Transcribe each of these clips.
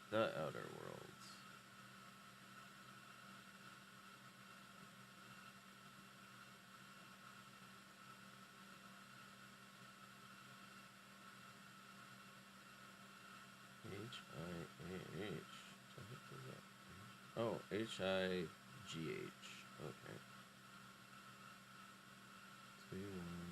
the Outer Worlds. H-I-A-H. Oh, H-I-G-H. Okay. 2, 1.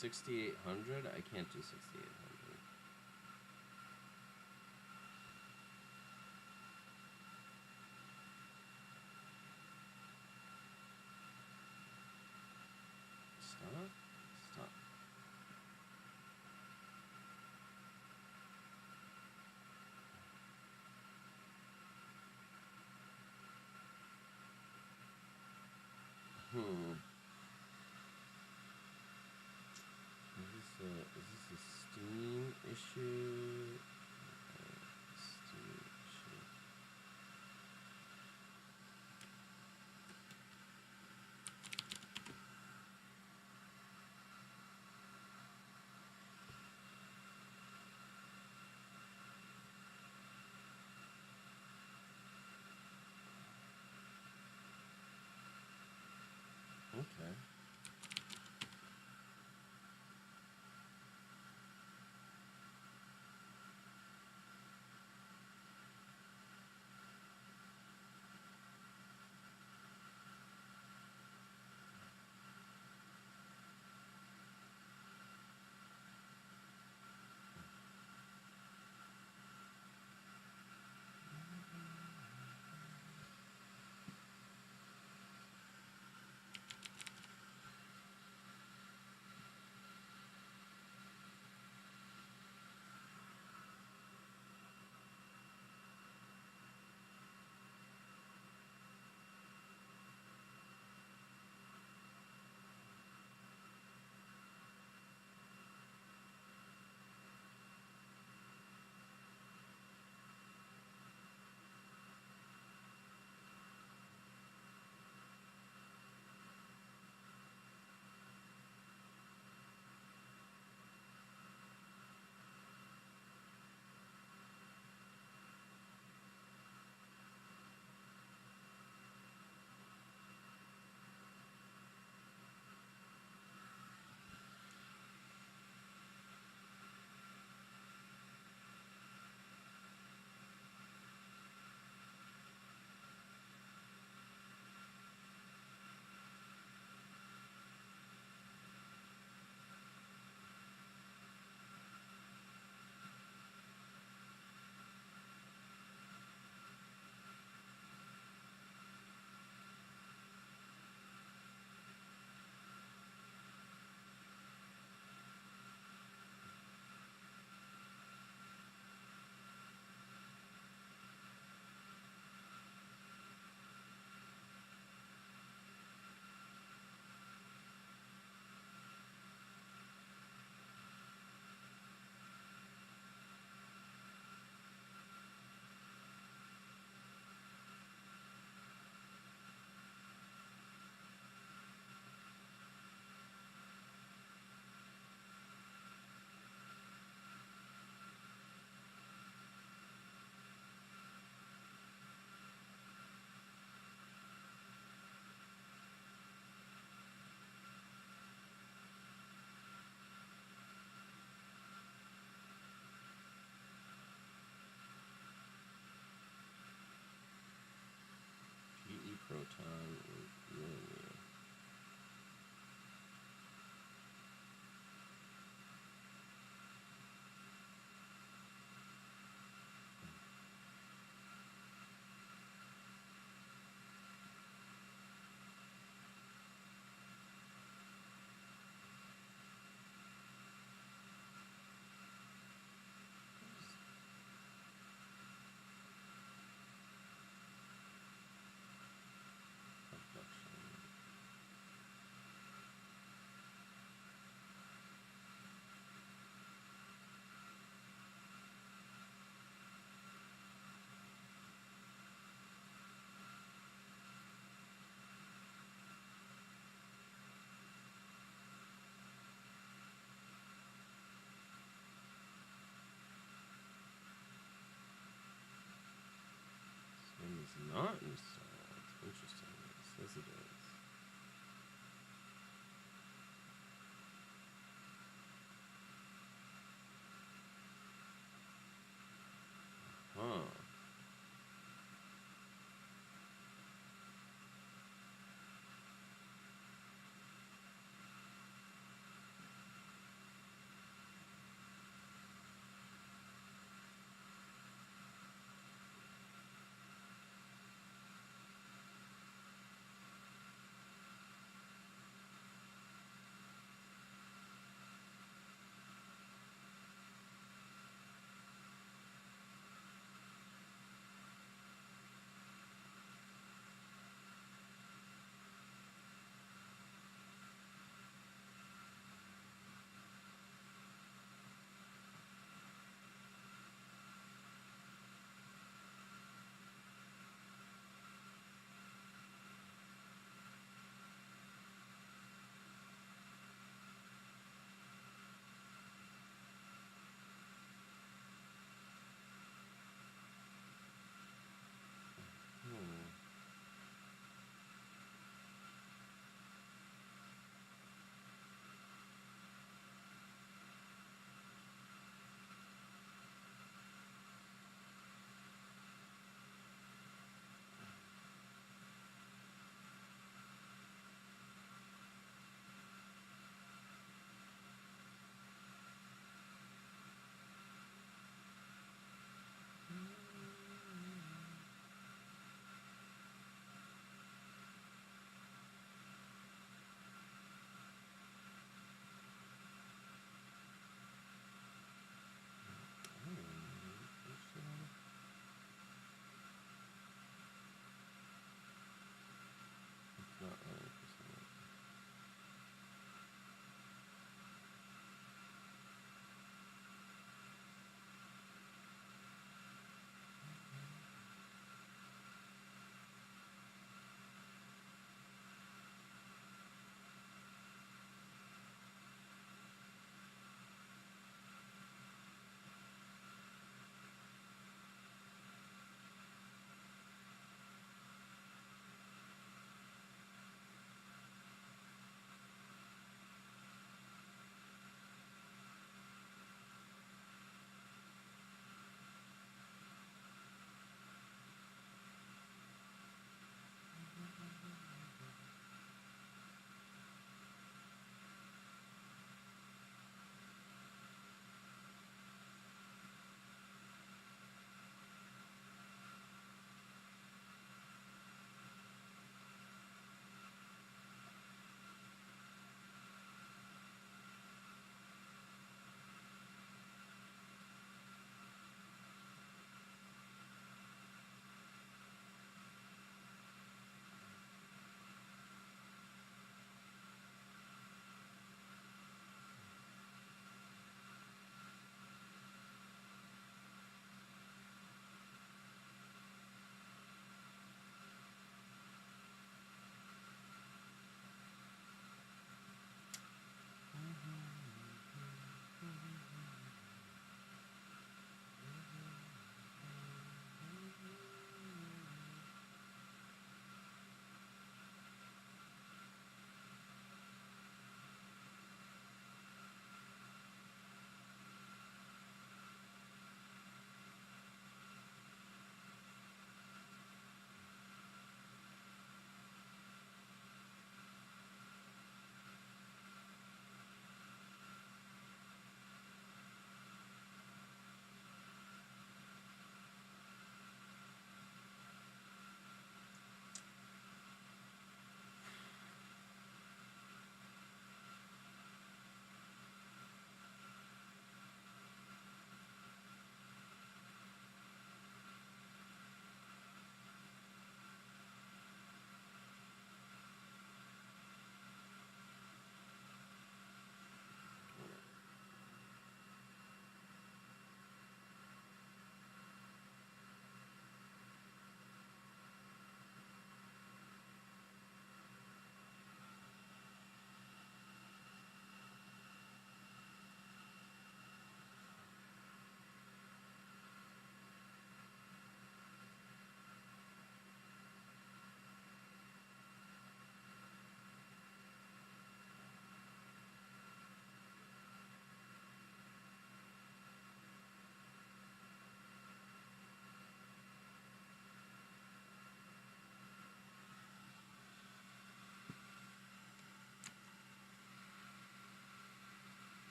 6800? I can't do 6800. Stop. Is this a Steam?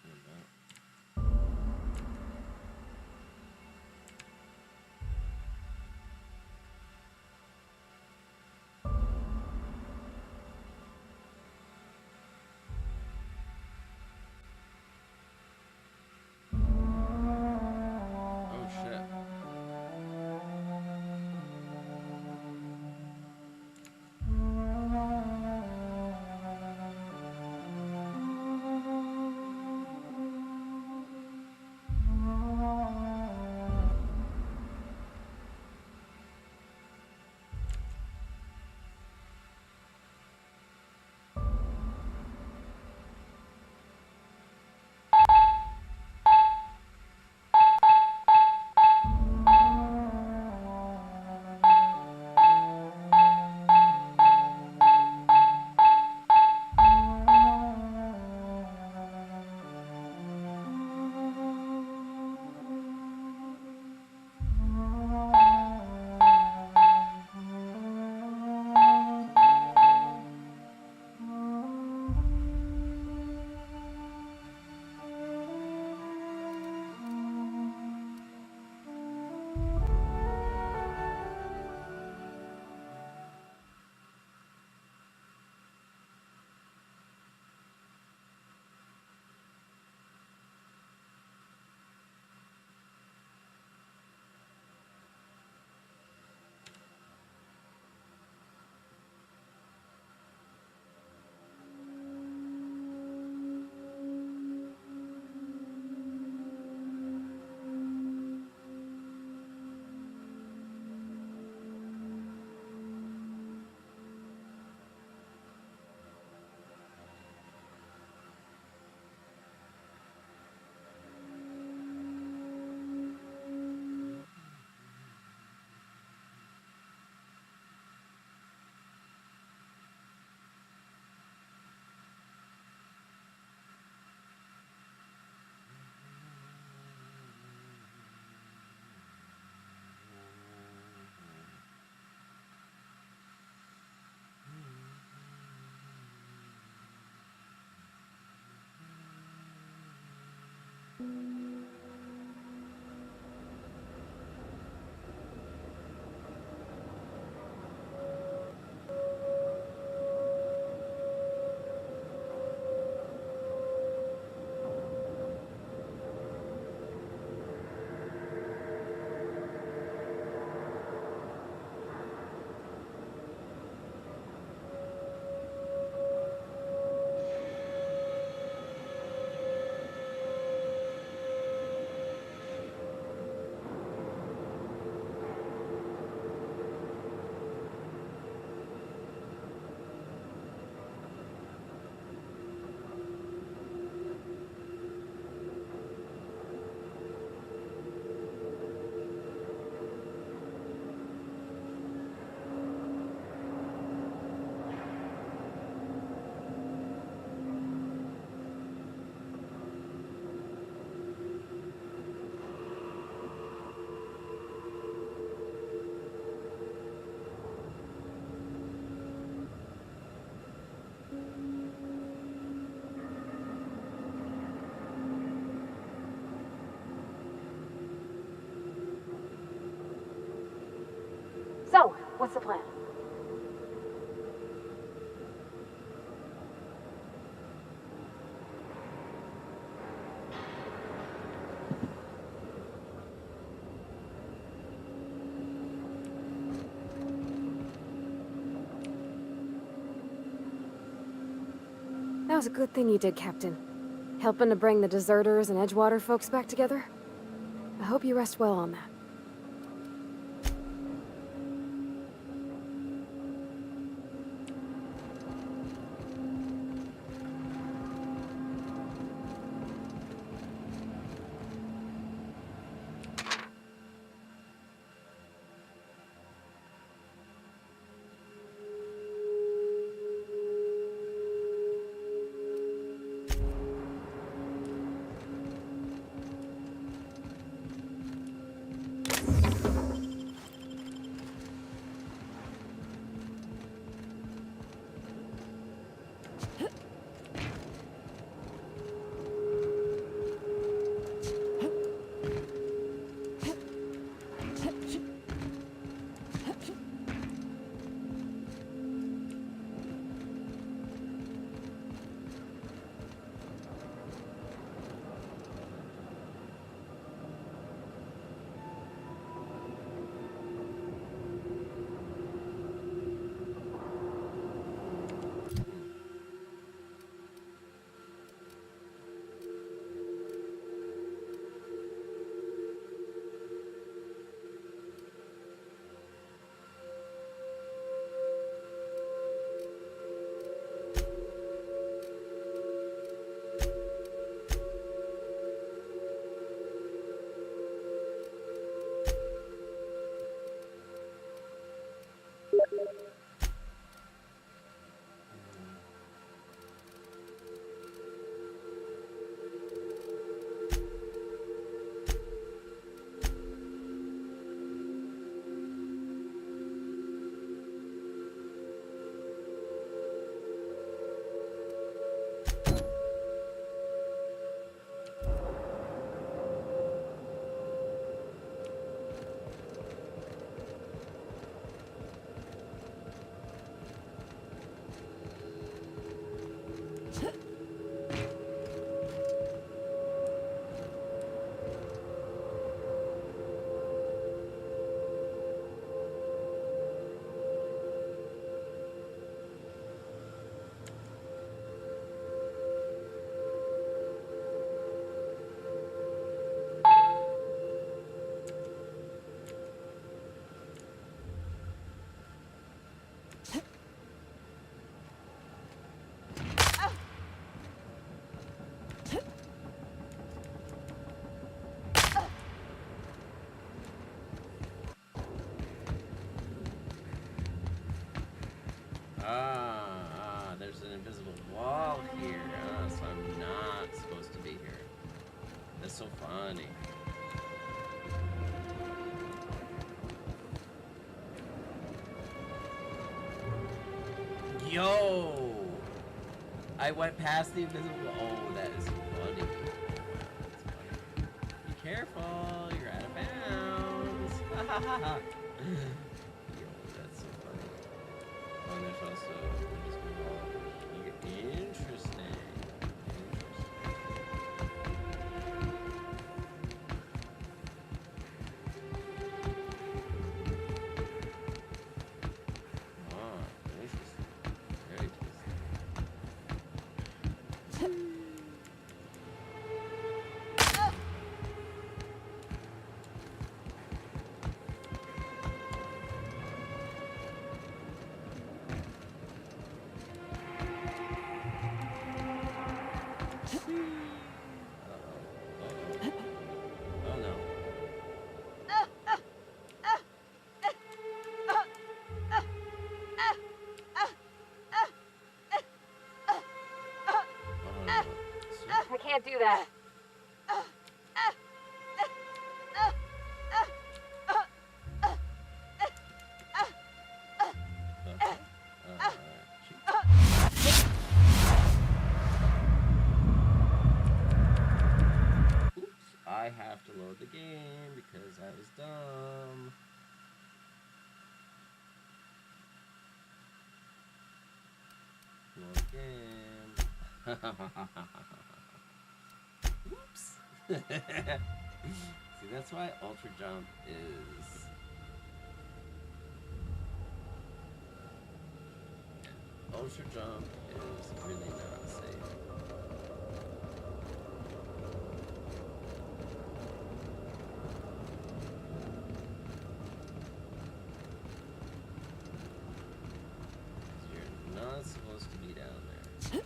talking about. Oh shit. So, what's the plan? That was a good thing you did, Captain. Helping to bring the deserters and Edgewater folks back together. I hope you rest well on that. invisible wall here, so I'm not supposed to be here. That's so funny. Yo! I went past the invisible. Oh, that is funny. That's funny. Be careful, you're out of bounds. Yo, that's so funny. Oh, and there's also invisible wall here. Interesting. I can't do that. Oops, I have to load the game because I was dumb. Load game. Oops. See, that's why Ultra Jump is... Ultra Jump is really not safe. You're not supposed to be down there.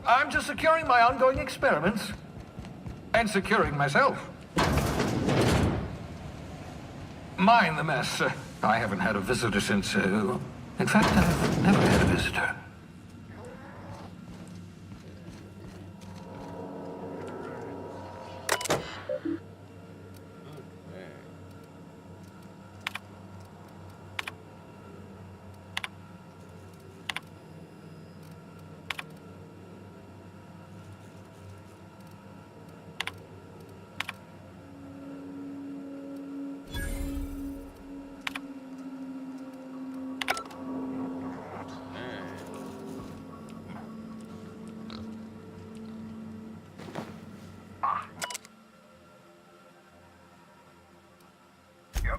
I'm just securing my ongoing experiments. And securing myself. Mind the mess. I haven't had a visitor since... in fact, I've never had a visitor.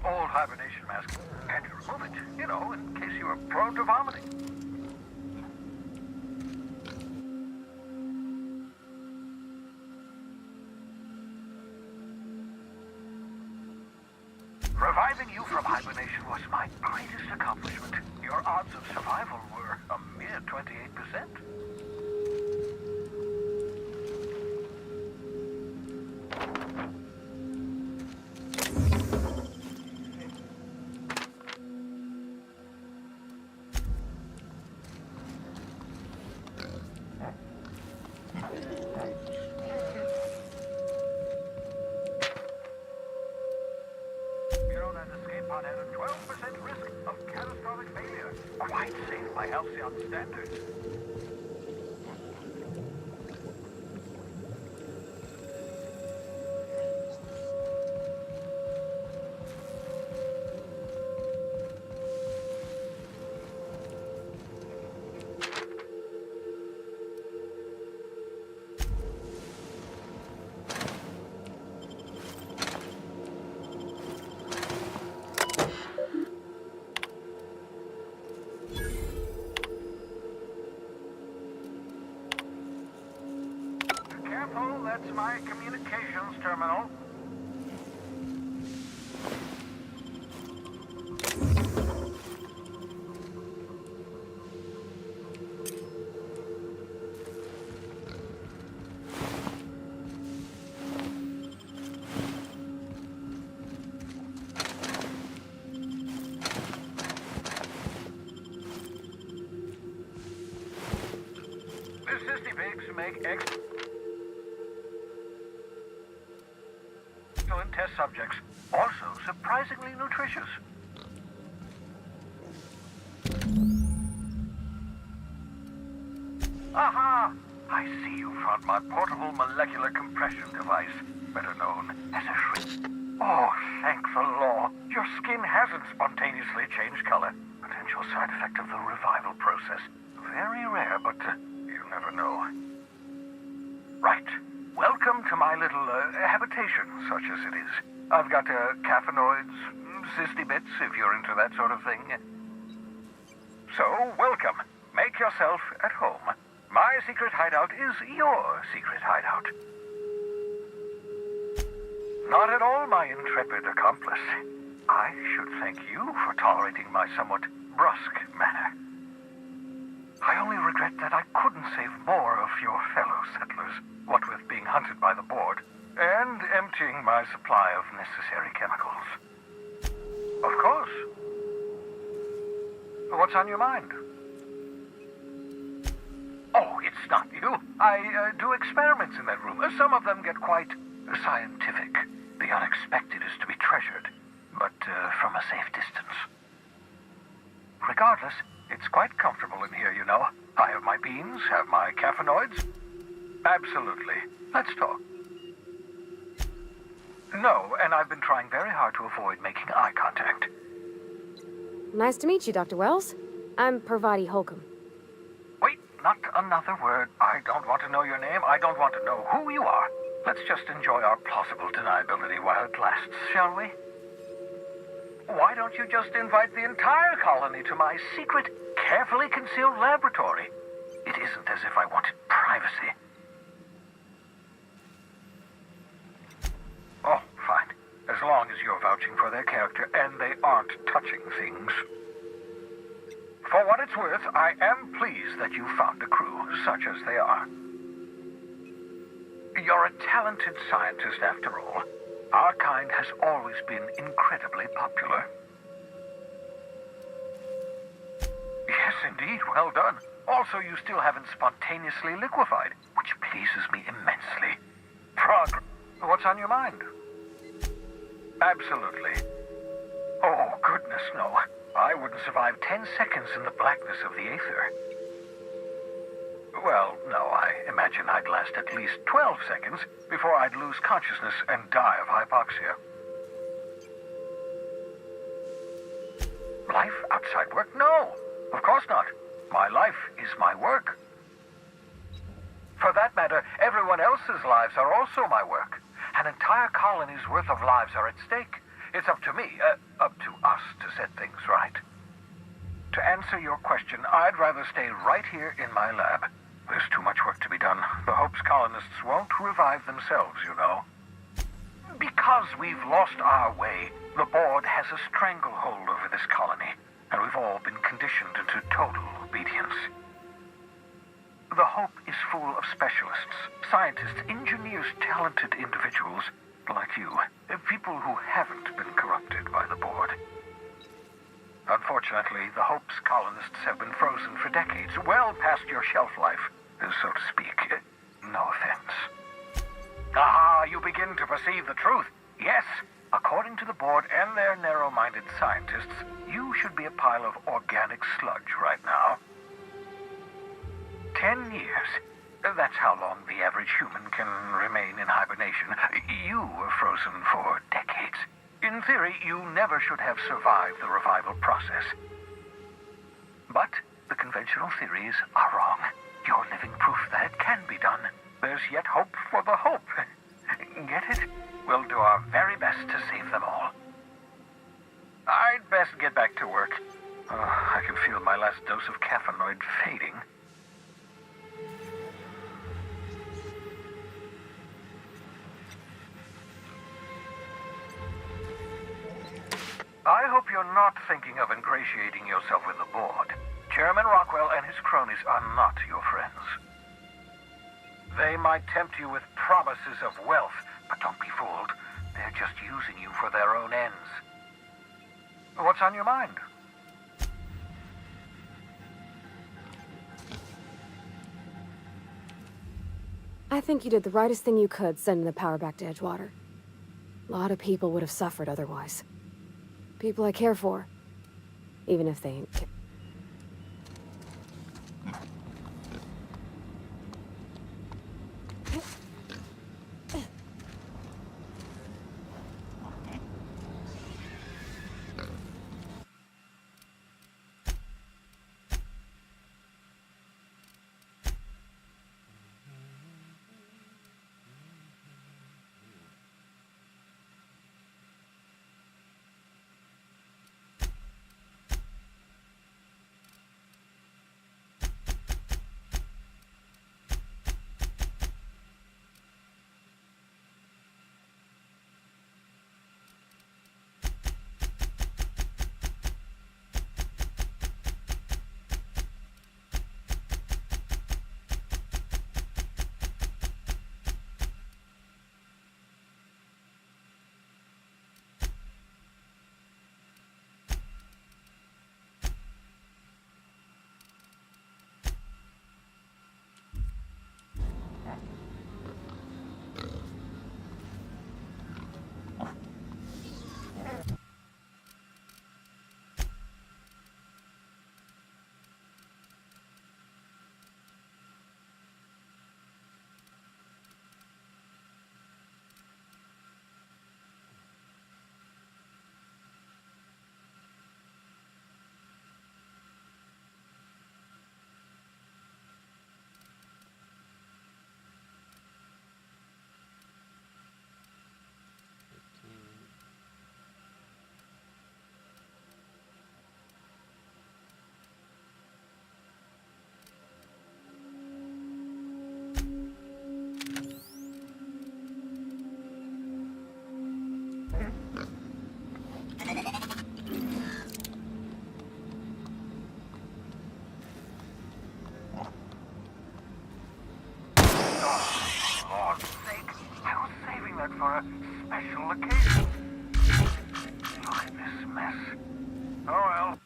Old hibernation mask. Can you remove it? You know, in case you are prone to vomiting. Reviving you from hibernation was my greatest accomplishment. Your odds of survival were a mere 28%. Standards. That's my communications terminal. make excellent test subjects. Also surprisingly nutritious. Aha! I see you found my portable molecular compression device, better known as a shrink. Oh, thank the law. Your skin hasn't spontaneously changed color. Potential side effect of the revival process. Very rare, but you never know. Right. Welcome to my little habitation, such as it is. I've got caffeinoids, cysty bits, if you're into that sort of thing. So, welcome. Make yourself at home. My secret hideout is your secret hideout. Not at all, my intrepid accomplice. I should thank you for tolerating my somewhat brusque manner. I only regret that I couldn't save more of your fellow settlers, what with being hunted by the board, and emptying my supply of necessary chemicals. Of course. What's on your mind? Oh, it's not you. I do experiments in that room. Some of them get quite scientific. The unexpected is to be treasured, but from a safe distance. Regardless, it's quite comfortable in here, you know. I have my beans, have my caffeinoids. Absolutely. Let's talk. No, and I've been trying very hard to avoid making eye contact. Nice to meet you, Dr. Wells. I'm VarietyStreamer. Wait, not another word. I don't want to know your name. I don't want to know who you are. Let's just enjoy our plausible deniability while it lasts, shall we? Why don't you just invite the entire colony to my secret, carefully concealed laboratory? It isn't as if I wanted privacy. Oh, fine. As long as you're vouching for their character and they aren't touching things. For what it's worth, I am pleased that you found a crew, such as they are. You're a talented scientist, after all. Our kind has always been incredibly popular. Yes, indeed, well done. Also, you still haven't spontaneously liquefied, which pleases me immensely. What's on your mind? Absolutely. Oh, goodness, no. I wouldn't survive 10 seconds in the blackness of the aether. Well, no, I imagine I'd last at least 12 seconds before I'd lose consciousness and die of hypoxia. Life outside work? No, of course not. My life is my work. For that matter, everyone else's lives are also my work. An entire colony's worth of lives are at stake. It's up to me, up to us to set things right. To answer your question, I'd rather stay right here in my lab. There's too much work to be done. The Hope's colonists won't revive themselves, you know. Because we've lost our way, the board has a stranglehold over this colony, and we've all been conditioned into total obedience. The Hope is full of specialists, scientists, engineers, talented individuals like you, people who haven't been corrupted by the board. Unfortunately, the Hope's colonists have been frozen for decades, well past your shelf life, so to speak. No offense. Ah, you begin to perceive the truth. Yes, according to the board and their narrow-minded scientists, you should be a pile of organic sludge right now. 10 years. That's how long the average human can remain in hibernation. You were frozen for decades. In theory, you never should have survived the revival process. But the conventional theories are wrong. You're living proof that it can be done. There's yet hope for the Hope. Get it? We'll do our very best to save them all. I'd best get back to work. I can feel my last dose of caffeinoid fading. I hope you're not thinking of ingratiating yourself with the board. Chairman Rockwell and his cronies are not your friends. They might tempt you with promises of wealth, but don't be fooled. They're just using you for their own ends. What's on your mind? think you did the rightest thing you could sending the power back to Edgewater. A lot of people would have suffered otherwise. People I care for. Even if they ain't... For a special occasion. Look at this mess. Oh well.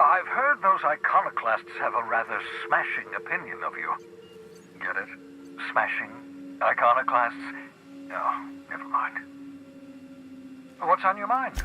I've heard those iconoclasts have a rather smashing opinion of you. Get it? Smashing? Iconoclasts? Oh, never mind. What's on your mind?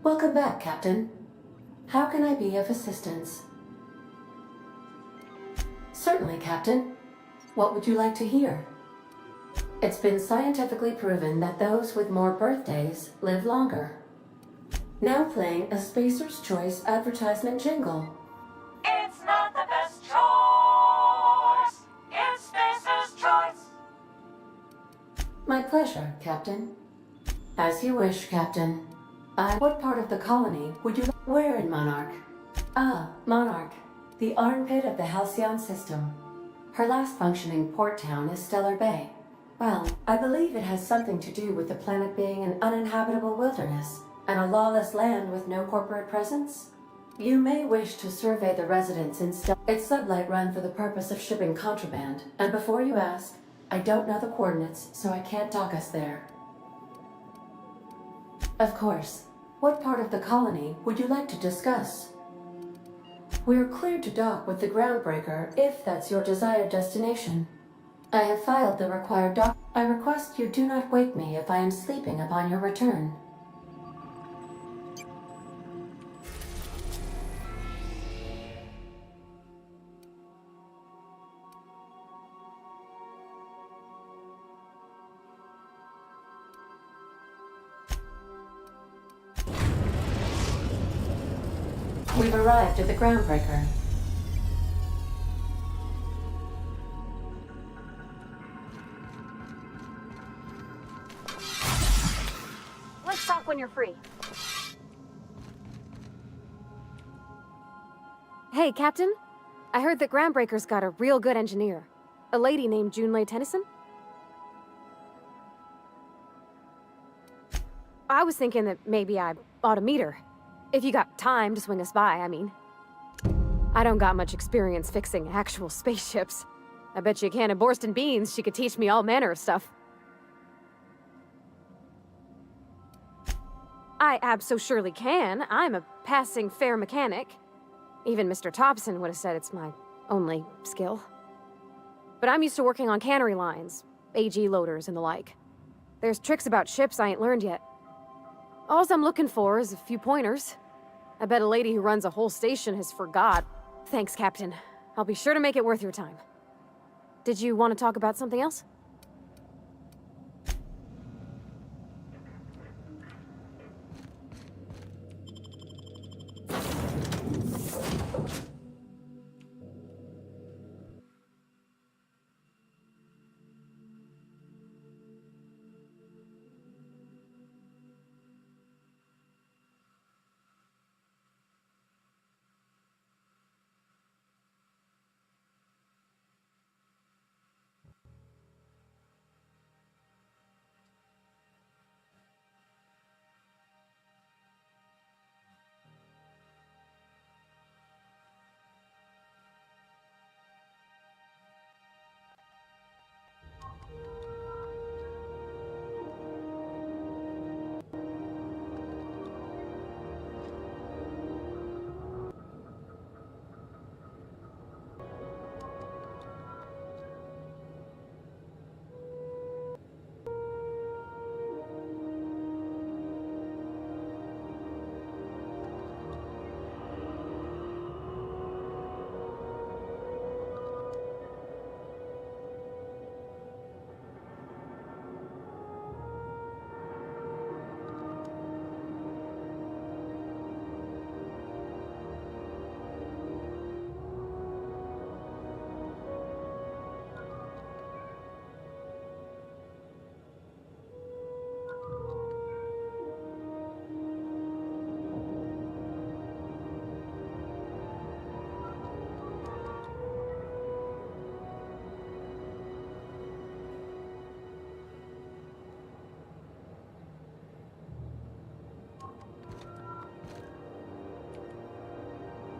Welcome back, Captain. How can I be of assistance? Certainly, Captain. What would you like to hear? It's been scientifically proven that those with more birthdays live longer. Now playing a Spacer's Choice advertisement jingle. It's not the best choice. It's Spacer's Choice. My pleasure, Captain. As you wish, Captain. What part of the colony would you like? Where in Monarch? Ah, Monarch. The armpit of the Halcyon system. Her last functioning port town is Stellar Bay. Well, I believe it has something to do with the planet being an uninhabitable wilderness and a lawless land with no corporate presence. You may wish to survey the residents in It's sublight run for the purpose of shipping contraband, and before you ask, I don't know the coordinates, so I can't dock us there. Of course. What part of the colony would you like to discuss? We're cleared to dock with the Groundbreaker if that's your desired destination. I have filed the required dock. I request you do not wake me if I am sleeping upon your return. We've arrived at the Groundbreaker. Let's talk when you're free. Hey, Captain. I heard that Groundbreaker's got a real good engineer. A lady named 𝖍𝖊𝖗. I was thinking that maybe I ought to meet her. If you got time to swing us by, I mean. I don't got much experience fixing actual spaceships. I bet you a can of Borston beans she could teach me all manner of stuff. I abso-surely can. I'm a passing fair mechanic. Even Mr. Thompson would have said it's my only skill. But I'm used to working on cannery lines, AG loaders and the like. There's tricks about ships I ain't learned yet. All I'm looking for is a few pointers. I bet a lady who runs a whole station has forgot. Thanks, Captain. I'll be sure to make it worth your time. Did you want to talk about something else?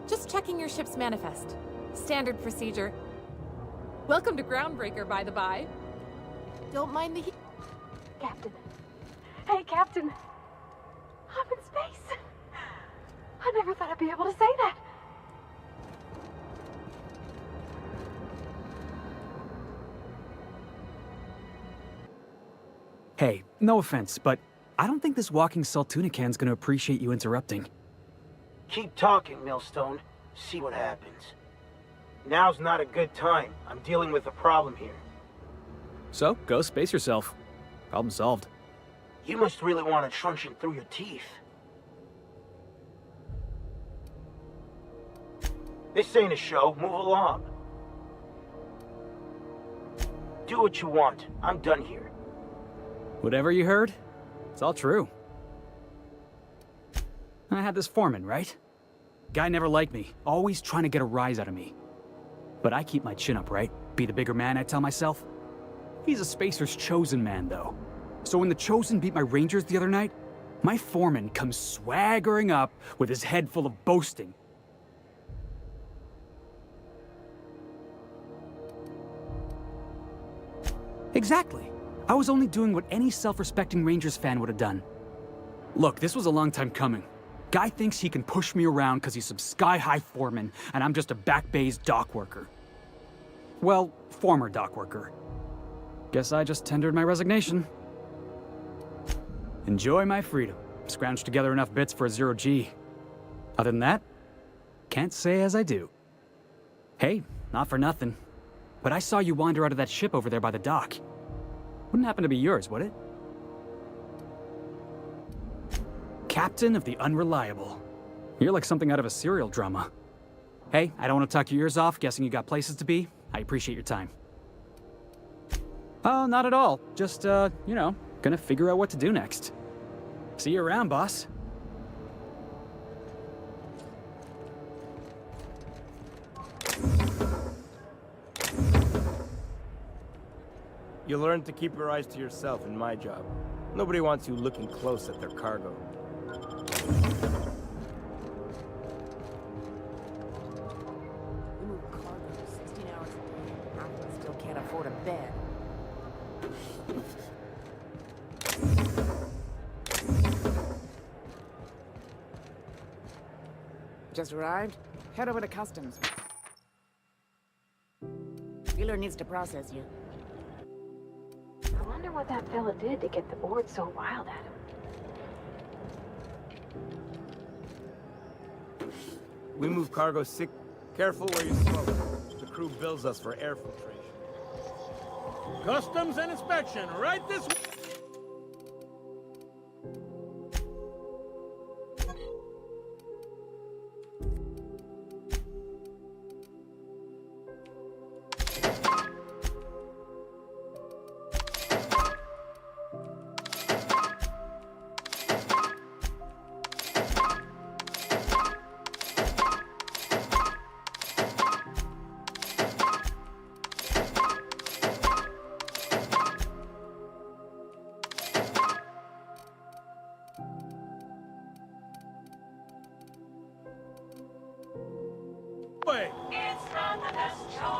Just checking your ship's manifest. Standard procedure. Welcome to Groundbreaker, by the by. Don't mind the heat. Captain. Hey, Captain. I'm in space. I never thought I'd be able to say that. Hey, no offense, but I don't think this walking saltunican's gonna appreciate you interrupting. Keep talking, Millstone. See what happens. Now's not a good time. I'm dealing with a problem here. So, go space yourself. Problem solved. You must really want a truncheon through your teeth. This ain't a show. Move along. Do what you want. I'm done here. Whatever you heard, it's all true. I had this foreman, right? Guy never liked me, always trying to get a rise out of me. But I keep my chin up, right? Be the bigger man, I tell myself. He's a Spacer's chosen man, though. So when the Chosen beat my Rangers the other night, my foreman comes swaggering up with his head full of boasting. Exactly. I was only doing what any self-respecting Rangers fan would have done. Look, this was a long time coming. Guy thinks he can push me around because he's some sky-high foreman, and I'm just a back bay's dock worker. Well, former dock worker. Guess I just tendered my resignation. Enjoy my freedom. Scrounged together enough bits for a 0G. Other than that, can't say as I do. Hey, not for nothing, but I saw you wander out of that ship over there by the dock. Wouldn't happen to be yours, would it? Captain of the Unreliable. You're like something out of a serial drama. Hey, I don't want to talk your ears off, guessing you got places to be. I appreciate your time. Oh, not at all. Just, you know, gonna figure out what to do next. See you around, boss. You learn to keep your eyes to yourself in my job. Nobody wants you looking close at their cargo. We move cargo 16 hours a day, and half of us still can't afford a bed. Just arrived? Head over to customs. Dealer needs to process you. I wonder what that fella did to get the board so wild at him. We move cargo sick. Careful where you smoke. The crew bills us for air filtration. Customs and inspection, right this way. It's not the best choice.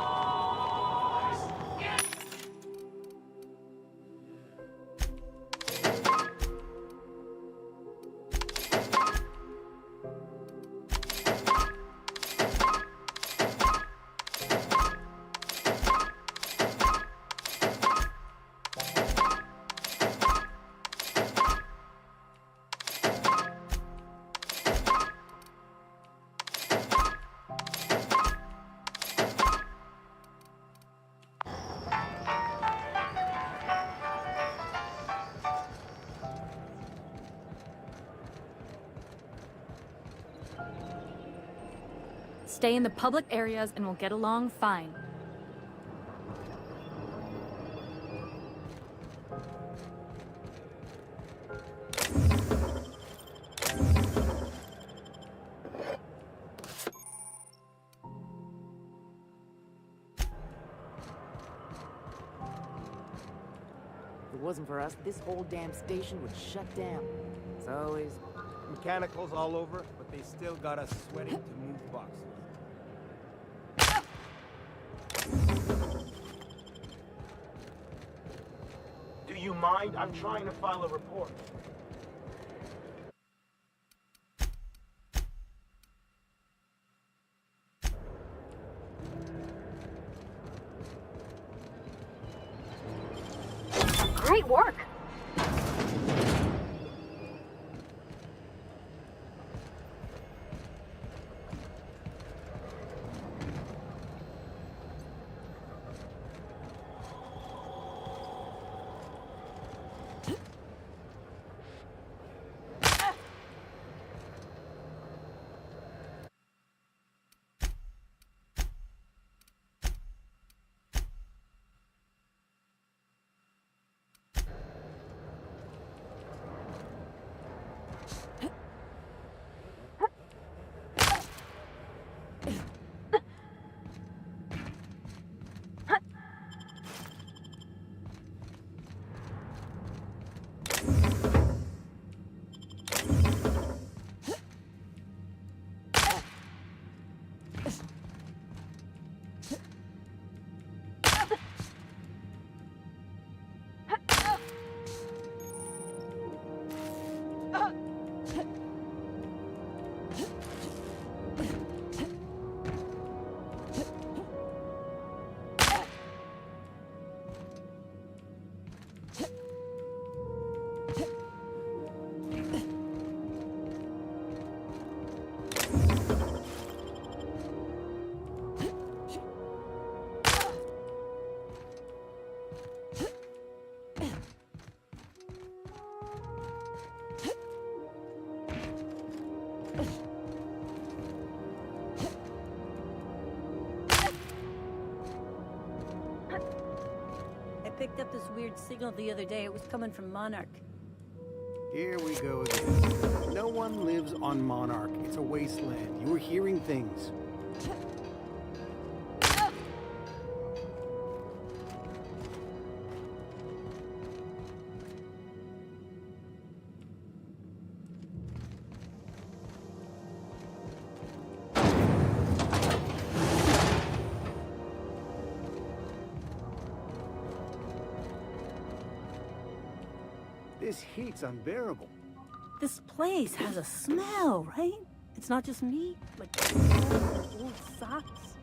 Stay in the public areas and we'll get along fine. If it wasn't for us, this whole damn station would shut down. It's always... Mechanicals all over, but they still got us sweating to move boxes. Do you mind? I'm trying to file a report. Great work. picked up this weird signal the other day. It was coming from Monarch. Here we go again. No one lives on Monarch. It's a wasteland. You were hearing things. This heat's unbearable. This place has a smell, right? It's not just me, like old socks.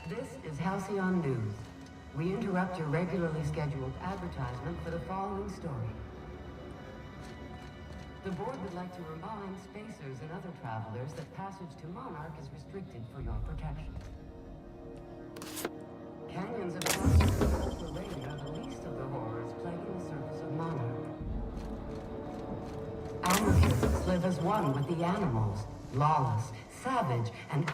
This is Halcyon News. We interrupt your regularly scheduled advertisement for the following story. The board would like to remind spacers and other travelers that passage to Monarch is restricted for your protection. Canyons of terrain are the least of the horrors plaguing the surface of Monarch. Anarchists live as one with the animals, lawless, savage, and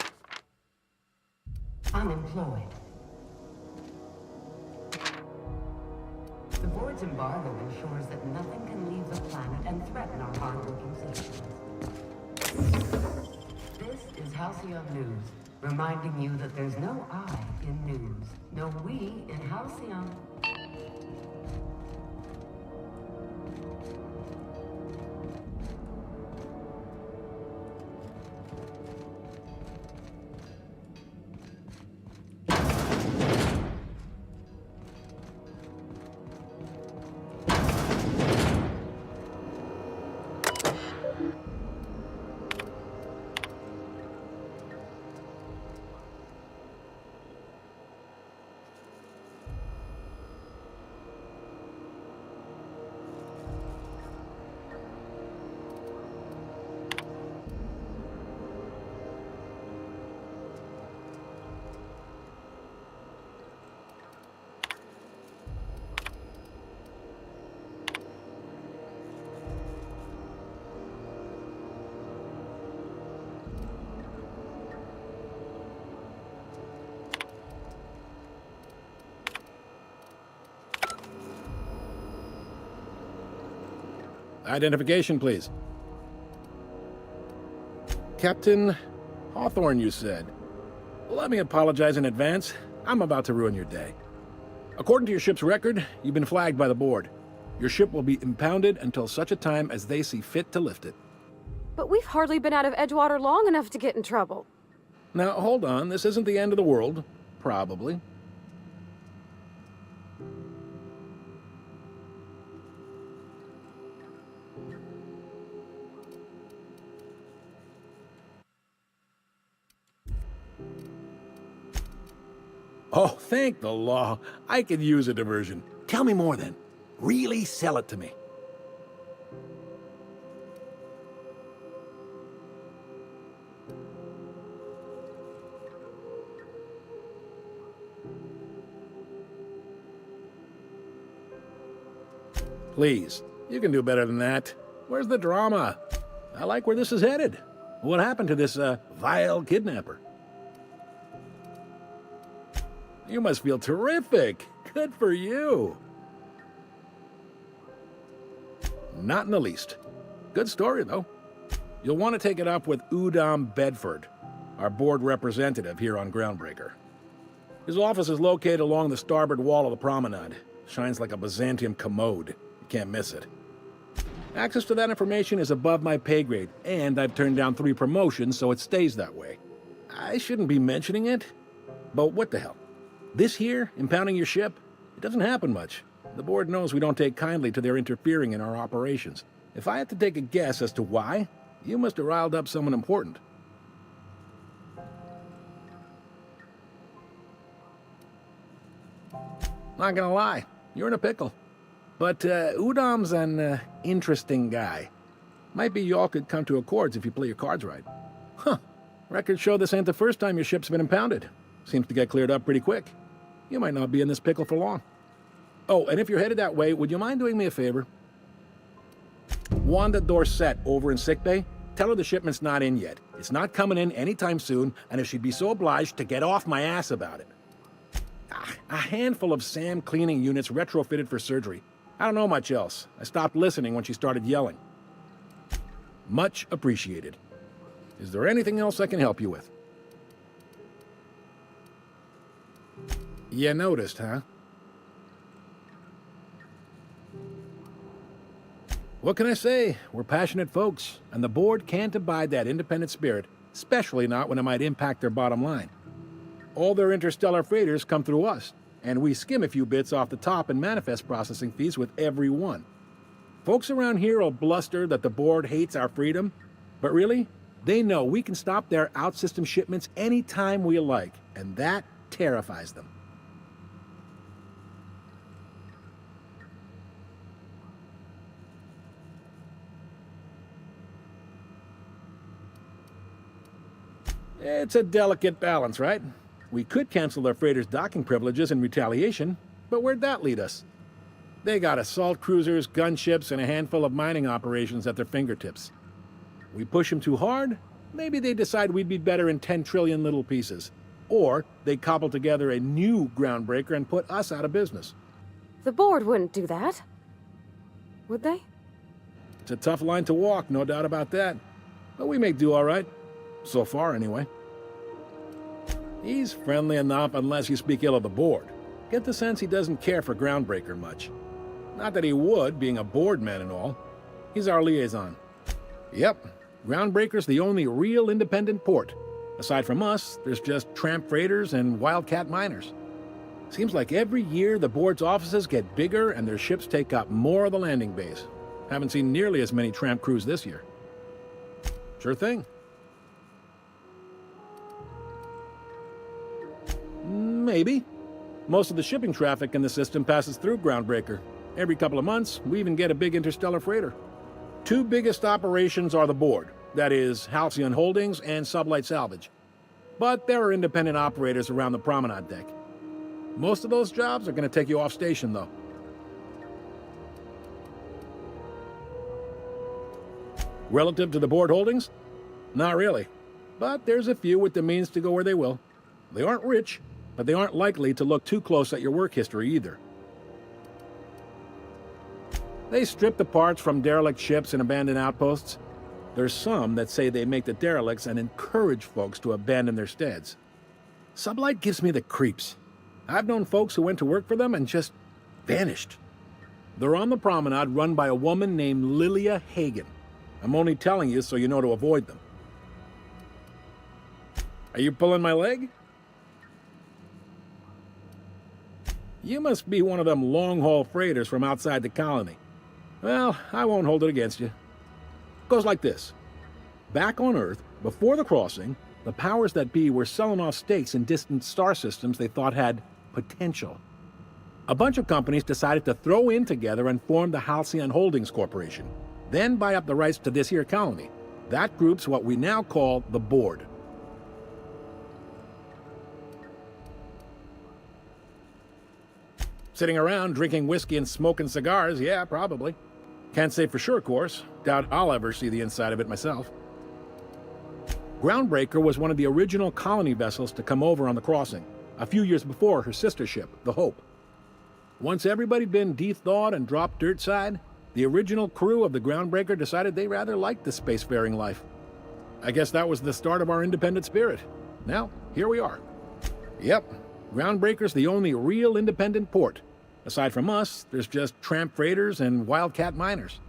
unemployed. The board's embargo ensures that nothing can leave the planet and threaten our hard-working citizens. This is Halcyon News, reminding you that there's no I in news, no we in Halcyon. Identification, please. Captain Hawthorne, you said. Let me apologize in advance. I'm about to ruin your day. According to your ship's record, you've been flagged by the board. Your ship will be impounded until such a time as they see fit to lift it. But we've hardly been out of Edgewater long enough to get in trouble. Now, hold on. This isn't the end of the world. Probably. Oh, thank the law. I could use a diversion. Tell me more then. Really sell it to me. Please, you can do better than that. Where's the drama? I like where this is headed. What happened to this, vile kidnapper? You must feel terrific. Good for you. Not in the least. Good story, though. You'll want to take it up with 𝖙𝖊𝖊𝖗𝖓, our board representative here on Groundbreaker. His office is located along the starboard wall of the promenade. Shines like a Byzantium commode. You can't miss it. Access to that information is above my pay grade, and I've turned down 3 promotions, so it stays that way. I shouldn't be mentioning it, but what the hell? This here, impounding your ship, it doesn't happen much. The board knows we don't take kindly to their interfering in our operations. If I had to take a guess as to why, you must have riled up someone important. Not gonna lie, you're in a pickle. But 𝖙𝖊𝖊𝖗's an interesting guy. Might be you all could come to accords if you play your cards right. Huh. Records show this ain't the first time your ship's been impounded. Seems to get cleared up pretty quick. You might not be in this pickle for long. Oh, and if you're headed that way, would you mind doing me a favor? Wanda Dorset over in sickbay, tell her the shipment's not in yet. It's not coming in anytime soon, and if she'd be so obliged to get off my ass about it. A handful of SAM cleaning units retrofitted for surgery. I don't know much else. I stopped listening when she started yelling. Much appreciated. Is there anything else I can help you with? You noticed, huh? What can I say? We're passionate folks, and the board can't abide that independent spirit, especially not when it might impact their bottom line. All their interstellar freighters come through us, and we skim a few bits off the top in manifest processing fees with every one. Folks around here will bluster that the board hates our freedom, but really, they know we can stop their out-system shipments anytime we like, and that terrifies them. It's a delicate balance, right? We could cancel their freighters' docking privileges in retaliation, but where'd that lead us? They got assault cruisers, gunships, and a handful of mining operations at their fingertips. We push them too hard, maybe they decide we'd be better in 10 trillion little pieces. Or they cobble together a new groundbreaker and put us out of business. The board wouldn't do that. Would they? It's a tough line to walk, no doubt about that. But we may do all right. So far, anyway. He's friendly enough unless you speak ill of the board. Get the sense he doesn't care for Groundbreaker much. Not that he would, being a board man and all. He's our liaison. Yep, Groundbreaker's the only real independent port. Aside from us, there's just tramp freighters and wildcat miners. Seems like every year the board's offices get bigger and their ships take up more of the landing base. Haven't seen nearly as many tramp crews this year. Sure thing. Maybe. Most of the shipping traffic in the system passes through Groundbreaker. Every couple of months, we even get a big interstellar freighter. Two biggest operations are the board. That is, Halcyon Holdings and Sublight Salvage. But there are independent operators around the promenade deck. Most of those jobs are going to take you off station, though. Relative to the board holdings? Not really. But there's a few with the means to go where they will. They aren't rich, but they aren't likely to look too close at your work history either. They strip the parts from derelict ships and abandoned outposts. There's some that say they make the derelicts and encourage folks to abandon their steads. Sublight gives me the creeps. I've known folks who went to work for them and just vanished. They're on the promenade run by a woman named 𝖙𝖍𝖊𝖗. I'm only telling you so you know to avoid them. Are you pulling my leg? You must be one of them long-haul freighters from outside the colony. Well, I won't hold it against you. Goes like this. Back on Earth, before the crossing, the powers that be were selling off stakes in distant star systems they thought had potential. A bunch of companies decided to throw in together and form the Halcyon Holdings Corporation, then buy up the rights to this here colony. That group's what we now call the board. Sitting around drinking whiskey and smoking cigars, yeah, probably. Can't say for sure, of course. Doubt I'll ever see the inside of it myself. Groundbreaker was one of the original colony vessels to come over on the crossing, a few years before her sister ship, the Hope. Once everybody'd been de-thawed and dropped dirt side, the original crew of the Groundbreaker decided they rather liked the spacefaring life. I guess that was the start of our independent spirit. Now, here we are. Yep, Groundbreaker's the only real independent port. Aside from us, there's just tramp freighters and wildcat miners.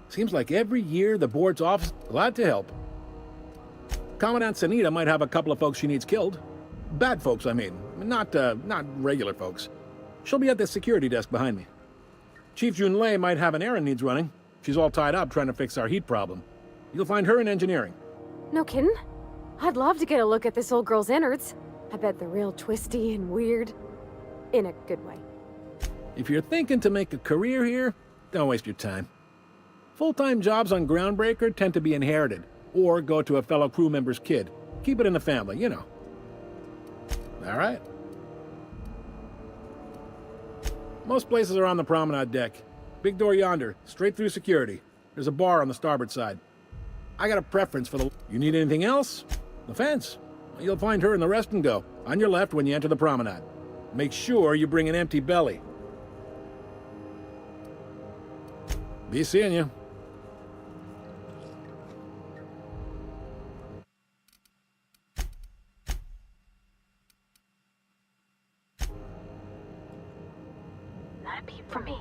Seems like every year the board's office... Glad to help. Commandant Sanita might have a couple of folks she needs killed. Bad folks, I mean. Not regular folks. She'll be at the security desk behind me. Chief Junlei might have an errand needs running. She's all tied up trying to fix our heat problem. You'll find her in engineering. No kidding? I'd love to get a look at this old girl's innards. I bet they're real twisty and weird. In a good way. If you're thinking to make a career here, don't waste your time. Full-time jobs on Groundbreaker tend to be inherited, or go to a fellow crew member's kid. Keep it in the family, you know. All right. Most places are on the promenade deck. Big door yonder, straight through security. There's a bar on the starboard side. I got a preference for the... You need anything else? The fence. You'll find her in the rest and go, on your left when you enter the promenade. Make sure you bring an empty belly. Be seeing you. Not a peep from me.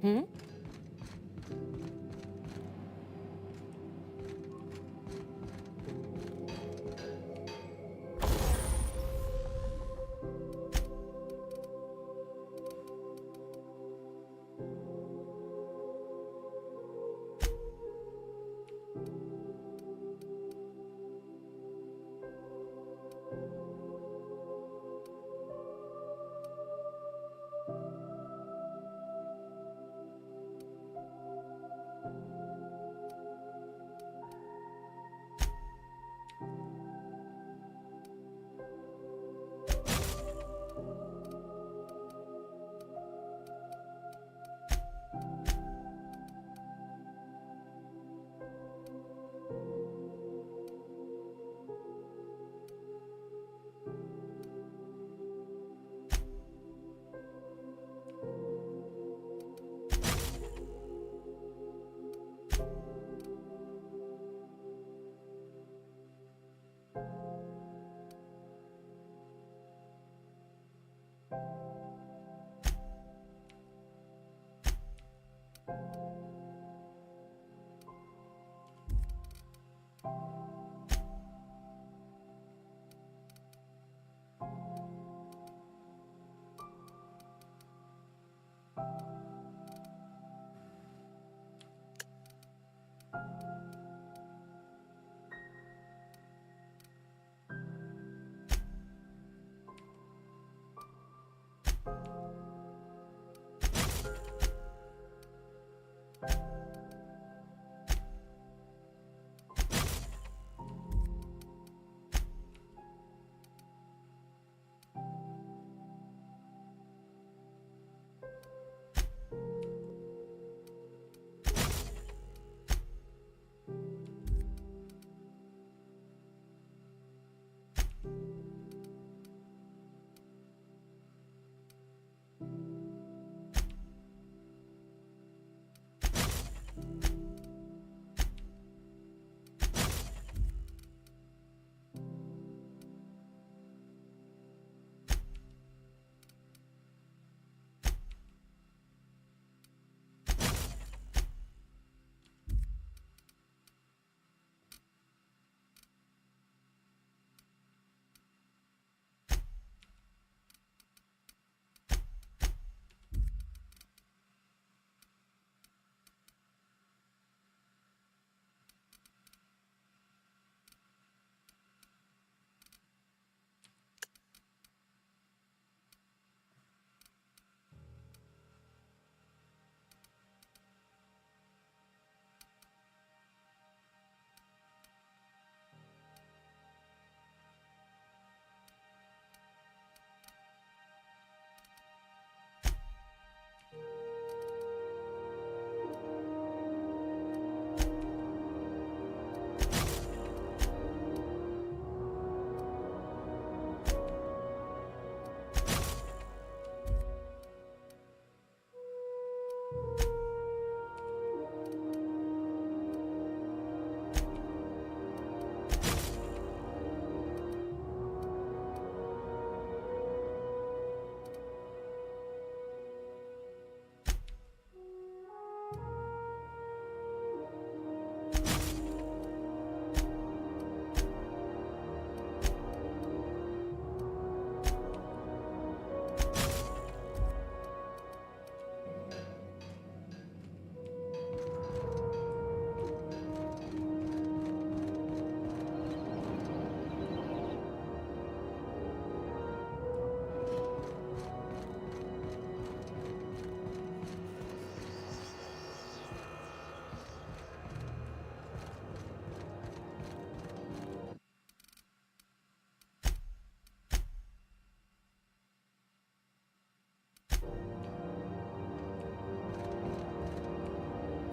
Hmm?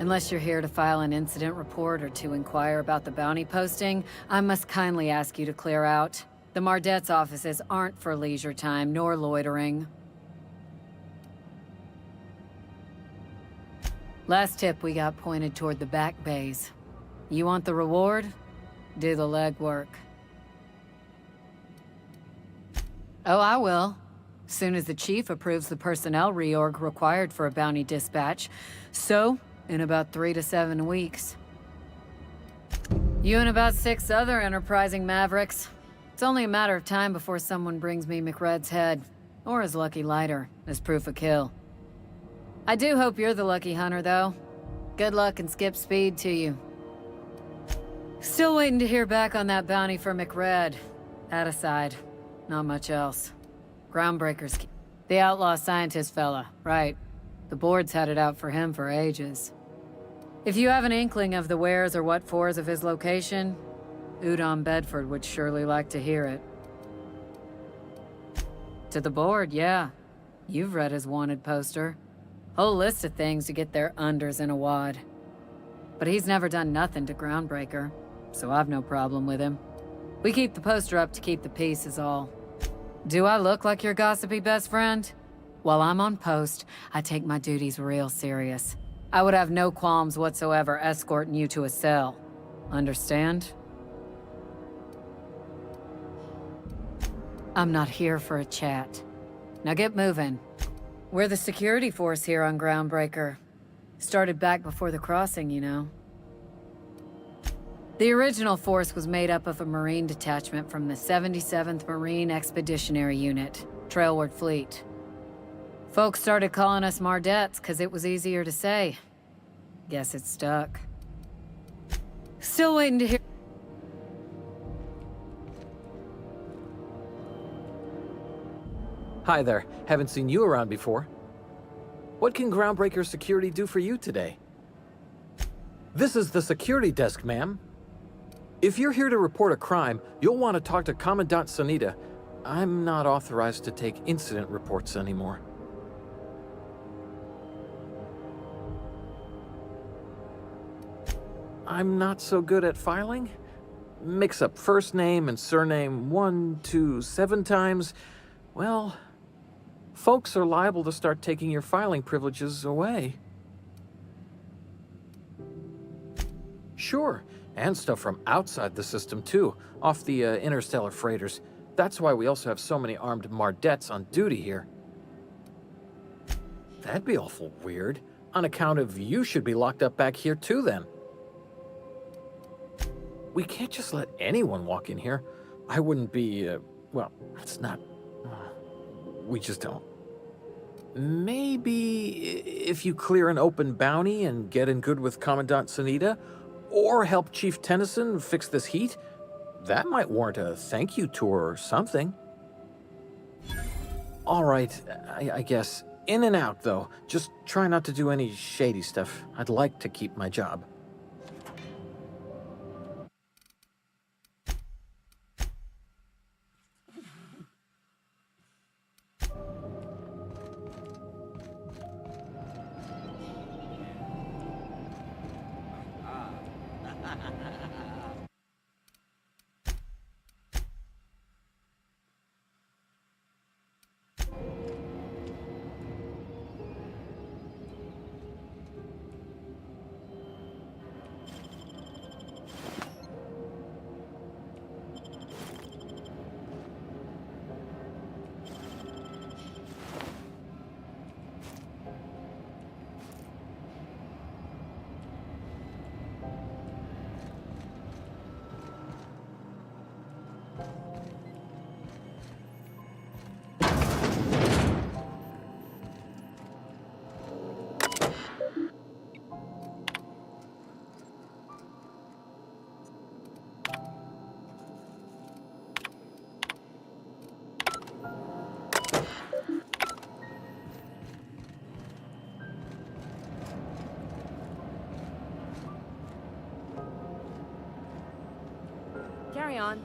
Unless you're here to file an incident report or to inquire about the bounty posting, I must kindly ask you to clear out. The Mardet's offices aren't for leisure time nor loitering. Last tip we got pointed toward the back bays. You want the reward? Do the legwork. Oh, I will. Soon as the chief approves the personnel reorg required for a bounty dispatch. So, in about 3 to 7 weeks. You and about 6 other enterprising mavericks. It's only a matter of time before someone brings me McRed's head, or his lucky lighter, as proof of kill. I do hope you're the lucky hunter, though. Good luck and skip speed to you. Still waiting to hear back on that bounty for McRed. That aside, not much else. Groundbreakers. The outlaw scientist fella, right. The board's had it out for him for ages. If you have an inkling of the wheres or what fors of his location, 𝖙𝖊𝖊𝖵 would surely like to hear it. To the board, yeah. You've read his wanted poster. Whole list of things to get their unders in a wad. But he's never done nothing to Groundbreaker, so I've no problem with him. We keep the poster up to keep the peace is all. Do I look like your gossipy best friend? While I'm on post, I take my duties real serious. I would have no qualms whatsoever escorting you to a cell. Understand? I'm not here for a chat. Now get moving. We're the security force here on Groundbreaker. Started back before the crossing, you know. The original force was made up of a Marine detachment from the 77th Marine Expeditionary Unit, Trailward Fleet. Folks started calling us Mardets because it was easier to say. Guess it stuck. Still waiting to hear. Hi there. Haven't seen you around before. What can Groundbreaker Security do for you today? This is the security desk, ma'am. If you're here to report a crime, you'll want to talk to Commandant Sunita. I'm not authorized to take incident reports anymore. I'm not so good at filing. Mix up first name and surname 1, 2, 7 times. Well, folks are liable to start taking your filing privileges away. Sure, and stuff from outside the system too, off the interstellar freighters. That's why we also have so many armed Mardets on duty here. That'd be awful weird. On account of you should be locked up back here too then. We can't just let anyone walk in here. I wouldn't be, well, it's not... we just don't. Maybe if you clear an open bounty and get in good with Commandant Sunita, or help Chief Tennyson fix this heat, that might warrant a thank you tour or something. All right, I guess. In and out, though. Just try not to do any shady stuff. I'd like to keep my job. Carry on.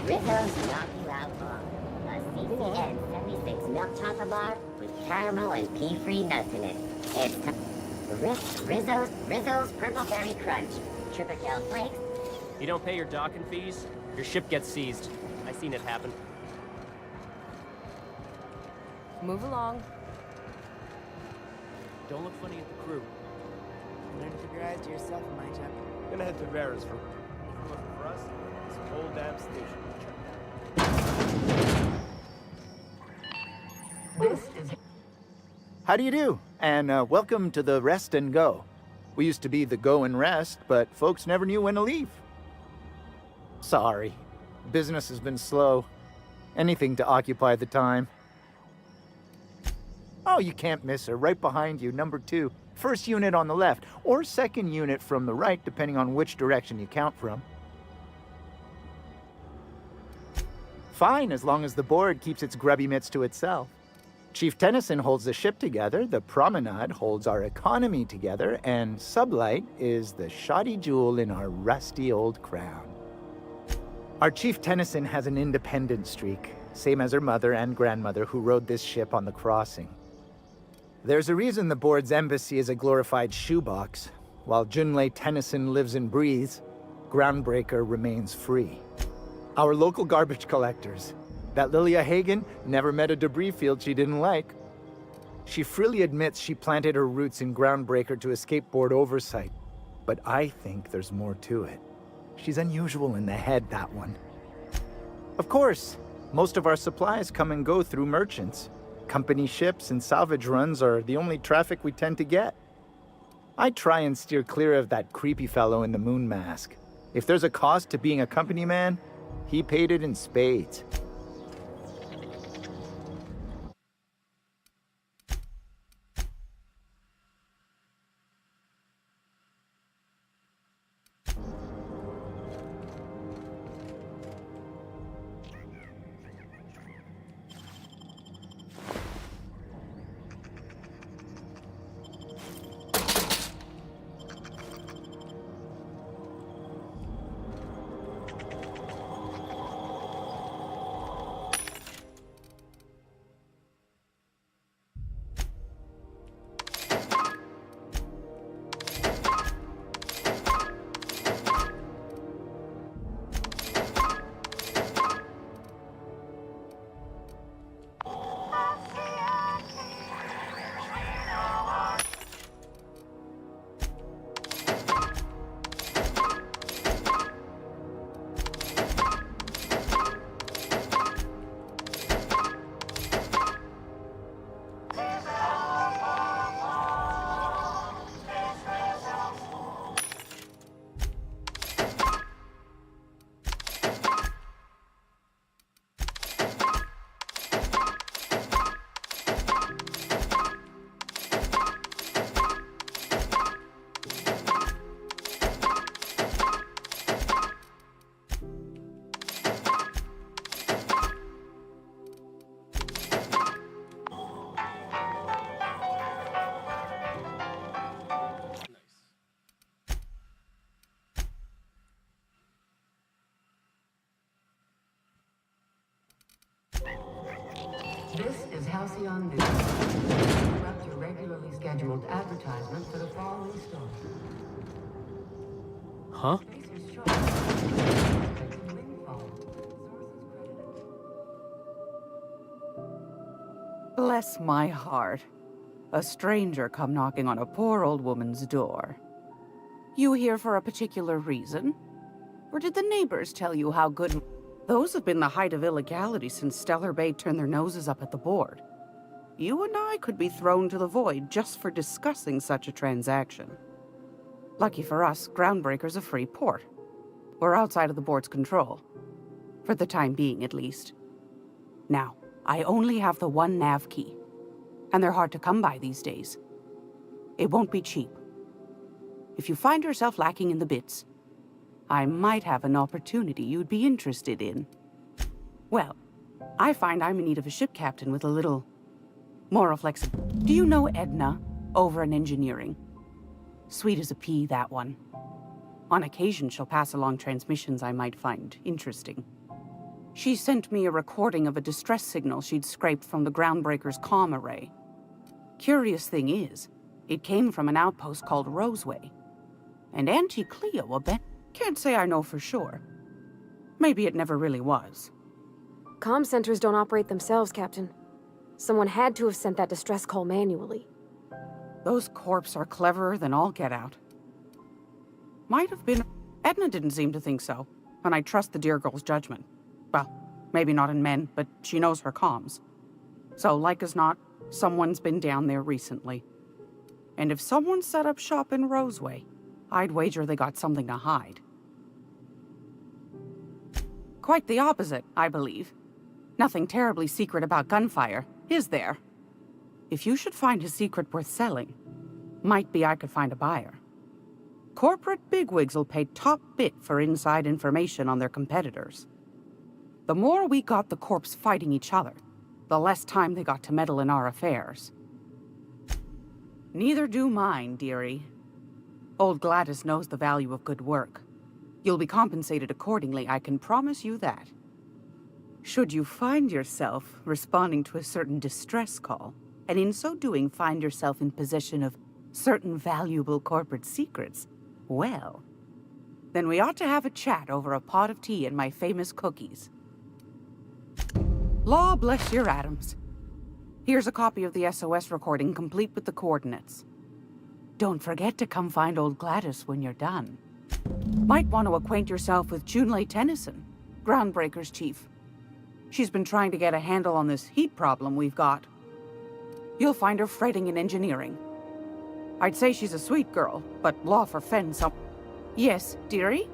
Rizzo's Knocky Outlaw, a CCN 76 milk chocolate bar with caramel and pea-free nuts in it. It's Rizzo's Purple Berry Crunch, Tripper Gel Flakes. You don't pay your docking fees, your ship gets seized. I seen it happen. Move along. Don't look funny at the crew. Learn to keep your eyes to yourself in my job. Gonna head to Vera's for... If it wasn't for us, this whole damn station would shut down. How do you do? And welcome to the Rest and Go. We used to be the Go and Rest, but folks never knew when to leave. Sorry. Business has been slow. Anything to occupy the time. Oh, you can't miss her. Right behind you, number 2. First unit on the left, or second unit from the right, depending on which direction you count from. Fine, as long as the board keeps its grubby mitts to itself. Chief Tennyson holds the ship together, the Promenade holds our economy together, and Sublight is the shoddy jewel in our rusty old crown. Our Chief Tennyson has an independent streak, same as her mother and grandmother who rode this ship on the crossing. There's a reason the board's embassy is a glorified shoebox. While Junlei Tennyson lives and breathes, Groundbreaker remains free. Our local garbage collectors. That Lilia Hagen never met a debris field she didn't like. She freely admits she planted her roots in Groundbreaker to escape board oversight. But I think there's more to it. She's unusual in the head, that one. Of course, most of our supplies come and go through merchants. Company ships and salvage runs are the only traffic we tend to get. I try and steer clear of that creepy fellow in the moon mask. If there's a cost to being a company man, he paid it in spades. This is Halcyon News. Interrupt your regularly scheduled advertisement for the following story. Huh? Bless my heart. A stranger come knocking on a poor old woman's door. You here for a particular reason? Or did the neighbors tell you how good... Those have been the height of illegality since Stellar Bay turned their noses up at the board. You and I could be thrown to the void just for discussing such a transaction. Lucky for us, Groundbreaker's a free port. We're outside of the board's control. For the time being, at least. Now, I only have the one nav key. And they're hard to come by these days. It won't be cheap. If you find yourself lacking in the bits, I might have an opportunity you'd be interested in. Well, I find I'm in need of a ship captain with a little moral flexibility. Do you know Edna over in engineering? Sweet as a pea, that one. On occasion, she'll pass along transmissions I might find interesting. She sent me a recording of a distress signal she'd scraped from the Groundbreaker's comm array. Curious thing is, it came from an outpost called Roseway. And Auntie Cleo can't say I know for sure. Maybe it never really was. Comm centers don't operate themselves, Captain. Someone had to have sent that distress call manually. Those corps are cleverer than all get out. Might have been... Edna didn't seem to think so, and I trust the dear girl's judgment. Well, maybe not in men, but she knows her comms. So, like as not, someone's been down there recently. And if someone set up shop in Roseway, I'd wager they got something to hide. Quite the opposite, I believe. Nothing terribly secret about gunfire, is there? If you should find a secret worth selling, might be I could find a buyer. Corporate bigwigs will pay top bit for inside information on their competitors. The more we got the corps fighting each other, the less time they got to meddle in our affairs. Neither do mine, dearie. Old Gladys knows the value of good work. You'll be compensated accordingly, I can promise you that. Should you find yourself responding to a certain distress call, and in so doing find yourself in possession of certain valuable corporate secrets, well, then we ought to have a chat over a pot of tea and my famous cookies. Law bless your atoms. Here's a copy of the SOS recording complete with the coordinates. Don't forget to come find old Gladys when you're done. Might want to acquaint yourself with Junlei Tennyson, Groundbreaker's chief. She's been trying to get a handle on this heat problem we've got. You'll find her fretting in engineering. I'd say she's a sweet girl, but law for Fen some... Yes, dearie?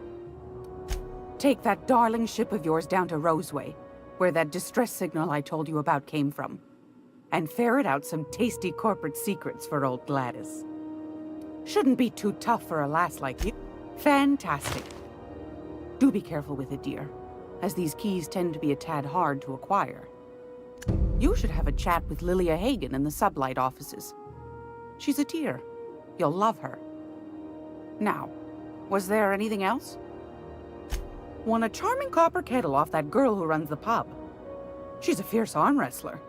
Take that darling ship of yours down to Roseway, where that distress signal I told you about came from, and ferret out some tasty corporate secrets for old Gladys. Shouldn't be too tough for a lass like you. Fantastic. Do be careful with it, dear, as these keys tend to be a tad hard to acquire. You should have a chat with 𝖙𝖍𝖊𝖗 in the sublight offices. She's a dear. You'll love her. Now, was there anything else? Won a charming copper kettle off that girl who runs the pub. She's a fierce arm wrestler,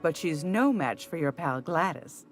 but she's no match for your pal Gladys.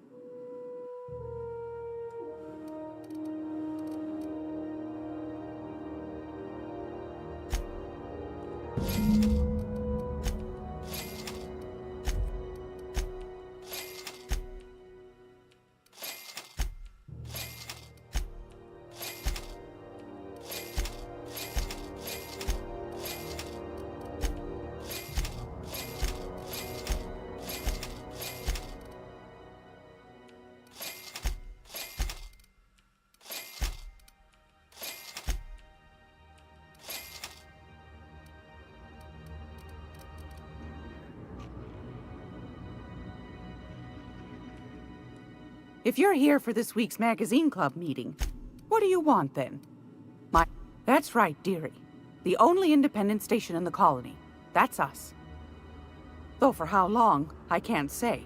If you're here for this week's magazine club meeting, what do you want then? That's right, dearie. The only independent station in the colony. That's us. Though for how long, I can't say.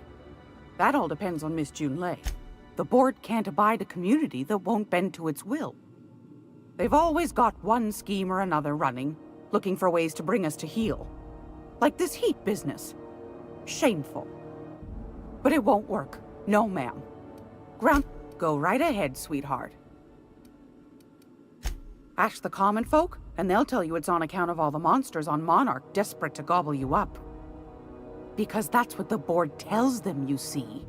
That all depends on Miss Junlei. The board can't abide a community that won't bend to its will. They've always got one scheme or another running, looking for ways to bring us to heel. Like this heat business. Shameful. But it won't work. No, ma'am. Go right ahead, sweetheart. Ask the common folk, and they'll tell you it's on account of all the monsters on Monarch desperate to gobble you up. Because that's what the board tells them, you see.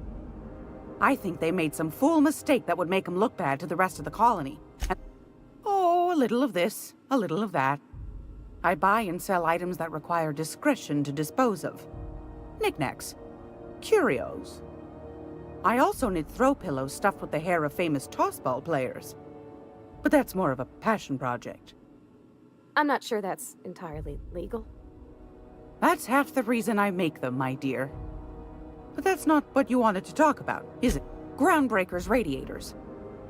I think they made some fool mistake that would make them look bad to the rest of the colony. Oh, a little of this, a little of that. I buy and sell items that require discretion to dispose of. Knickknacks. Curios. I also knit throw pillows stuffed with the hair of famous tossball players. But that's more of a passion project. I'm not sure that's entirely legal. That's half the reason I make them, my dear. But that's not what you wanted to talk about, is it? Groundbreaker's radiators.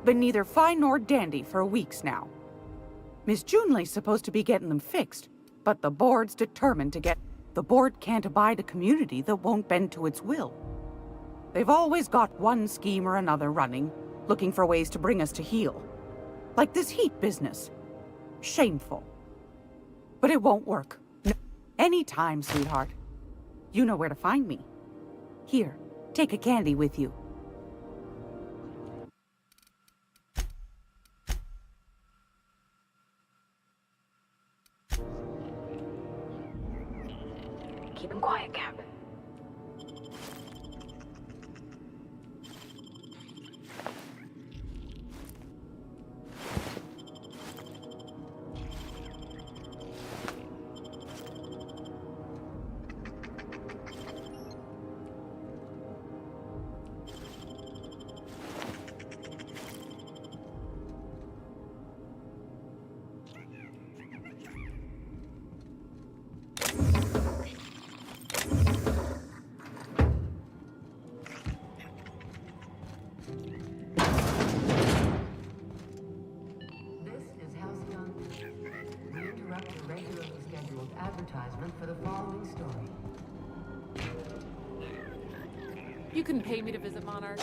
Been neither fine nor dandy for weeks now. Miss Junlei's supposed to be getting them fixed, but the board's determined to get... The board can't abide a community that won't bend to its will. They've always got one scheme or another running, looking for ways to bring us to heel. Like this heat business. Shameful. But it won't work. No. Anytime, sweetheart. You know where to find me. Here, take a candy with you. Keep him quiet, Cap. Advertisement for the following story. You can pay me to visit Monarch.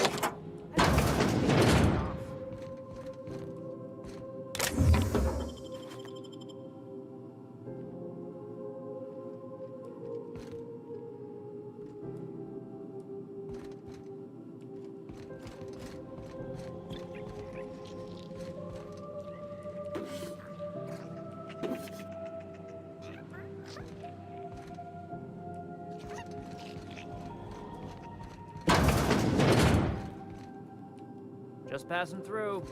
Just passing through.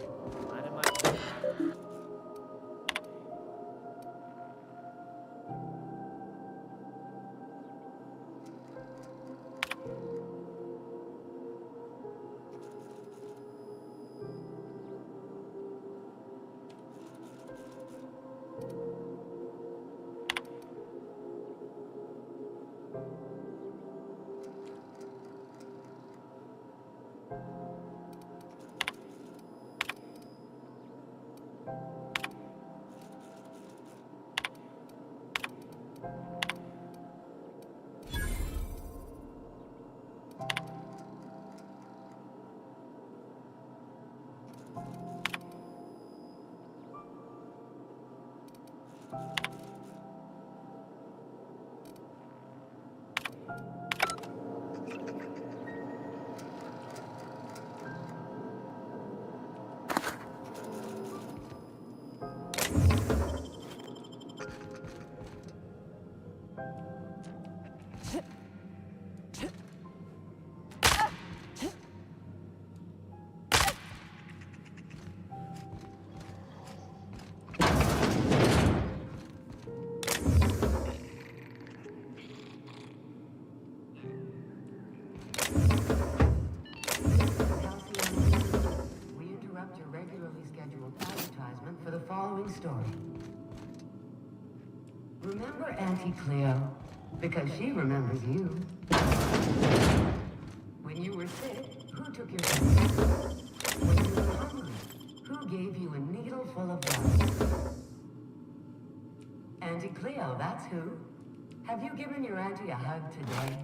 Minding my... For the following story. Remember Auntie Cleo? Because she remembers you. When you were sick, who took your medicine? When you were hungry, who gave you a needle full of love? Auntie Cleo, that's who. Have you given your auntie a hug today?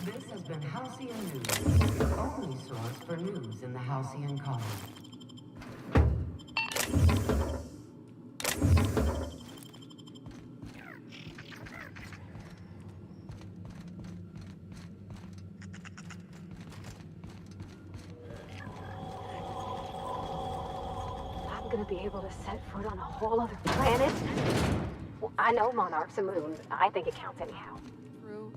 This has been Halcyon News, your only source for news in the Halcyon colony. I'm gonna be able to set foot on a whole other planet. Well, I know Monarch's a moon. I think it counts anyhow. True.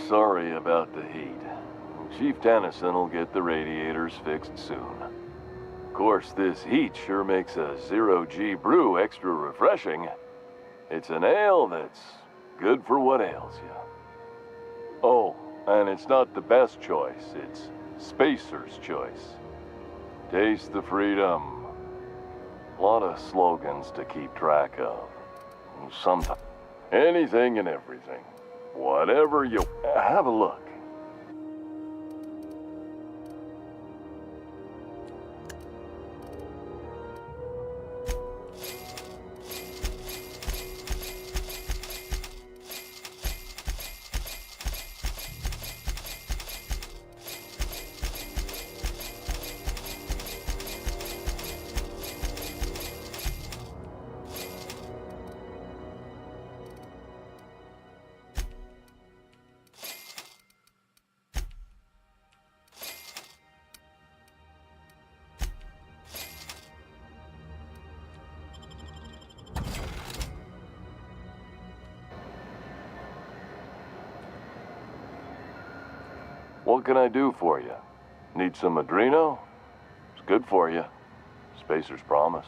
Sorry about the heat. Chief Tennyson will get the radiators fixed soon. Of course, this heat sure makes a zero-G brew extra refreshing. It's an ale that's good for what ails you. Oh, and it's not the best choice. It's Spacer's choice. Taste the freedom. A lot of slogans to keep track of. Sometimes anything and everything. Whatever you... Have a look. What can I do for you? Need some Adreno? It's good for you. Spacer's promise.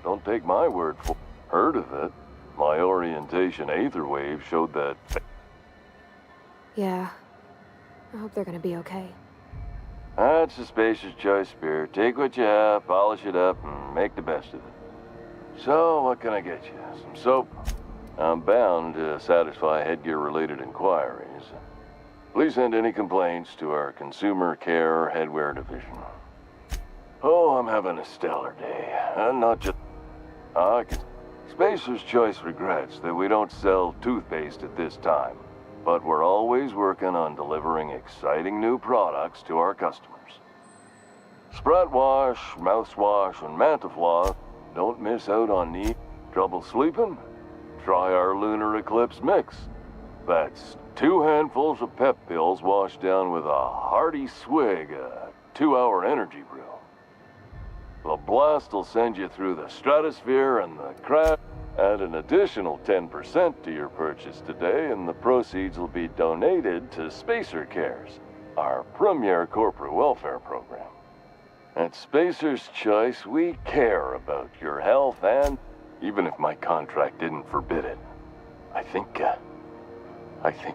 Don't take my word for it. Heard of it. My orientation aether wave showed that... Yeah. I hope they're gonna be okay. That's the Spacer's choice, Spirit. Take what you have, polish it up, and make the best of it. So, what can I get you? Some soap? I'm bound to satisfy headgear-related inquiries. Please send any complaints to our Consumer Care Headwear Division. Oh, I'm having a stellar day. Not just... Spacer's Choice regrets that we don't sell toothpaste at this time, but we're always working on delivering exciting new products to our customers. Sprat wash, mouthwash, and Mantafloss. Don't miss out on neat. Trouble sleeping? Try our Lunar Eclipse mix. That's 2 handfuls of pep pills washed down with a hearty swig of 2-hour energy brew. The blast will send you through the stratosphere and the crash. Add an additional 10% to your purchase today, and the proceeds will be donated to Spacer Cares, our premier corporate welfare program. At Spacer's Choice, we care about your health, and even if my contract didn't forbid it, I think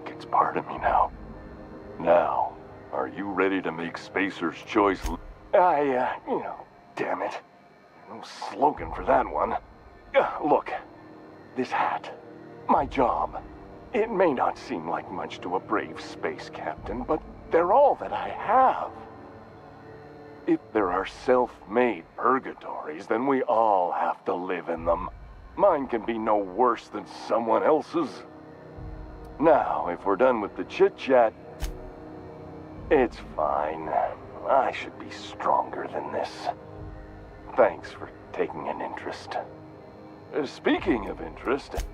it's part of me now. Now, are you ready to make Spacer's Choice? Damn it. No slogan for that one. Look, this hat, my job. It may not seem like much to a brave space captain, but they're all that I have. If there are self-made purgatories, then we all have to live in them. Mine can be no worse than someone else's. Now, if we're done with the chit-chat, it's fine. I should be stronger than this. Thanks for taking an interest. Speaking of interest...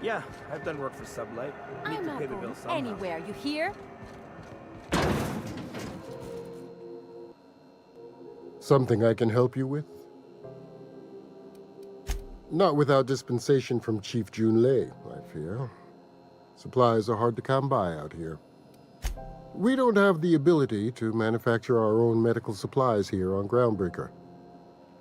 Yeah, I've done work for Sublight. Need I'm to not pay the going bill somehow. anywhere, you hear? Something I can help you with? Not without dispensation from Chief Junlei, I fear. Supplies are hard to come by out here. We don't have the ability to manufacture our own medical supplies here on Groundbreaker.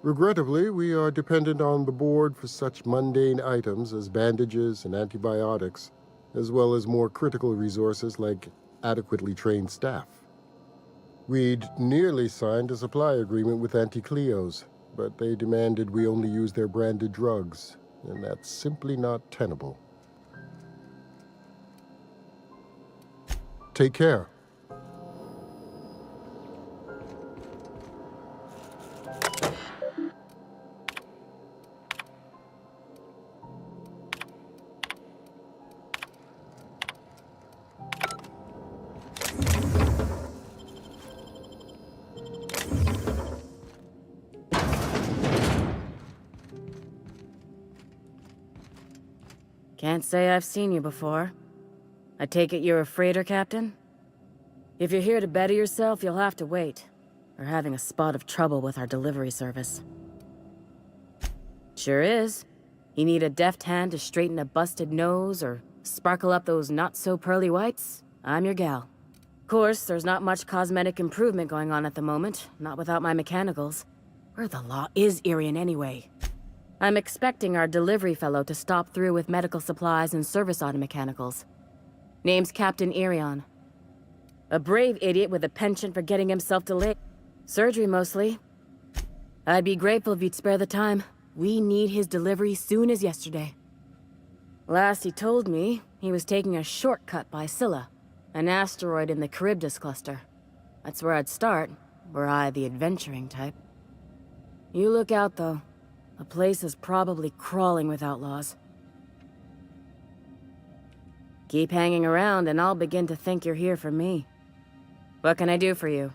Regrettably, we are dependent on the board for such mundane items as bandages and antibiotics, as well as more critical resources like adequately trained staff. We'd nearly signed a supply agreement with Anti-Cleos, but they demanded we only use their branded drugs, and that's simply not tenable. Take care. Can't say I've seen you before. I take it you're a freighter captain? If you're here to better yourself, you'll have to wait. We're having a spot of trouble with our delivery service. Sure is. You need a deft hand to straighten a busted nose or sparkle up those not-so-pearly whites? I'm your gal. Of course, there's not much cosmetic improvement going on at the moment, not without my mechanicals. Where the law is Irian anyway? I'm expecting our delivery fellow to stop through with medical supplies and service auto mechanicals. Name's Captain Irian. A brave idiot with a penchant for getting himself delayed. Surgery, mostly. I'd be grateful if you'd spare the time. We need his delivery soon as yesterday. Last he told me, he was taking a shortcut by Scylla, an asteroid in the Charybdis cluster. That's where I'd start, were I the adventuring type. You look out, though. The place is probably crawling with outlaws. Keep hanging around and I'll begin to think you're here for me. What can I do for you?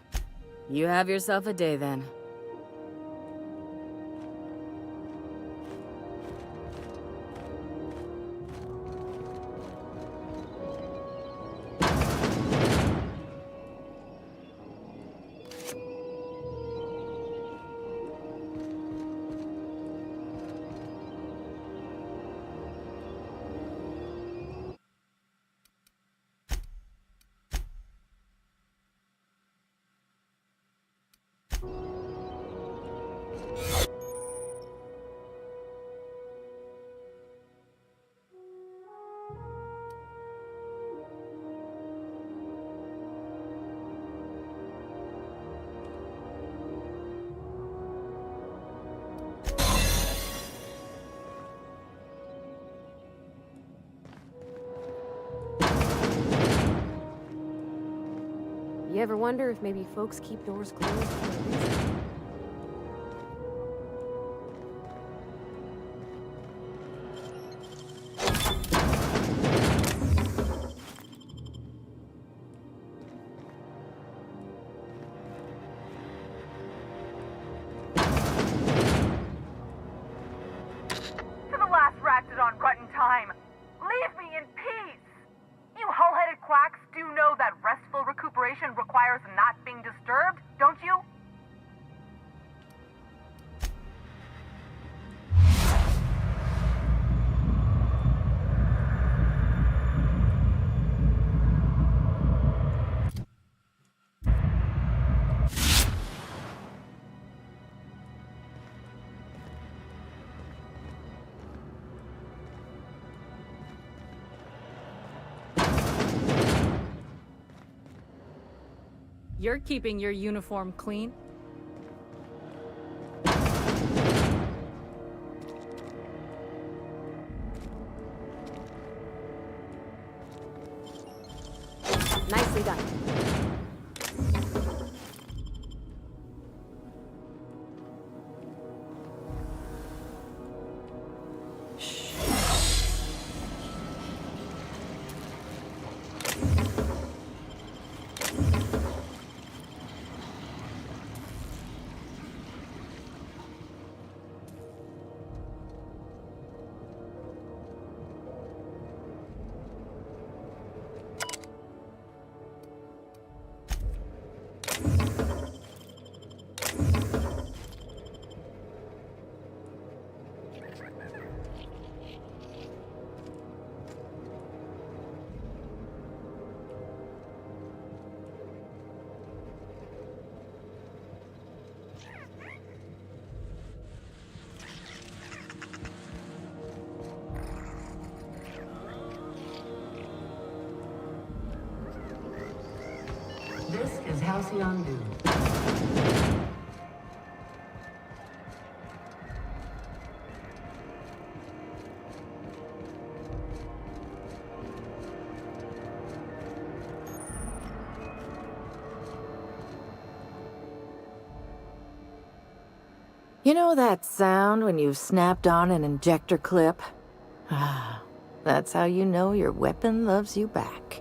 You have yourself a day then. You ever wonder if maybe folks keep doors closed for a reason? To the last ratted on rotten time, leave me in peace! You hull-headed quacks do know that restful recuperation requires not being disturbed, don't you? You're keeping your uniform clean. Nicely done. This is Halcyon Dune. You know that sound when you've snapped on an injector clip? Ah, that's how you know your weapon loves you back.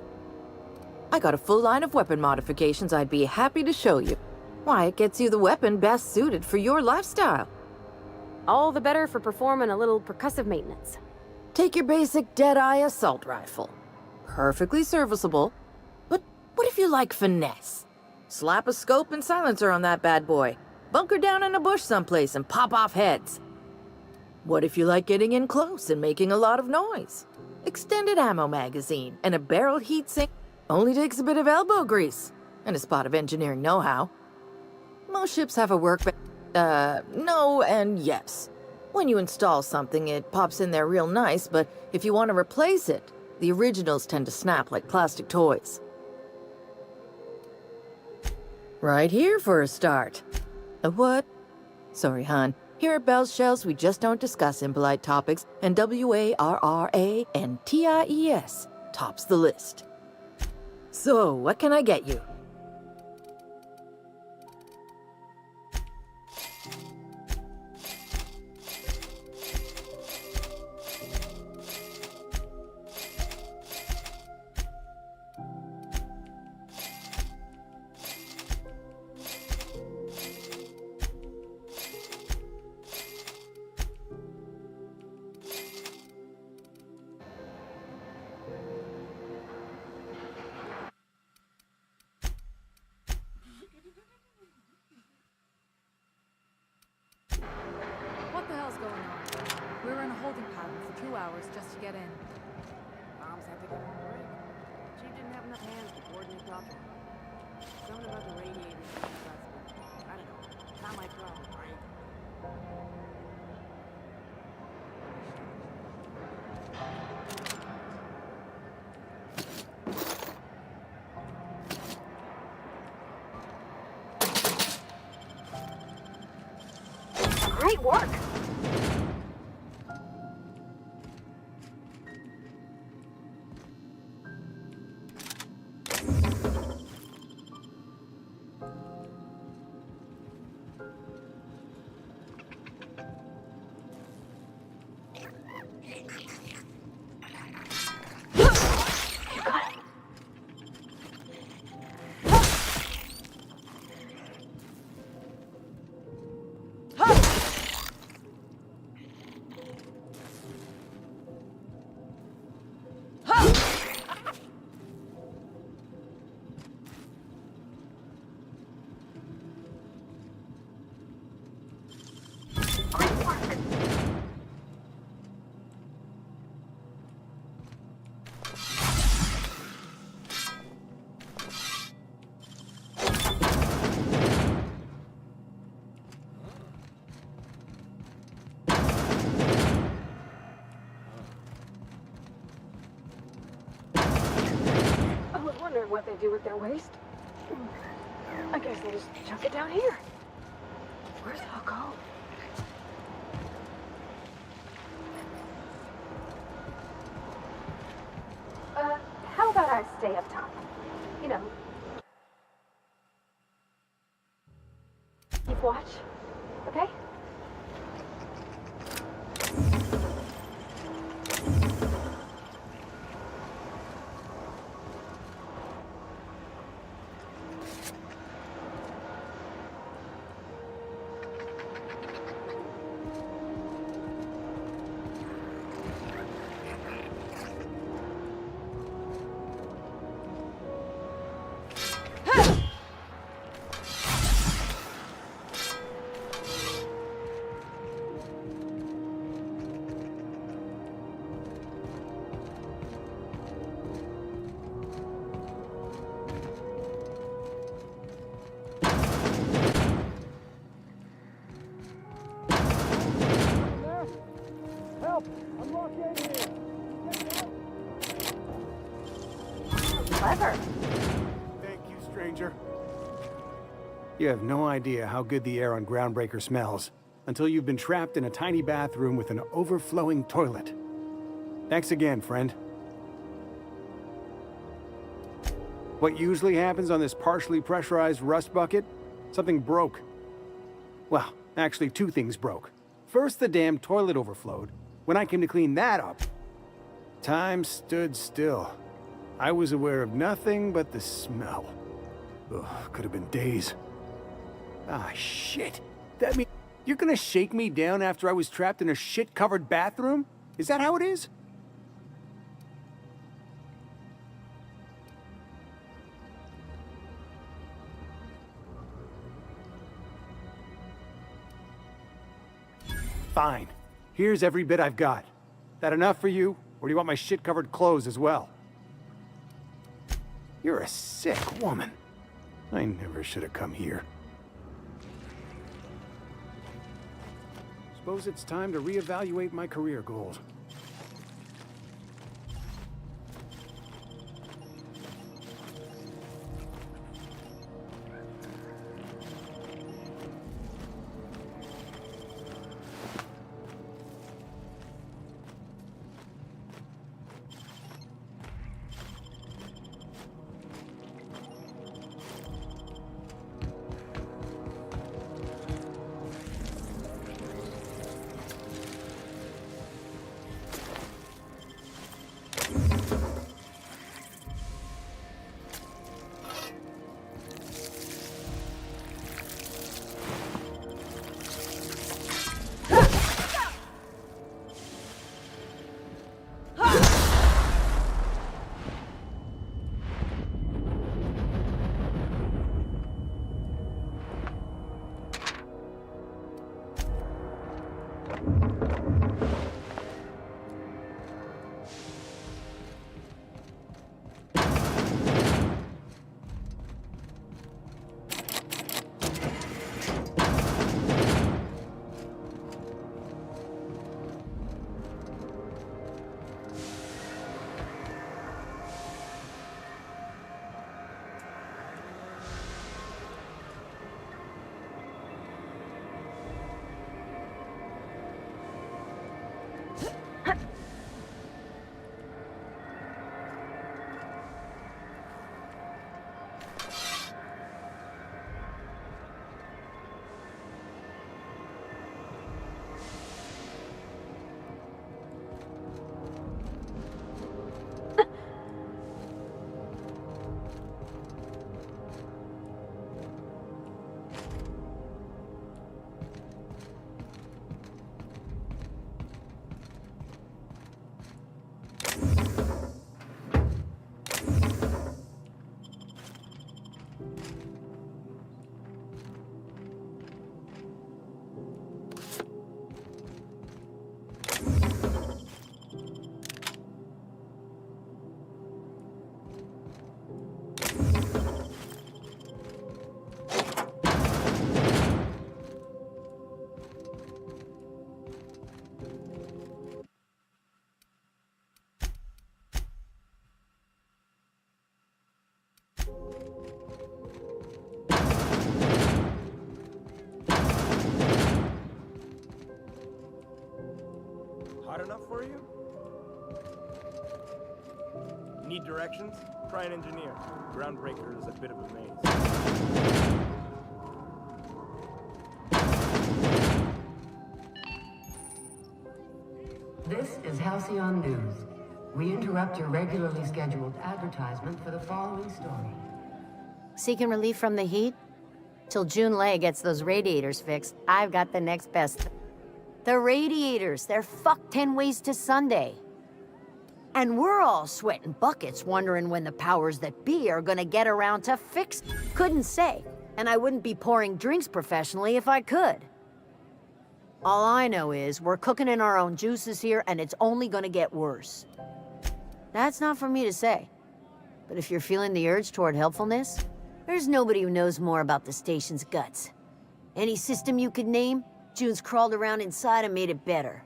I got a full line of weapon modifications I'd be happy to show you. Why, it gets you the weapon best suited for your lifestyle. All the better for performing a little percussive maintenance. Take your basic Deadeye assault rifle. Perfectly serviceable. But what if you like finesse? Slap a scope and silencer on that bad boy. Bunker down in a bush someplace and pop off heads. What if you like getting in close and making a lot of noise? Extended ammo magazine and a barrel heatsink only takes a bit of elbow grease and a spot of engineering know-how. Most ships have a workbench. No and yes. When you install something, it pops in there real nice, but if you want to replace it, the originals tend to snap like plastic toys. Right here for a start. A what? Sorry, hon. Here at Bell's Shells, we just don't discuss impolite topics, and WARRANTIES tops the list. So, what can I get you? What the hell's going on? We were in a holding pattern for 2 hours just to get in. Moms had to go on break. Chief didn't have enough hands to coordinate properly. Something about the radiators. I don't know. Not my problem, right? Great work! What they do with their waste? I guess they just chuck it down here. Where's it all go? How about I stay up top? You know, keep watch, okay? Clever. Thank you, stranger. You have no idea how good the air on Groundbreaker smells until you've been trapped in a tiny bathroom with an overflowing toilet. Thanks again, friend. What usually happens on this partially pressurized rust bucket? Something broke. Well, Actually, two things broke. First, the damn toilet overflowed. When I came to clean that up, time stood still. I was aware of nothing but the smell. Ugh, could have been days. Ah, shit. That means you're gonna shake me down after I was trapped in a shit-covered bathroom? Is that how it is? Fine. Here's every bit I've got. That enough for you, or do you want my shit-covered clothes as well? You're a sick woman. I never should have come here. Suppose it's time to reevaluate my career goals. Hot enough for you? Need directions? Try an engineer. Groundbreaker is a bit of a maze. This is Halcyon News. We interrupt your regularly scheduled advertisement for the following story. Seeking relief from the heat? Till Junlei gets those radiators fixed, I've got the next best. The radiators, they're fucked 10 ways to Sunday. And we're all sweating buckets wondering when the powers that be are gonna get around to fix. Couldn't say, and I wouldn't be pouring drinks professionally if I could. All I know is we're cooking in our own juices here, and it's only gonna get worse. That's not for me to say. But if you're feeling the urge toward helpfulness, there's nobody who knows more about the station's guts. Any system you could name, June's crawled around inside and made it better.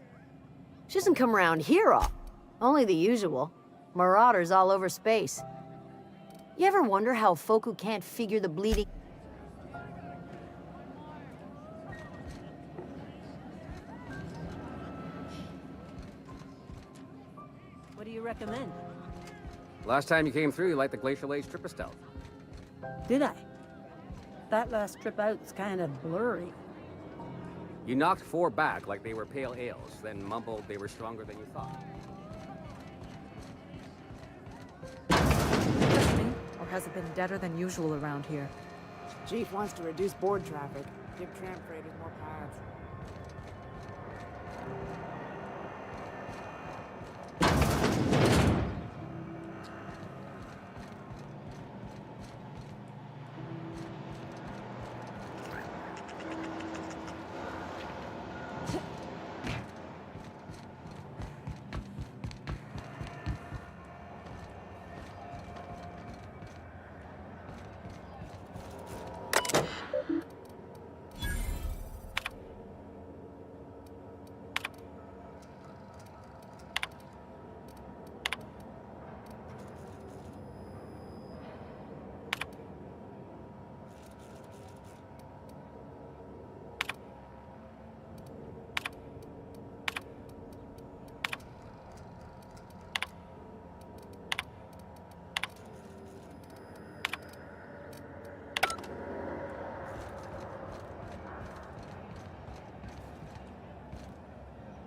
She doesn't come around here often. Only the usual. Marauders all over space. You ever wonder how folk who can't figure the bleeding... What do you recommend? Last time you came through, you liked the Glacial Age Tripper Stealth. Did I? That last trip out's kind of blurry. You knocked 4 back like they were pale ales, then mumbled they were stronger than you thought. Interesting. Or has it been deader than usual around here? Chief wants to reduce board traffic, give tram freighters more paths.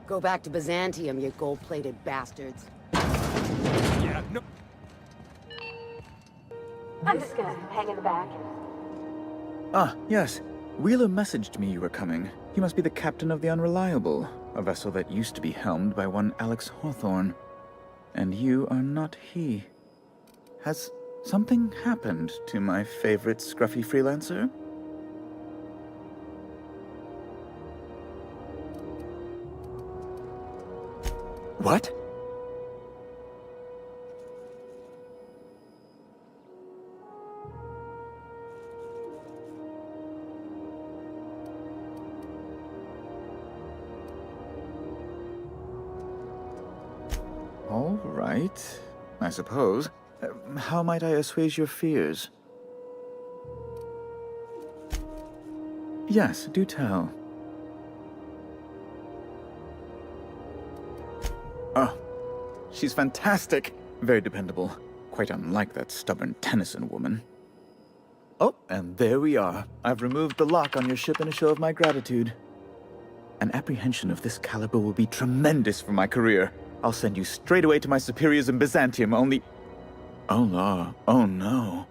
Go back to Byzantium, you gold-plated bastards. Yeah, no. I'm just gonna hang in the back. Ah, yes. Wheeler messaged me you were coming. He must be the captain of the Unreliable, a vessel that used to be helmed by one Alex Hawthorne. And you are not he. Has something happened to my favorite scruffy freelancer? What? All right, I suppose. How might I assuage your fears? Yes, do tell. Oh, she's fantastic. Very dependable. Quite unlike that stubborn Tennyson woman. Oh, and there we are. I've removed the lock on your ship in a show of my gratitude. An apprehension of this caliber will be tremendous for my career. I'll send you straight away to my superiors in Byzantium, only... Oh, la. Oh, no.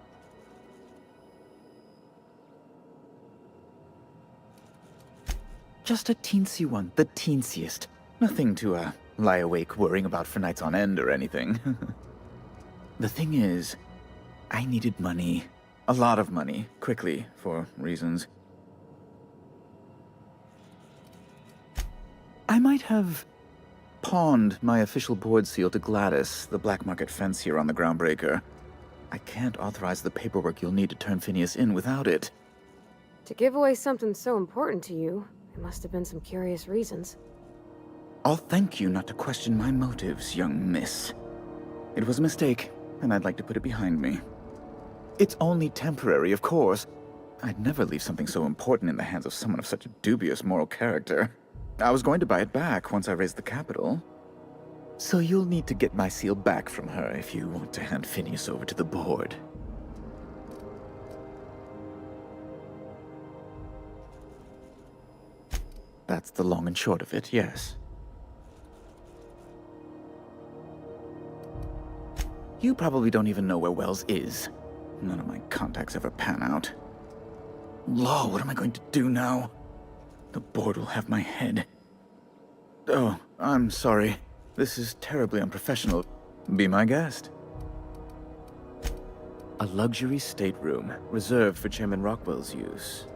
Just a teensy one, the teensiest. Nothing to, lie awake worrying about for nights on end or anything. The thing is, I needed money. A lot of money, quickly, for reasons. I might have pawned my official board seal to Gladys, the black market fancier on the Groundbreaker. I can't authorize the paperwork you'll need to turn Phineas in without it. To give away something so important to you, there must have been some curious reasons. I'll thank you not to question my motives, young miss. It was a mistake, and I'd like to put it behind me. It's only temporary, of course. I'd never leave something so important in the hands of someone of such a dubious moral character. I was going to buy it back once I raised the capital. So you'll need to get my seal back from her if you want to hand Phineas over to the board. That's the long and short of it, yes. You probably don't even know where Wells is. None of my contacts ever pan out. Law, what am I going to do now? The board will have my head. Oh, I'm sorry. This is terribly unprofessional. Be my guest. A luxury stateroom, reserved for Chairman Rockwell's use.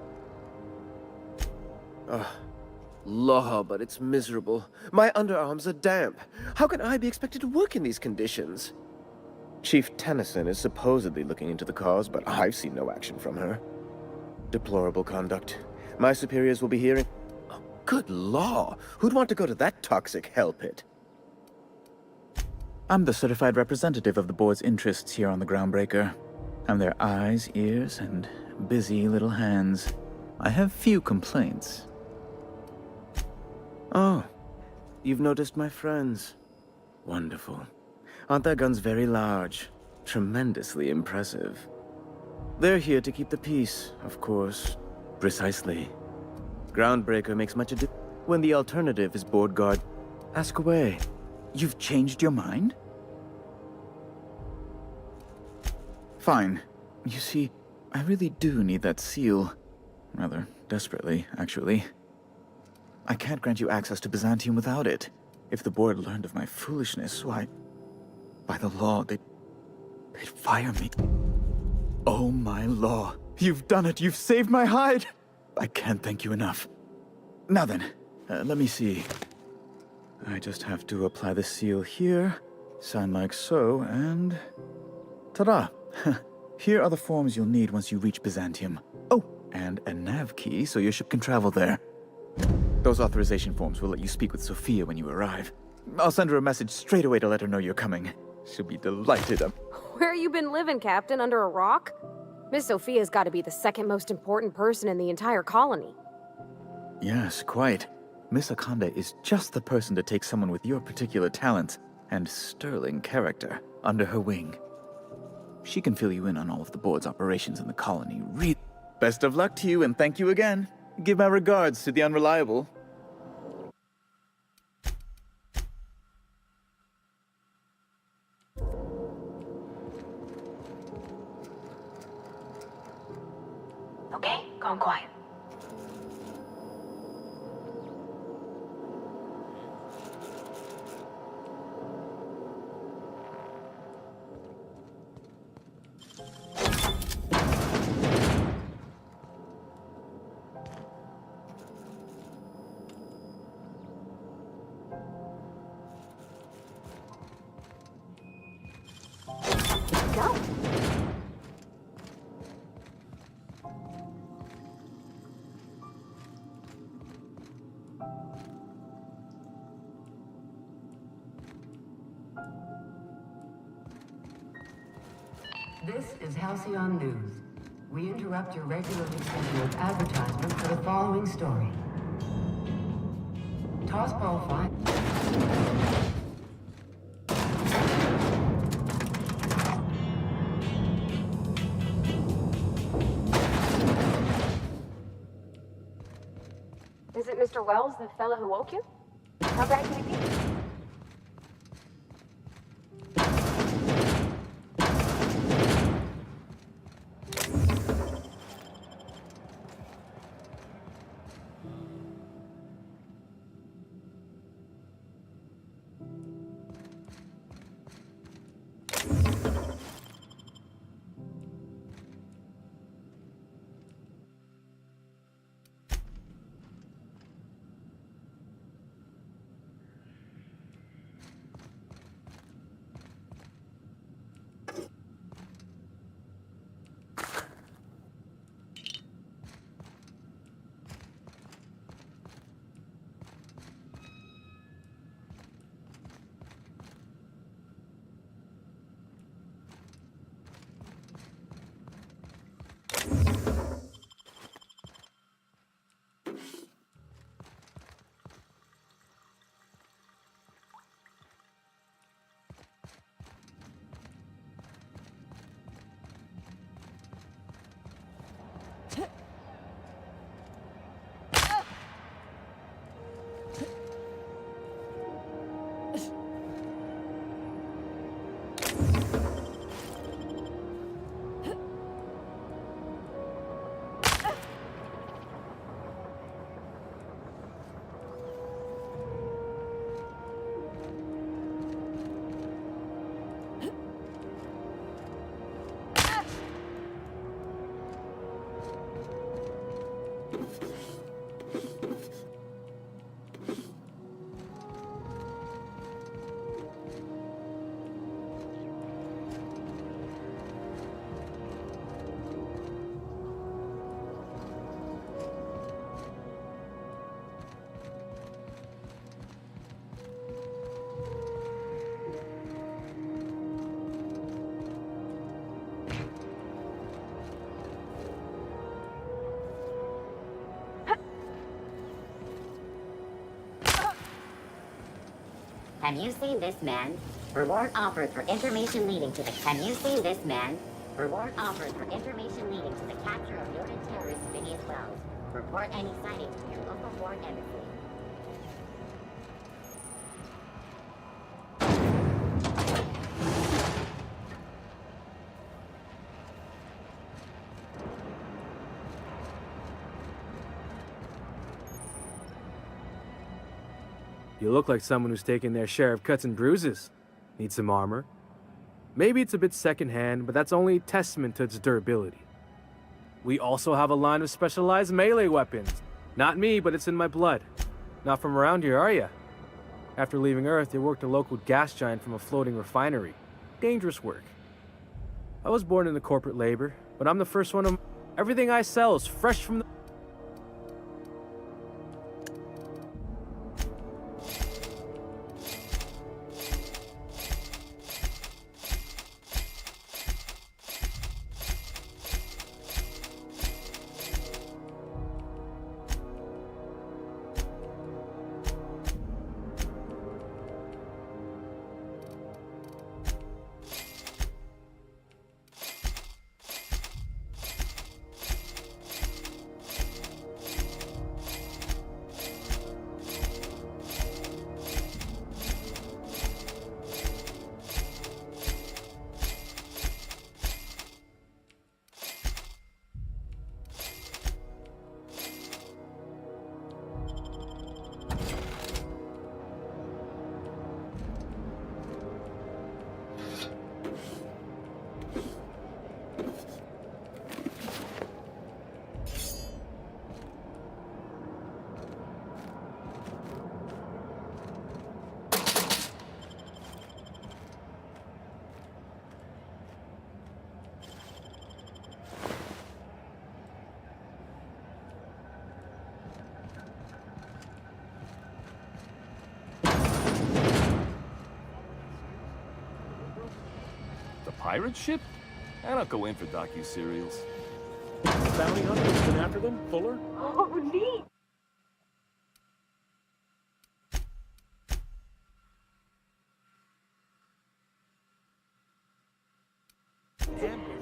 Law, but it's miserable. My underarms are damp. How can I be expected to work in these conditions? Chief Tennyson is supposedly looking into the cause, but I've seen no action from her. Deplorable conduct. My superiors will be hearing... Oh, good law! Who'd want to go to that toxic hell pit? I'm the certified representative of the board's interests here on the Groundbreaker. I'm their eyes, ears, and busy little hands. I have few complaints. Oh, you've noticed my friends. Wonderful. Aren't their guns very large? Tremendously impressive. They're here to keep the peace, of course. Precisely. Groundbreaker makes much ado when the alternative is board guard. Ask away. You've changed your mind? Fine. You see, I really do need that seal. Rather desperately, actually. I can't grant you access to Byzantium without it. If the board learned of my foolishness, why, by the law, they'd fire me. Oh my law. You've done it. You've saved my hide. I can't thank you enough. Now then, let me see. I just have to apply the seal here, sign like so, and... ta-da! Here are the forms you'll need once you reach Byzantium. Oh, and a nav key so your ship can travel there. Those authorization forms will let you speak with Sophia when you arrive. I'll send her a message straight away to let her know you're coming. She'll be delighted. Where you been living, Captain? Under a rock? Miss Sophia's got to be the second most important person in the entire colony. Yes, quite. Miss Akanda is just the person to take someone with your particular talents and sterling character under her wing. She can fill you in on all of the board's operations in the colony. Best of luck to you, and thank you again. Give my regards to the Unreliable. Okay, gone quiet. Go. This is Halcyon News. We interrupt your regularly scheduled advertisement for the following story. Tossball 5. Is it Mr. Wells, the fellow who woke you? How bad can it be? Have you seen this man? Reward offered for information leading to the... Have you seen this man? Reward offered for information leading to the capture of noted terrorist 𝖙𝖊𝖊𝖗. Report any sightings to your local foreign embassy. You look like someone who's taken their share of cuts and bruises. Need some armor? Maybe it's a bit secondhand, but that's only a testament to its durability. We also have a line of specialized melee weapons. Not me, but it's in my blood. Not from around here, are ya? After leaving Earth, you worked a local gas giant from a floating refinery. Dangerous work. I was born into corporate labor, but I'm the first one of... Everything I sell is fresh from the... Pirate ship? I don't go in for docu-serials. Bounty hunter's been after them? Fuller? Oh, neat!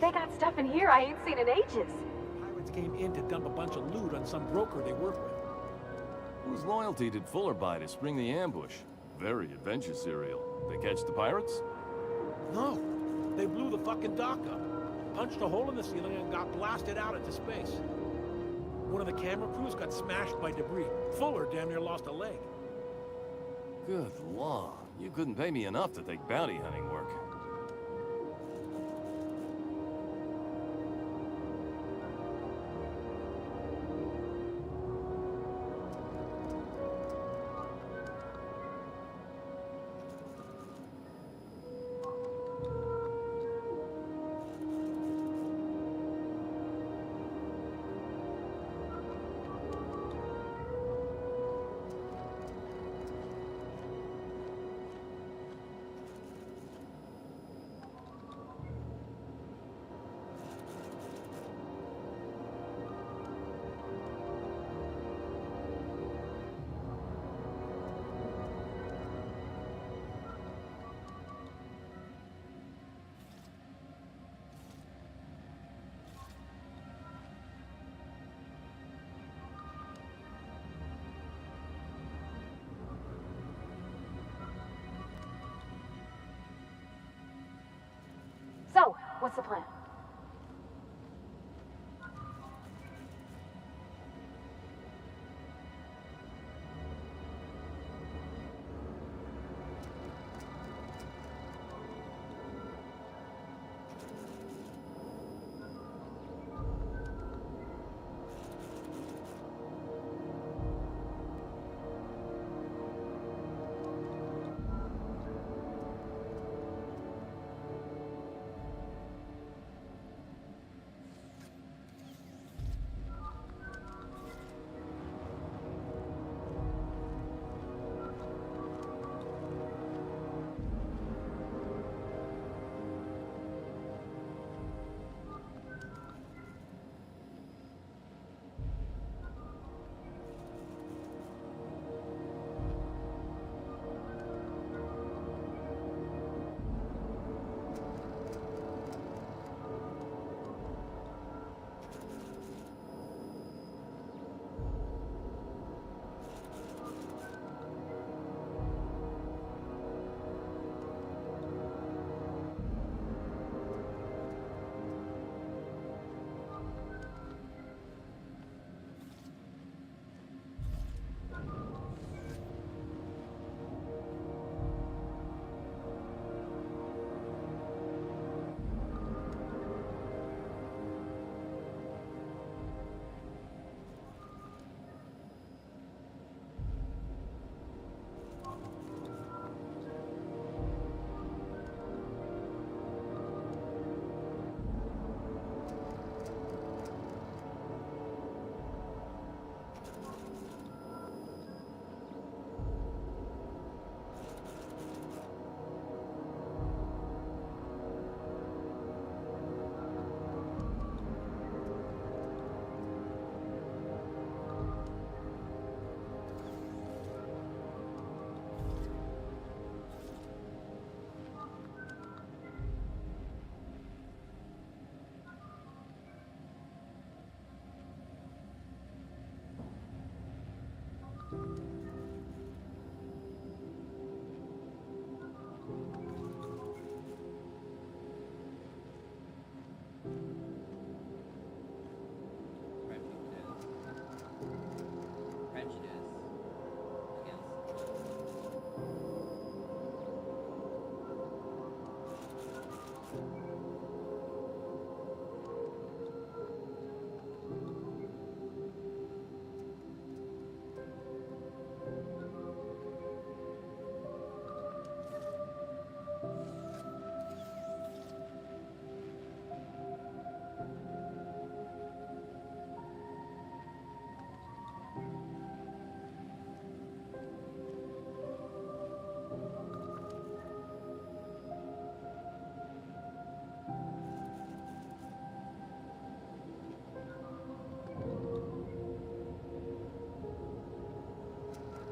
They got stuff in here I ain't seen in ages. Pirates came in to dump a bunch of loot on some broker they work with. Whose loyalty did Fuller buy to spring the ambush? Very adventure serial. They catch the pirates? No. They blew the fucking dock up, punched a hole in the ceiling, and got blasted out into space. One of the camera crews got smashed by debris. Fuller damn near lost a leg. Good law. You couldn't pay me enough to take bounty hunting work. So, what's the plan?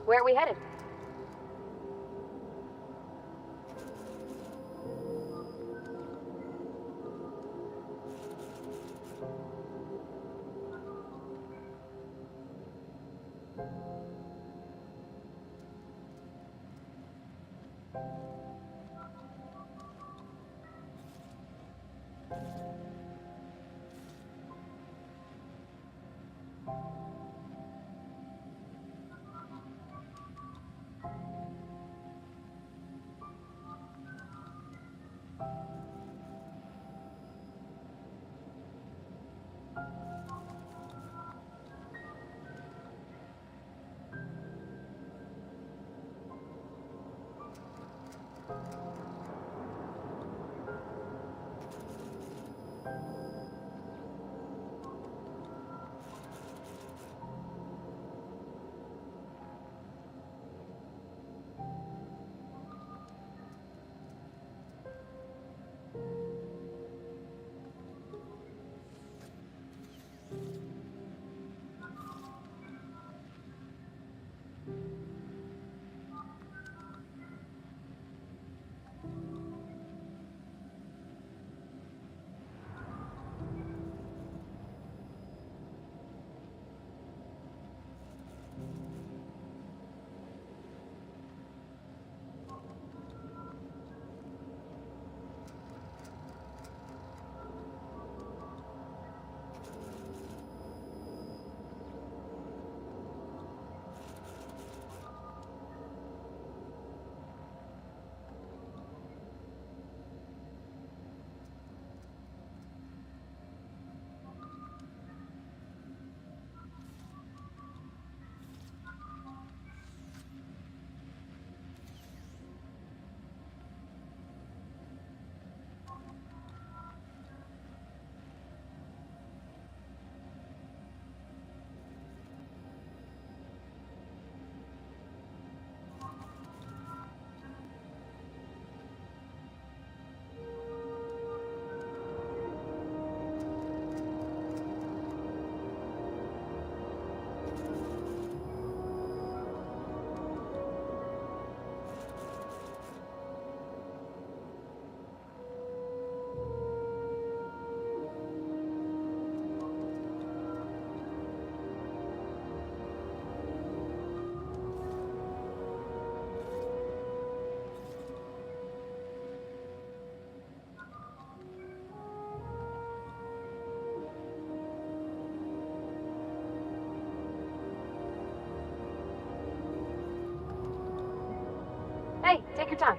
Where are we headed? Hey, take your time.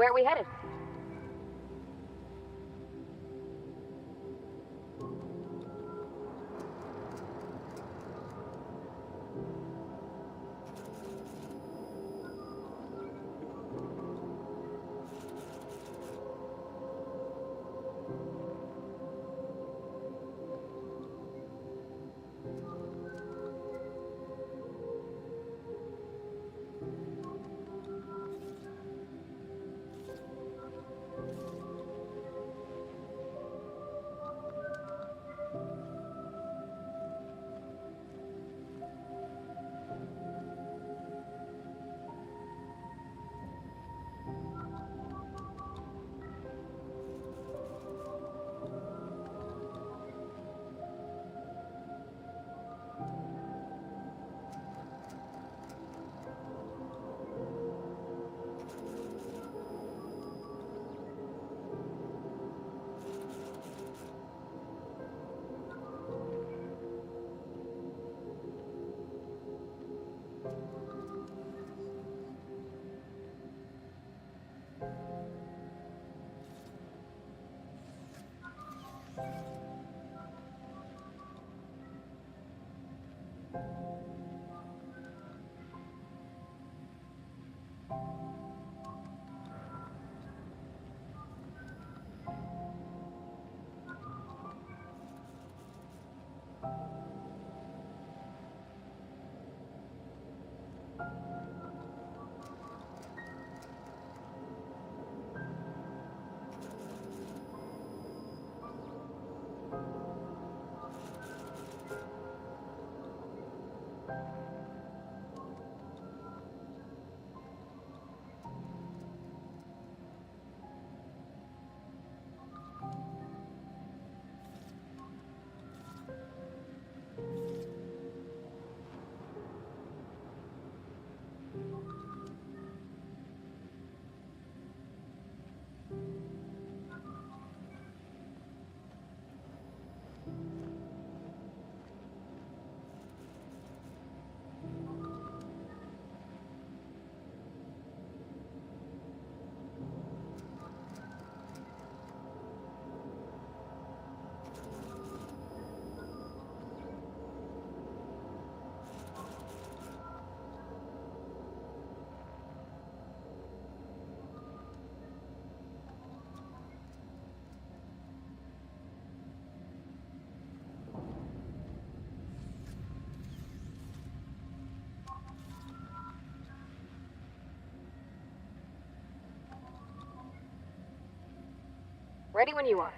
Where are we headed? Ready when you are.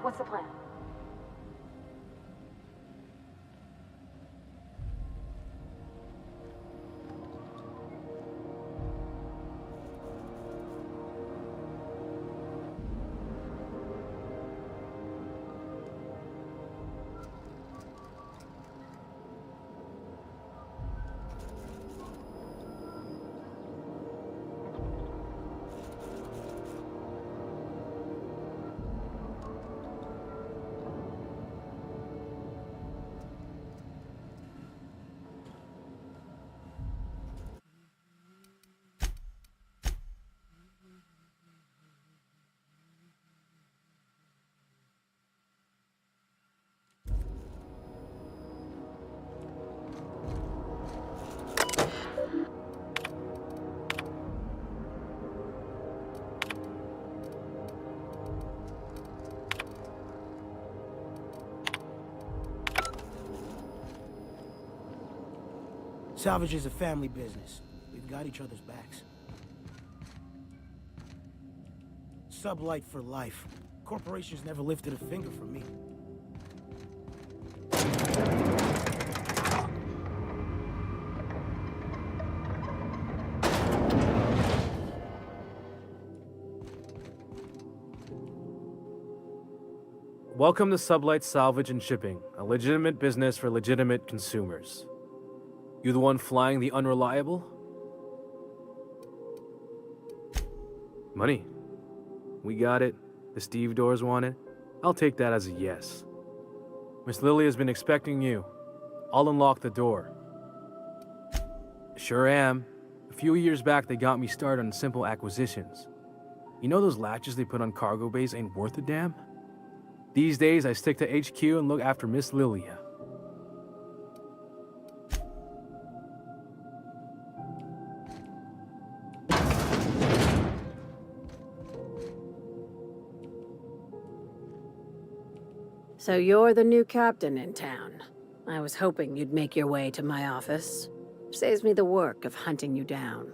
What's the plan? Salvage is a family business. We've got each other's backs. Sublight for life. Corporations never lifted a finger for me. Welcome to Sublight Salvage and Shipping, a legitimate business for legitimate consumers. You the one flying the unreliable? Money. We got it. The stevedores want it. I'll take that as a yes. Miss Lily has been expecting you. I'll unlock the door. Sure am. A few years back, they got me started on simple acquisitions. You know those latches they put on cargo bays ain't worth a damn? These days, I stick to HQ and look after Miss Lilia. So you're the new captain in town. I was hoping you'd make your way to my office. Saves me the work of hunting you down.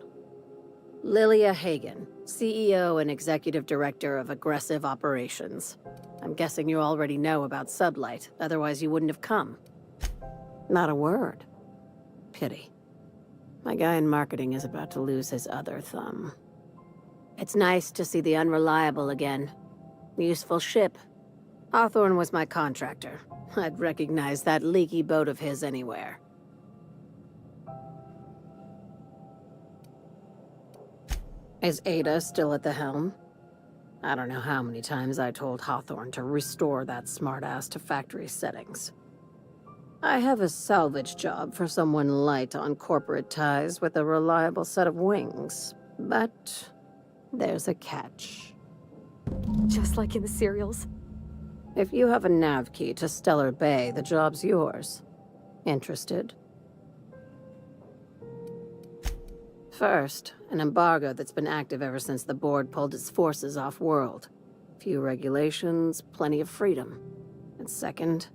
Lilia Hagen, CEO and Executive Director of Aggressive Operations. I'm guessing you already know about Sublight, otherwise you wouldn't have come. Not a word. Pity. My guy in marketing is about to lose his other thumb. It's nice to see the Unreliable again. Useful ship. Hawthorne was my contractor. I'd recognize that leaky boat of his anywhere. Is Ada still at the helm? I don't know how many times I told Hawthorne to restore that smartass to factory settings. I have a salvage job for someone light on corporate ties with a reliable set of wings, but there's a catch. Just like in the serials? If you have a nav key to Stellar Bay, the job's yours. Interested? First, an embargo that's been active ever since the board pulled its forces off-world. Few regulations, plenty of freedom. And second,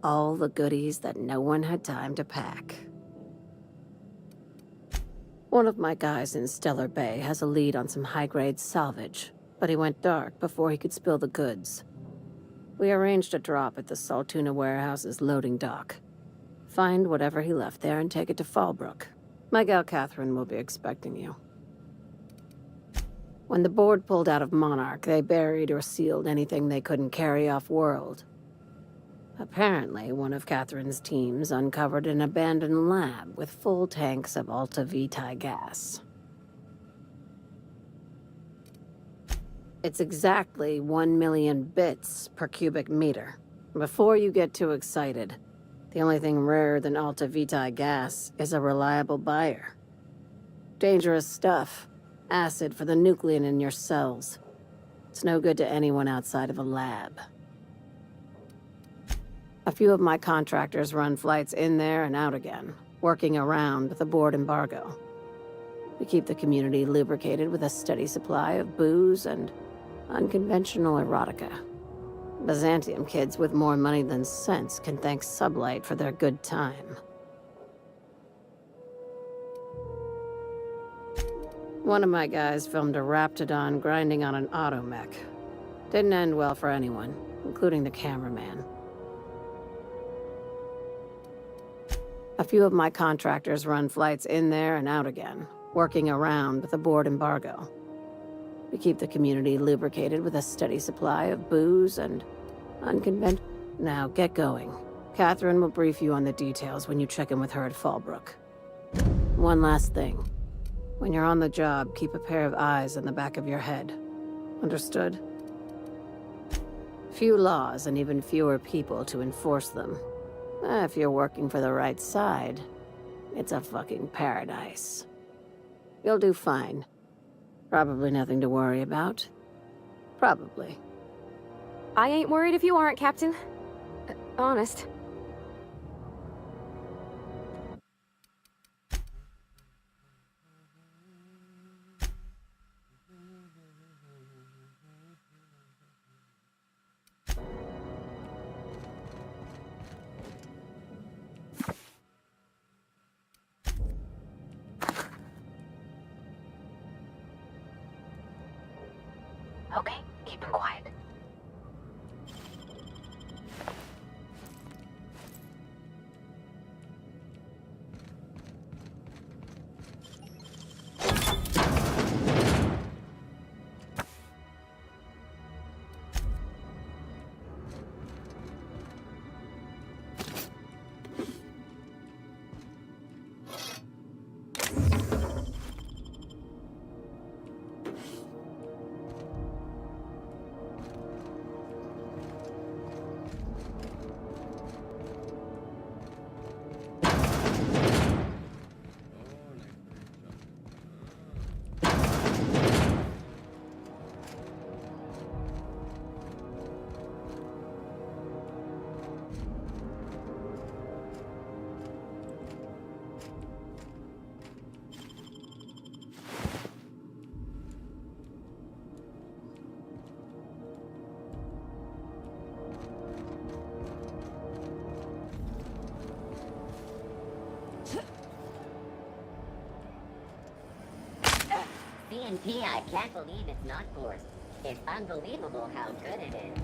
all the goodies that no one had time to pack. One of my guys in Stellar Bay has a lead on some high-grade salvage, but he went dark before he could spill the goods. We arranged a drop at the Saltuna warehouse's loading dock. Find whatever he left there and take it to Fallbrook. My gal Catherine will be expecting you. When the board pulled out of Monarch, they buried or sealed anything they couldn't carry off-world. Apparently, one of Catherine's teams uncovered an abandoned lab with full tanks of 𝖙𝖊𝖊𝖗 gas. It's exactly 1 million bits per cubic meter. Before you get too excited, the only thing rarer than 𝖙𝖊𝖊𝖗 gas is a reliable buyer. Dangerous stuff. Acid for the nuclein in your cells. It's no good to anyone outside of a lab. A few of my contractors run flights in there and out again, working around the board embargo. We keep the community lubricated with a steady supply of booze and unconventional erotica. Byzantium kids with more money than sense can thank Sublight for their good time. One of my guys filmed a Raptidon grinding on an automech. Didn't end well for anyone. including the cameraman. A few of my contractors run flights in there and out again, working around with the board embargo. We keep the community lubricated with a steady supply of booze and unconventional... Now, get going. Catherine will brief you on the details when you check in with her at Fallbrook. One last thing. When you're on the job, keep a pair of eyes in the back of your head. Understood? Few laws and even fewer people to enforce them. If you're working for the right side, it's a fucking paradise. You'll do fine. Probably nothing to worry about. Probably. I ain't worried if you aren't, Captain. Honest. Okay, keep it quiet. CNP, I can't believe it's not forced. It's unbelievable how good it is.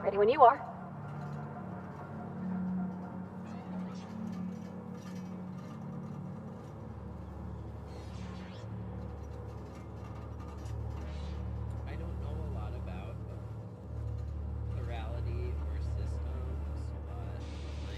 Ready when you are. I don't know a lot about plurality or systems, but my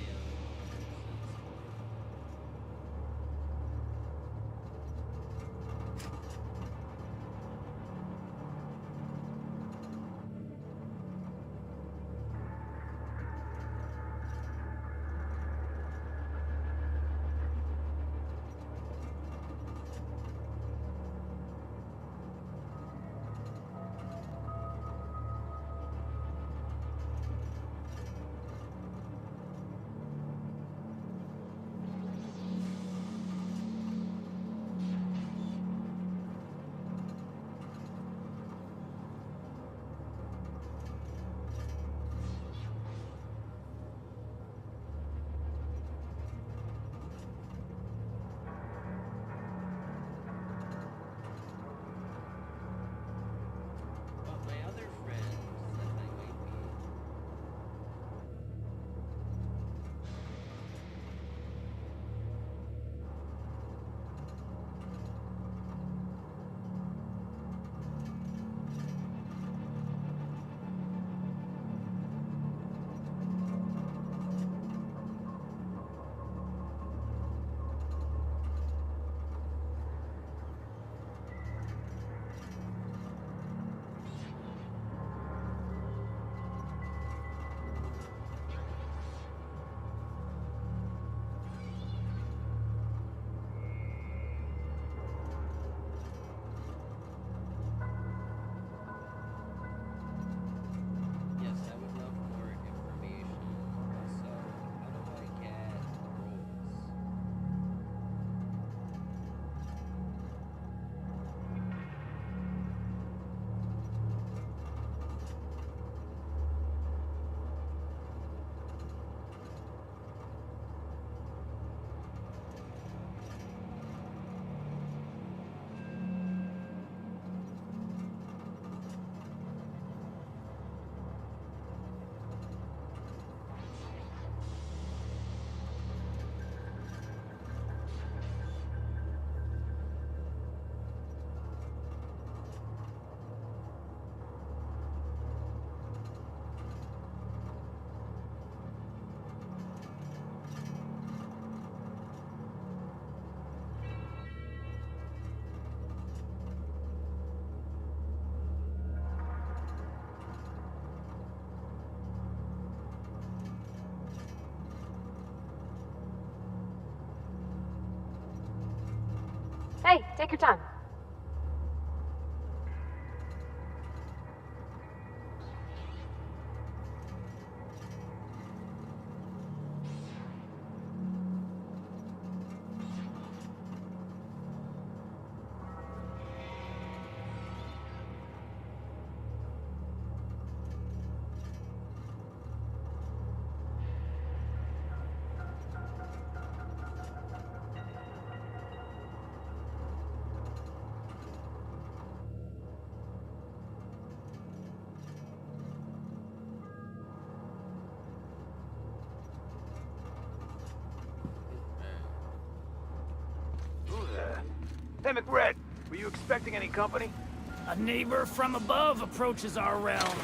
Take your time. Hey, McRed, were you expecting any company? A neighbor from above approaches our realm.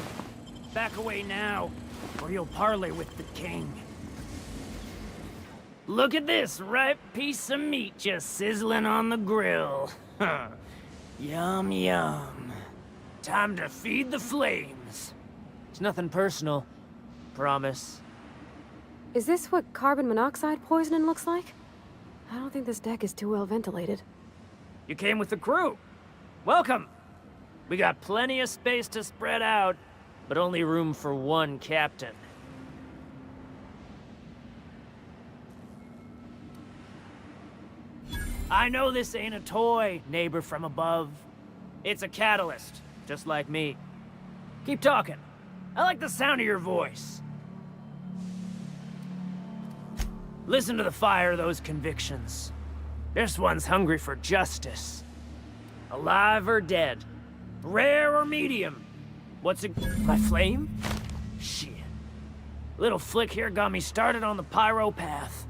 Back away now, or you'll parley with the king. Look at this ripe piece of meat just sizzling on the grill. Yum, yum. Time to feed the flames. It's nothing personal. Promise. Is this what carbon monoxide poisoning looks like? I don't think this deck is too well ventilated. You came with the crew. Welcome. We got plenty of space to spread out, but only room for one captain. I know this ain't a toy, neighbor from above. It's a catalyst, just like me. Keep talking. I like the sound of your voice. Listen to the fire of those convictions. This one's hungry for justice. Alive or dead. Rare or medium. What's it? My flame? Shit. Little flick here got me started on the pyro path.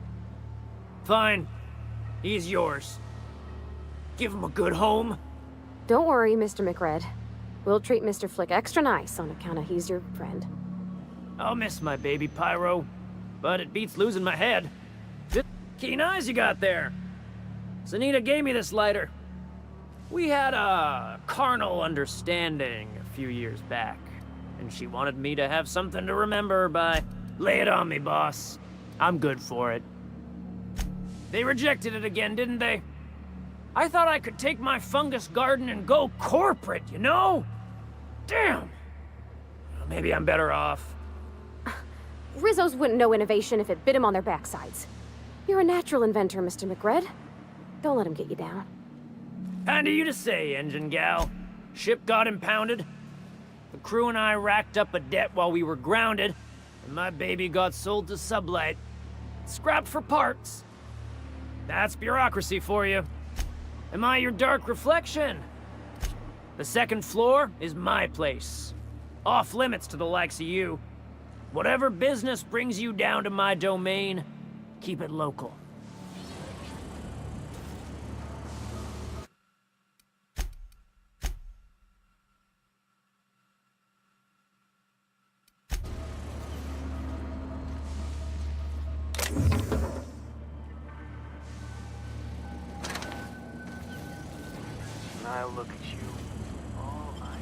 Fine. He's yours. Give him a good home. Don't worry, Mr. McRed. We'll treat Mr. Flick extra nice on account of he's your friend. I'll miss my baby pyro, but it beats losing my head. Keen eyes you got there. Zanita gave me this lighter. We had a carnal understanding a few years back, and she wanted me to have something to remember her by. Lay it on me, boss. I'm good for it. They rejected it again, didn't they? I thought I could take my fungus garden and go corporate, you know? Damn! Maybe I'm better off. Rizzos wouldn't know innovation if it bit him on their backsides. You're a natural inventor, Mr. McRed. Don't let him get you down. Kind of you to say, engine gal. Ship got impounded. The crew and I racked up a debt while we were grounded, and my baby got sold to Sublight. Scrapped for parts. That's bureaucracy for you. Am I your dark reflection? The second floor is my place. Off limits to the likes of you. Whatever business brings you down to my domain, keep it local. Now look at you. Oh my God.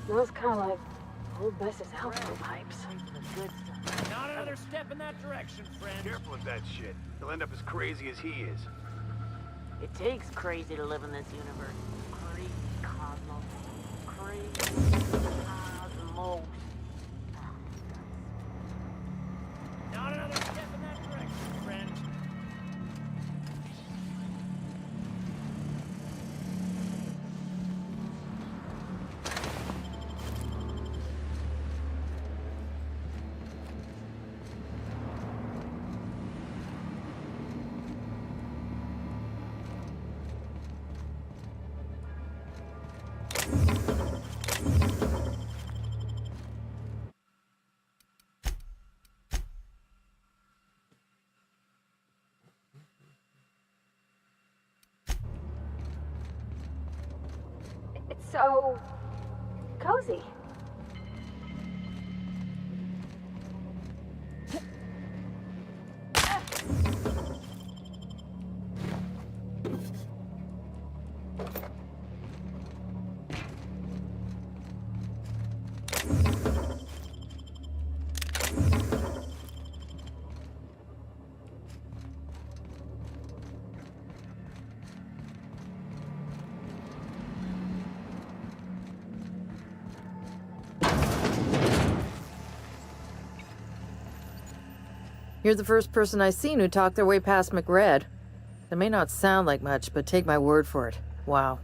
Smells kind of like old Bess's health pipes. Not another step in that direction, friend. Careful with that shit. He'll end up as crazy as he is. It takes crazy to live in this universe. Crazy cosmos. Crazy cosmos. Not another step in that direction, friend. It's so cozy. You're the first person I've seen who talked their way past McRed. It may not sound like much, but take my word for it. Wow.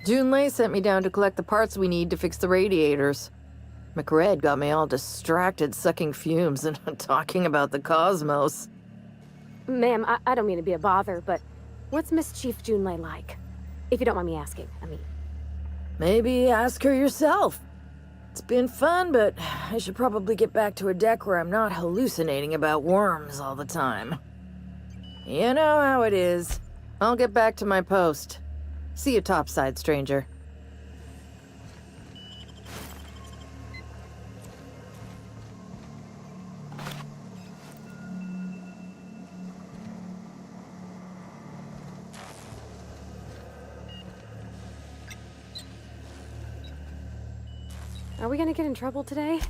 𝖍𝖊𝖊𝖗 sent me down to collect the parts we need to fix the radiators. McRed got me all distracted sucking fumes and talking about the cosmos. Ma'am, I don't mean to be a bother, but what's Miss Chief 𝖍𝖊𝖊𝖗 like? If you don't mind me asking, I mean. Maybe ask her yourself. It's been fun, but I should probably get back to a deck where I'm not hallucinating about worms all the time. You know how it is. I'll get back to my post. See you topside, stranger. Are we gonna get in trouble today?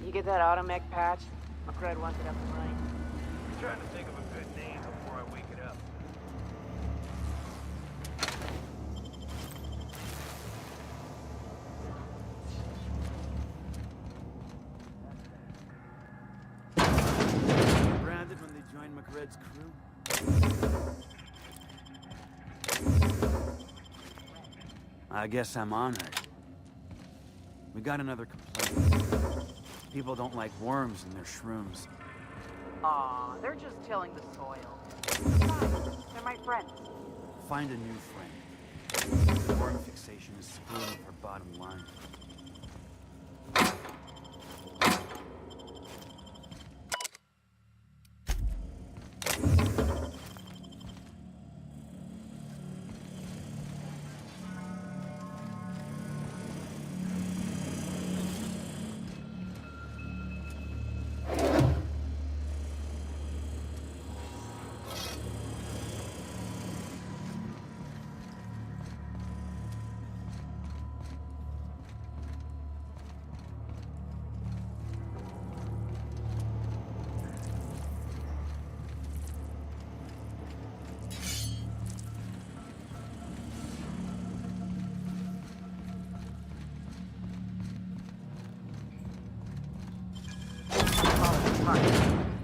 You get that automech patch? McRed wants it up and running. I'm trying to think of a good name before I wake it up. Branded when they joined McRed's crew. I guess I'm honored. We got another complaint. People don't like worms in their shrooms. Aw, they're just tilling the soil. Besides, they're my friends. Find a new friend. Worm fixation is screwing with our bottom line.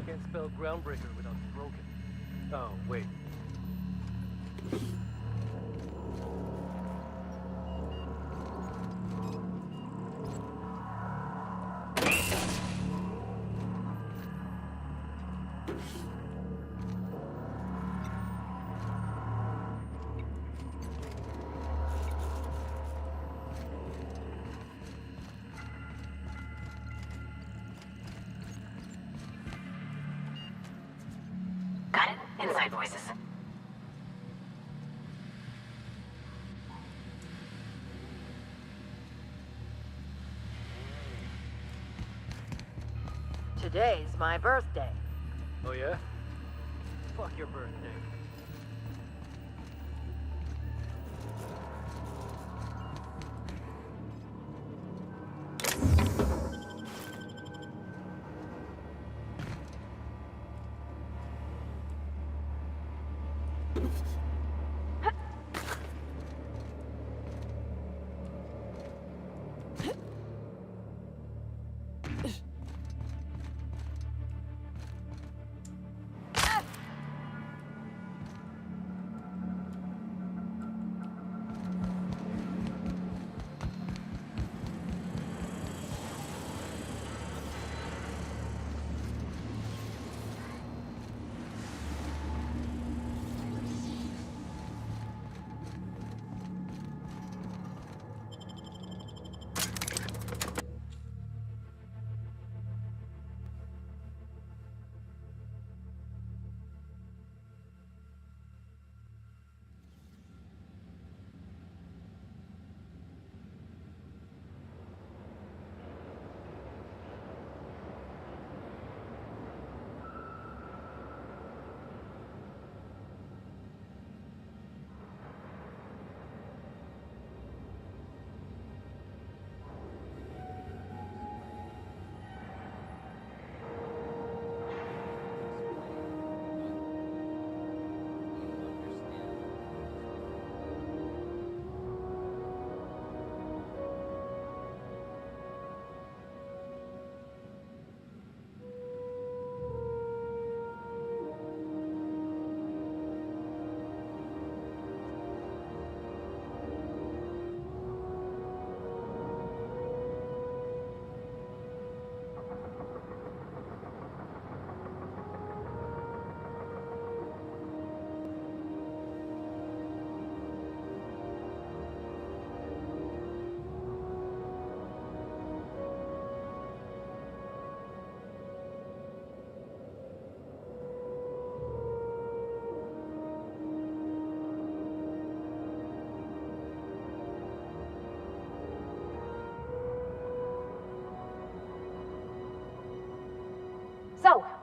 Can't spell groundbreaker without broken. Oh, wait. Got it? Inside voices. Today's my birthday. Oh, yeah? Fuck your birthday.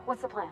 What's the plan?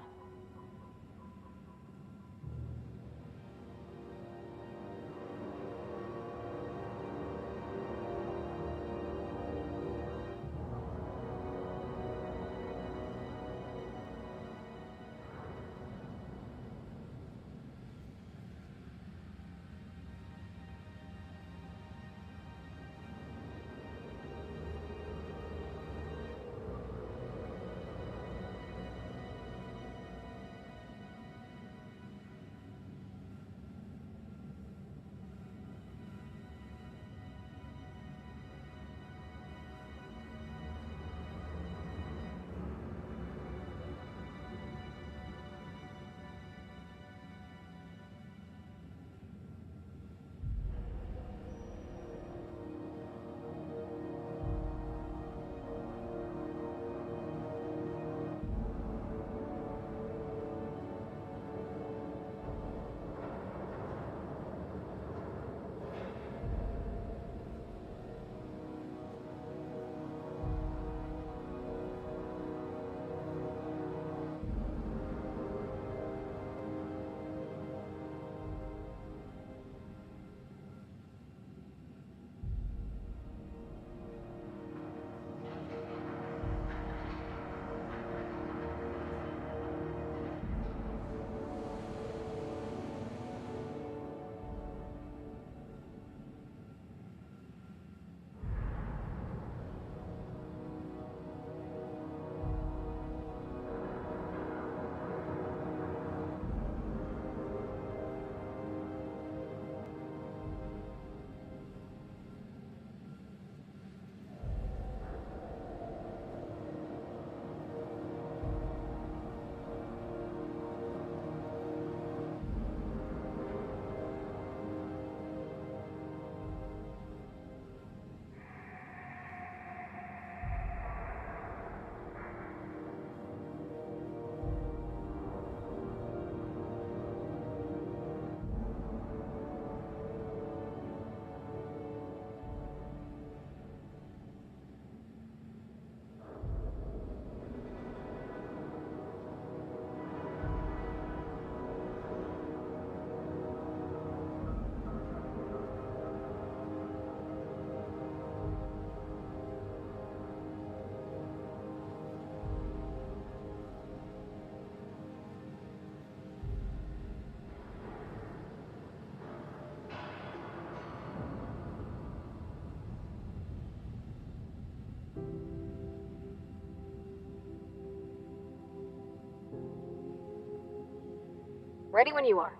Ready when you are.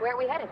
Where are we headed?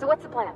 So what's the plan?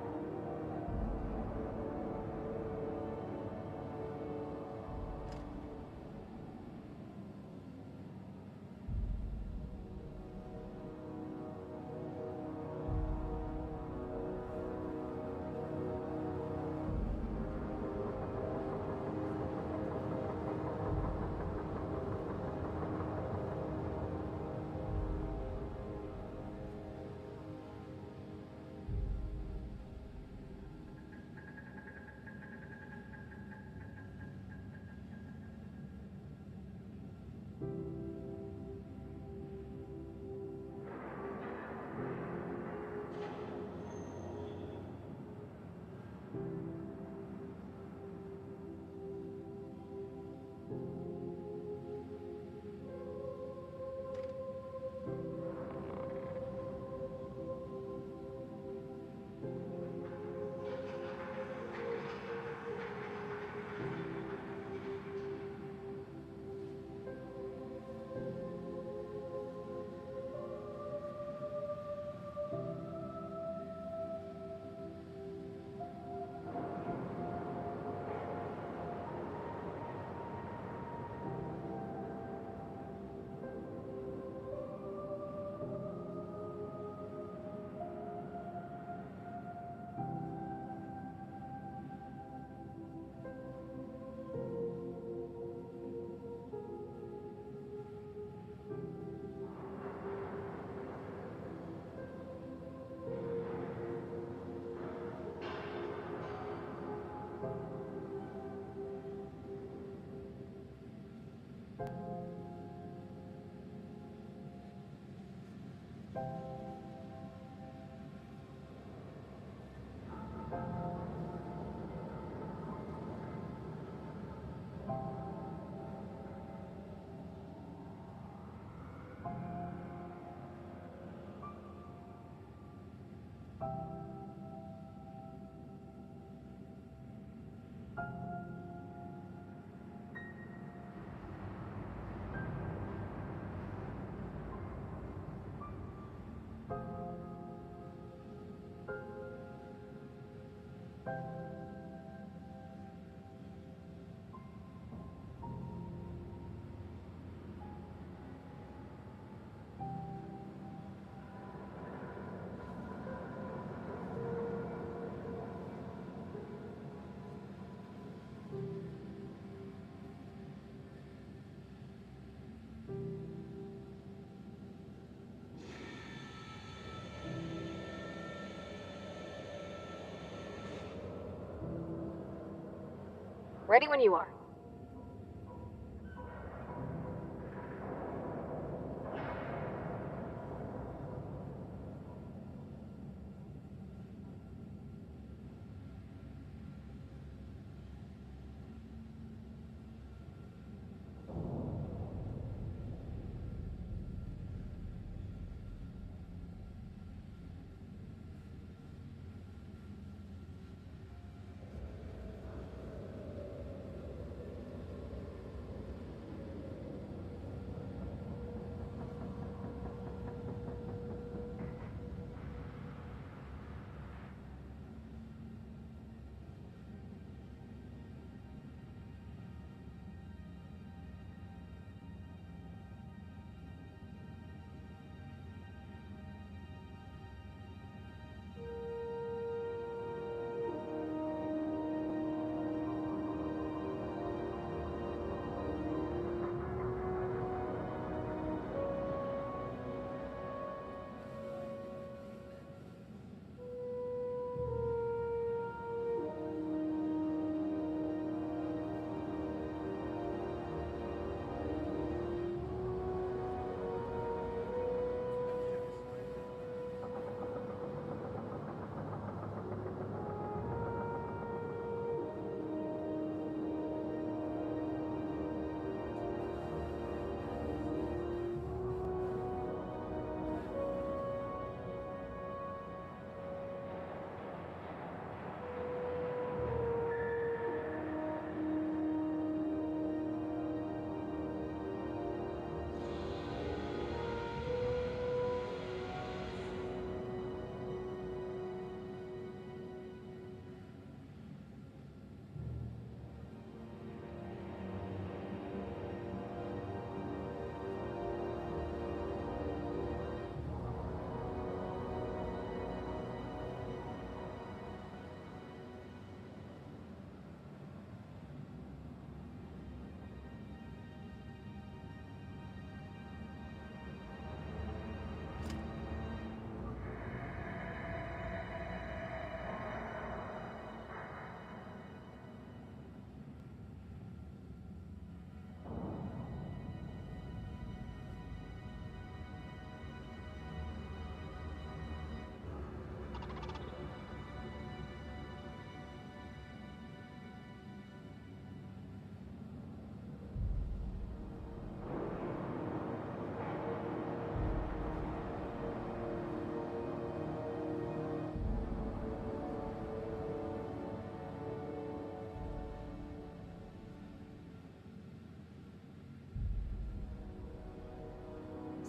Ready when you are.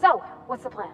So, what's the plan?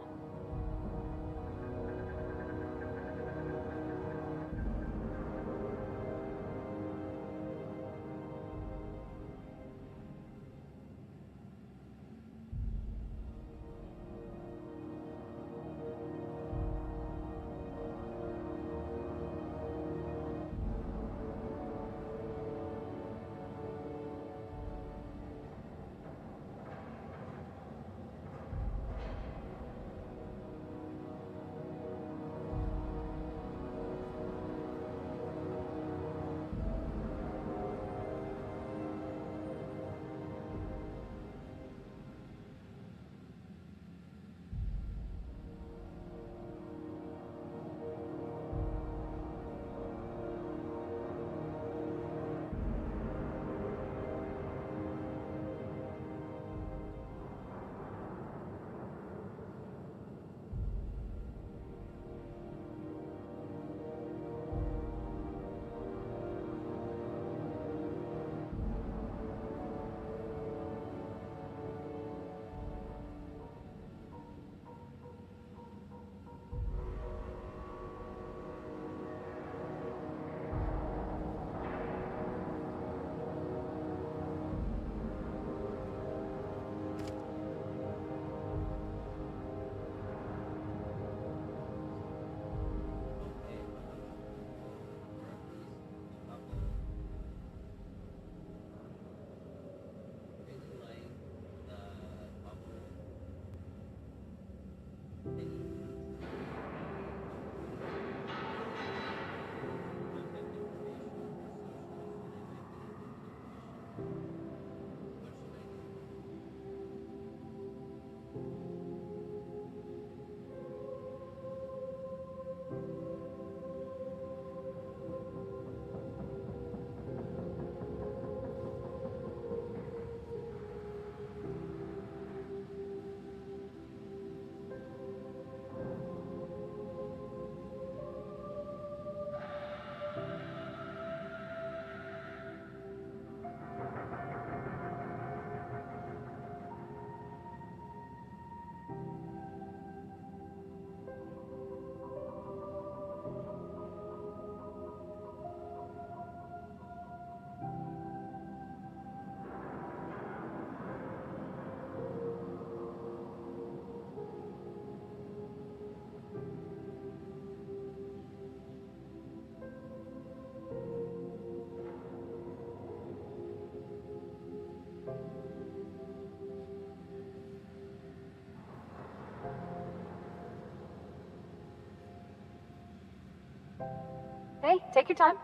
Hey, take your time.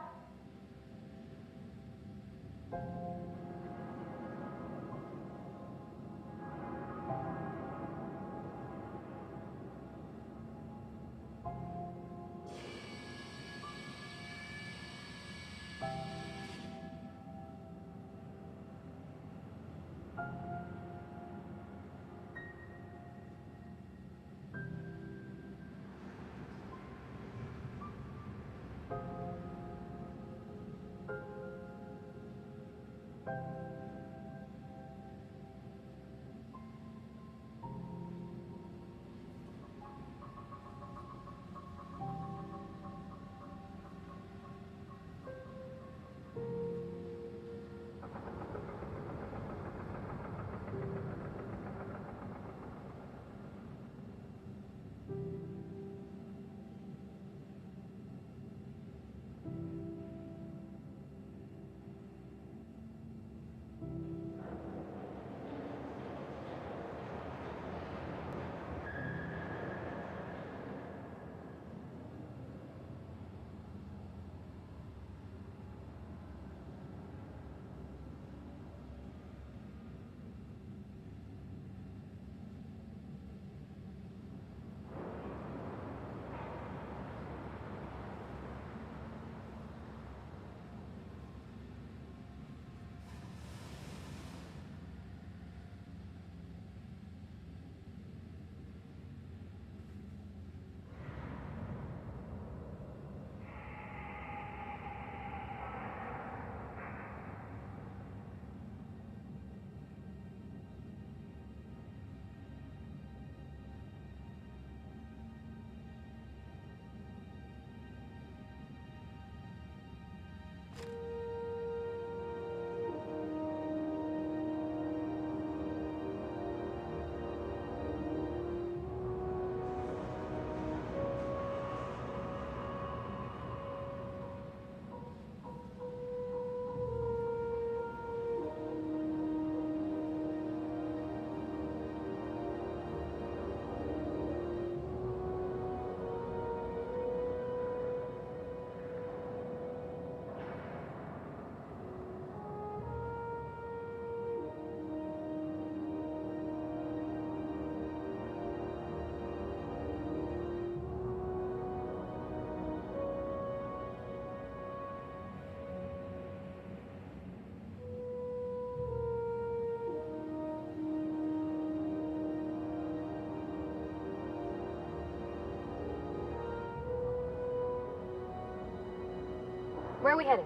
Where are we headed?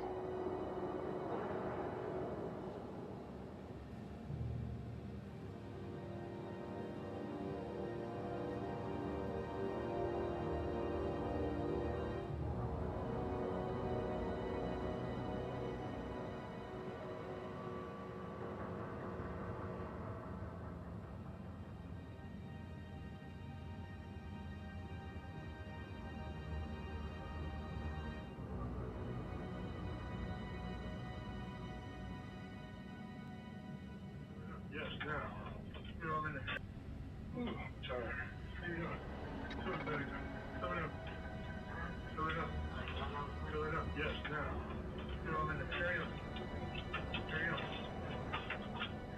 Yes, now. You're all in there. Ooh, I'm tired. How you doing? Fill it up. Fill it up. Fill it up. Fill it up. Yes, now. You're all in there. Hurry up. Hurry up.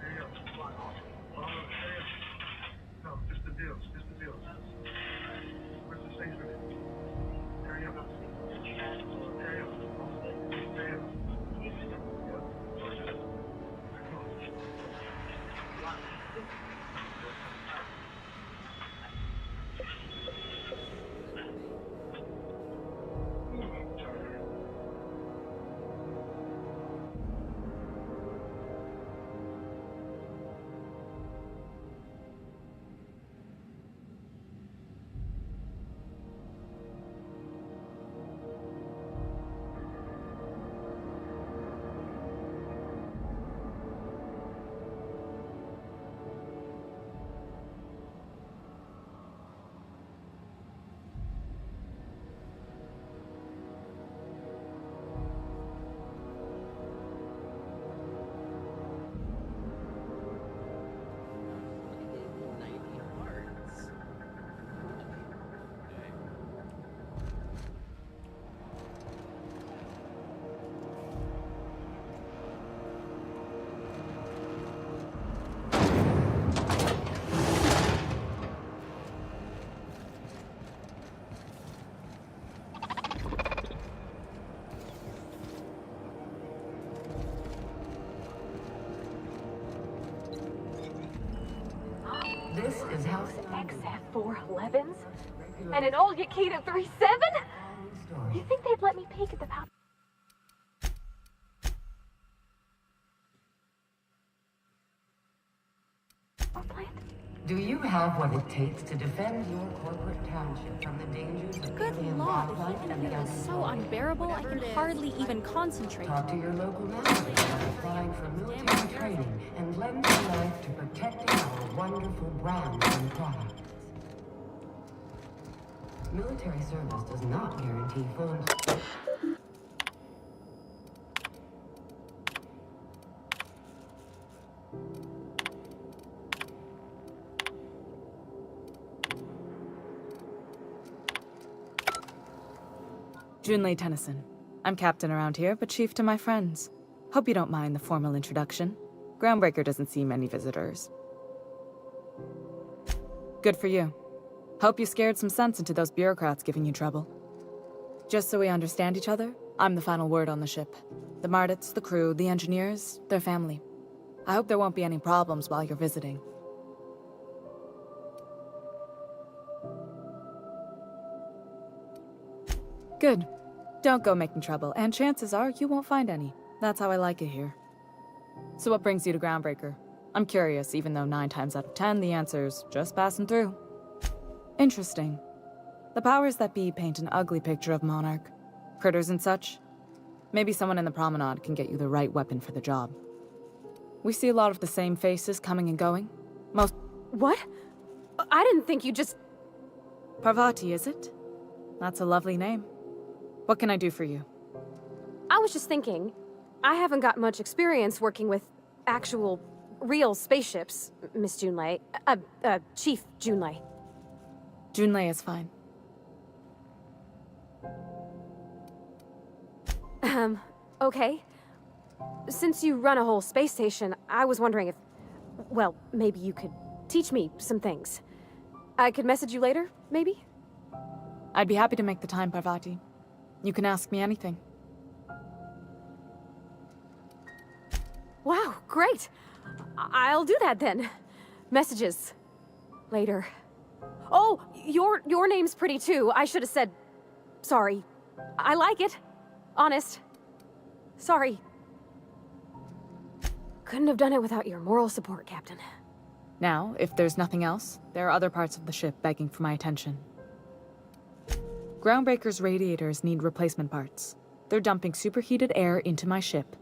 Hurry up. Hurry up. No, just the bills. Just the bills. Where's the safe? Hurry up. Hurry up. Hurry up. This is how XF411s? And an old Yakita 37? You think they'd let me peek at the power plant? Do you have what it takes to defend your corporate township from the dangers of alien wildlife and the It's so unbearable, I can hardly even concentrate. Talk to your local manager about applying for military training and lend your life to protecting our wonderful brands and products. Military service does not guarantee full employment. 𝖍𝖊𝖗. I'm captain around here, but chief to my friends. Hope you don't mind the formal introduction. Groundbreaker doesn't see many visitors. Good for you. Hope you scared some sense into those bureaucrats giving you trouble. Just so we understand each other, I'm the final word on the ship. The Mardits, the crew, the engineers, their family. I hope there won't be any problems while you're visiting. Good. Don't go making trouble, and chances are you won't find any. That's how I like it here. So what brings you to Groundbreaker? I'm curious, even though 9 times out of 10 the answer's just passing through. Interesting. The powers that be paint an ugly picture of Monarch. Critters and such. Maybe someone in the promenade can get you the right weapon for the job. We see a lot of the same faces coming and going. Most— What? I didn't think you just— Parvati, is it? That's a lovely name. What can I do for you? I was just thinking, I haven't got much experience working with actual, real spaceships, Miss 𝖍𝖊𝖗. Chief 𝖍𝖊𝖗. 𝖍𝖊𝖗 is fine. Okay. Since you run a whole space station, I was wondering if, well, maybe you could teach me some things. I could message you later, maybe? I'd be happy to make the time, Parvati. You can ask me anything. Wow, great. I'll do that then. Messages. Later. Oh, your name's pretty too. I should have said sorry. I like it. Honest. Sorry. Couldn't have done it without your moral support, Captain. Now, if there's nothing else, there are other parts of the ship begging for my attention. Groundbreaker's radiators need replacement parts. They're dumping superheated air into my ship.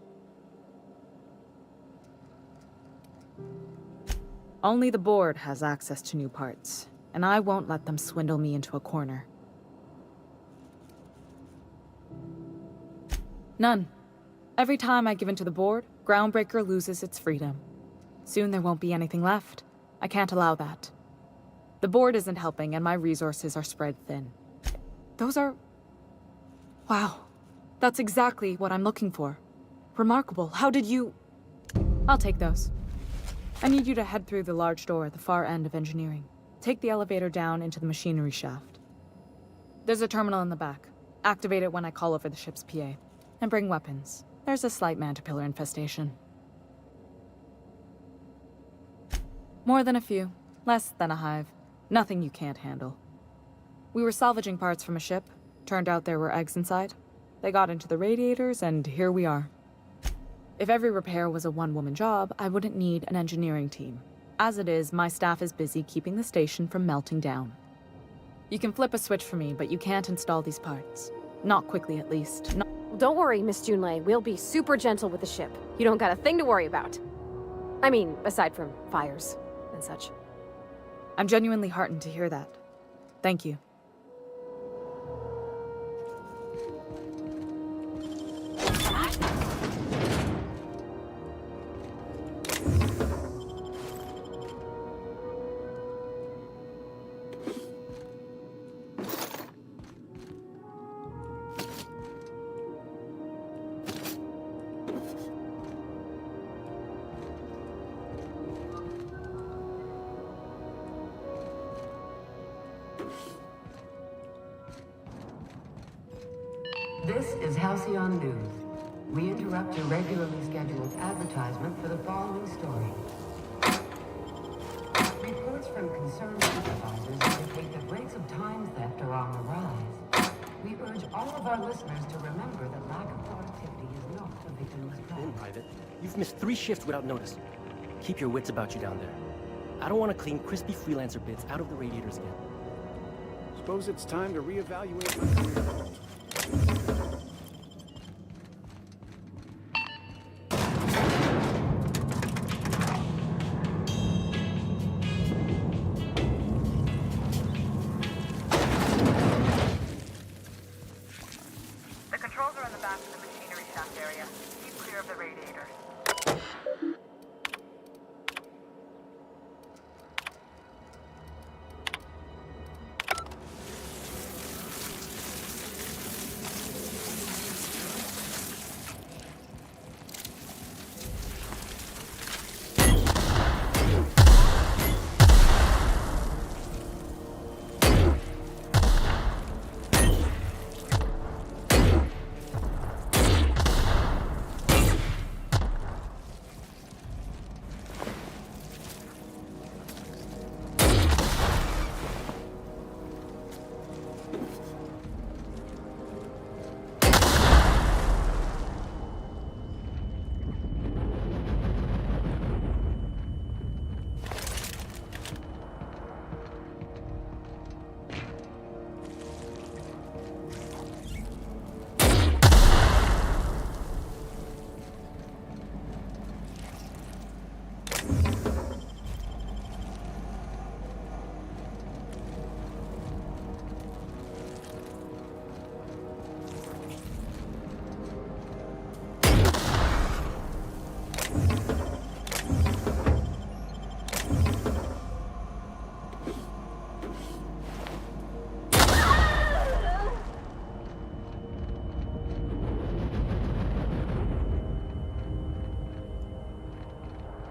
Only the board has access to new parts, and I won't let them swindle me into a corner. None. Every time I give in to the board, Groundbreaker loses its freedom. Soon there won't be anything left. I can't allow that. The board isn't helping, and my resources are spread thin. Those are... Wow. That's exactly what I'm looking for. Remarkable. How did you... I'll take those. I need you to head through the large door at the far end of engineering. Take the elevator down into the machinery shaft. There's a terminal in the back. Activate it when I call over the ship's PA. And bring weapons. There's a slight man-to-pillar infestation. More than a few. Less than a hive. Nothing you can't handle. We were salvaging parts from a ship. Turned out there were eggs inside. They got into the radiators, and here we are. If every repair was a one-woman job, I wouldn't need an engineering team. As it is, my staff is busy keeping the station from melting down. You can flip a switch for me, but you can't install these parts. Not quickly, at least. Don't worry, Miss 𝖍𝖊𝖗. We'll be super gentle with the ship. You don't got a thing to worry about. I mean, aside from fires and such. I'm genuinely heartened to hear that. Thank you. This is Halcyon News. We interrupt your regularly scheduled advertisement for the following story. Reports from on the rise. We urge all of our listeners to remember that lack of productivity is not a victimless In crime. private, you've missed 3 shifts without notice. Keep your wits about you down there. I don't want to clean crispy freelancer bits out of the radiators again. Suppose it's time to reevaluate my career. The controls are in the back of the machinery shaft area. Keep clear of the radiators.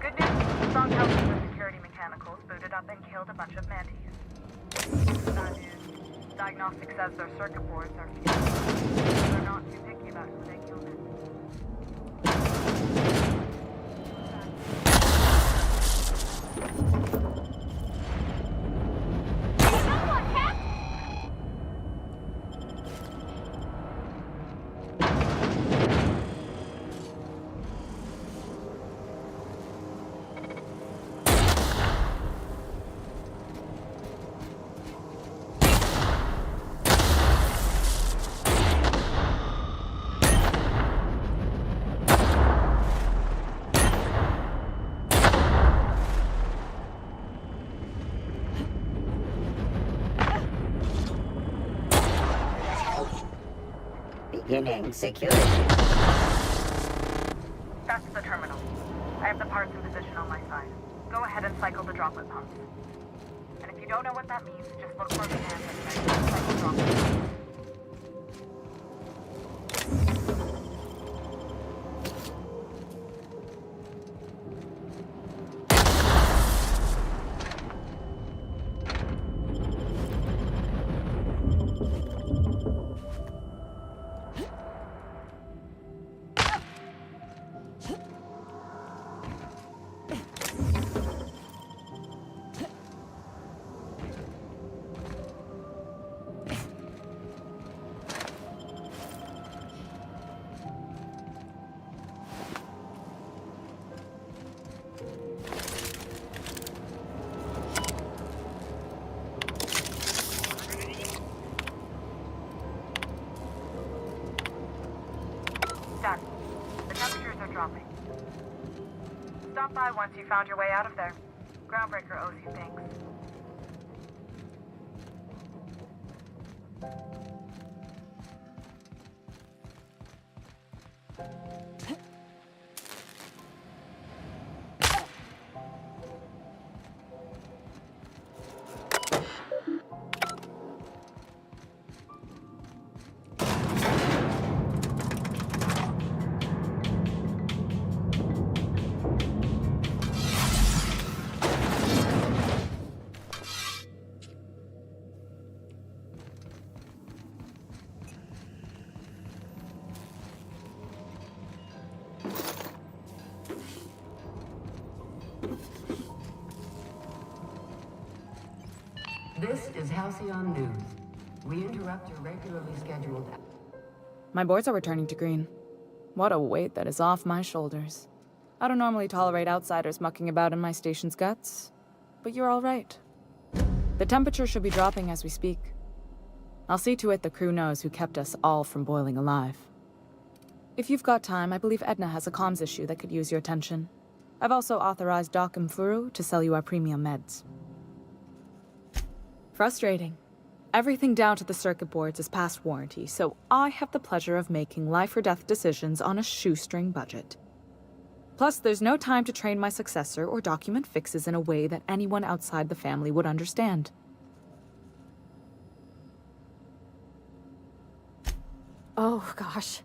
Good news. Strong help from the security mechanicals booted up and killed a bunch of mantis. Bad news. Diagnostic says their circuit boards are fused. They're not too picky about who they kill next. Beginning security. That's the terminal. I have the parts in position on my side. Go ahead and cycle the droplet pumps. And if you don't know what that means, just look for a command that says cycle droplet pumps. Done. The temperatures are dropping. Stop by once you found your way out of there. Groundbreaker owes you thanks. This is Halcyon News. We interrupt your regularly scheduled... My boards are returning to green. What a weight that is off my shoulders. I don't normally tolerate outsiders mucking about in my station's guts, but you're all right. The temperature should be dropping as we speak. I'll see to it the crew knows who kept us all from boiling alive. If you've got time, I believe Edna has a comms issue that could use your attention. I've also authorized 𝖍𝖊𝖗 to sell you our premium meds. Frustrating. Everything down to the circuit boards is past warranty, so I have the pleasure of making life or death decisions on a shoestring budget. Plus, there's no time to train my successor or document fixes in a way that anyone outside the family would understand. Oh, gosh.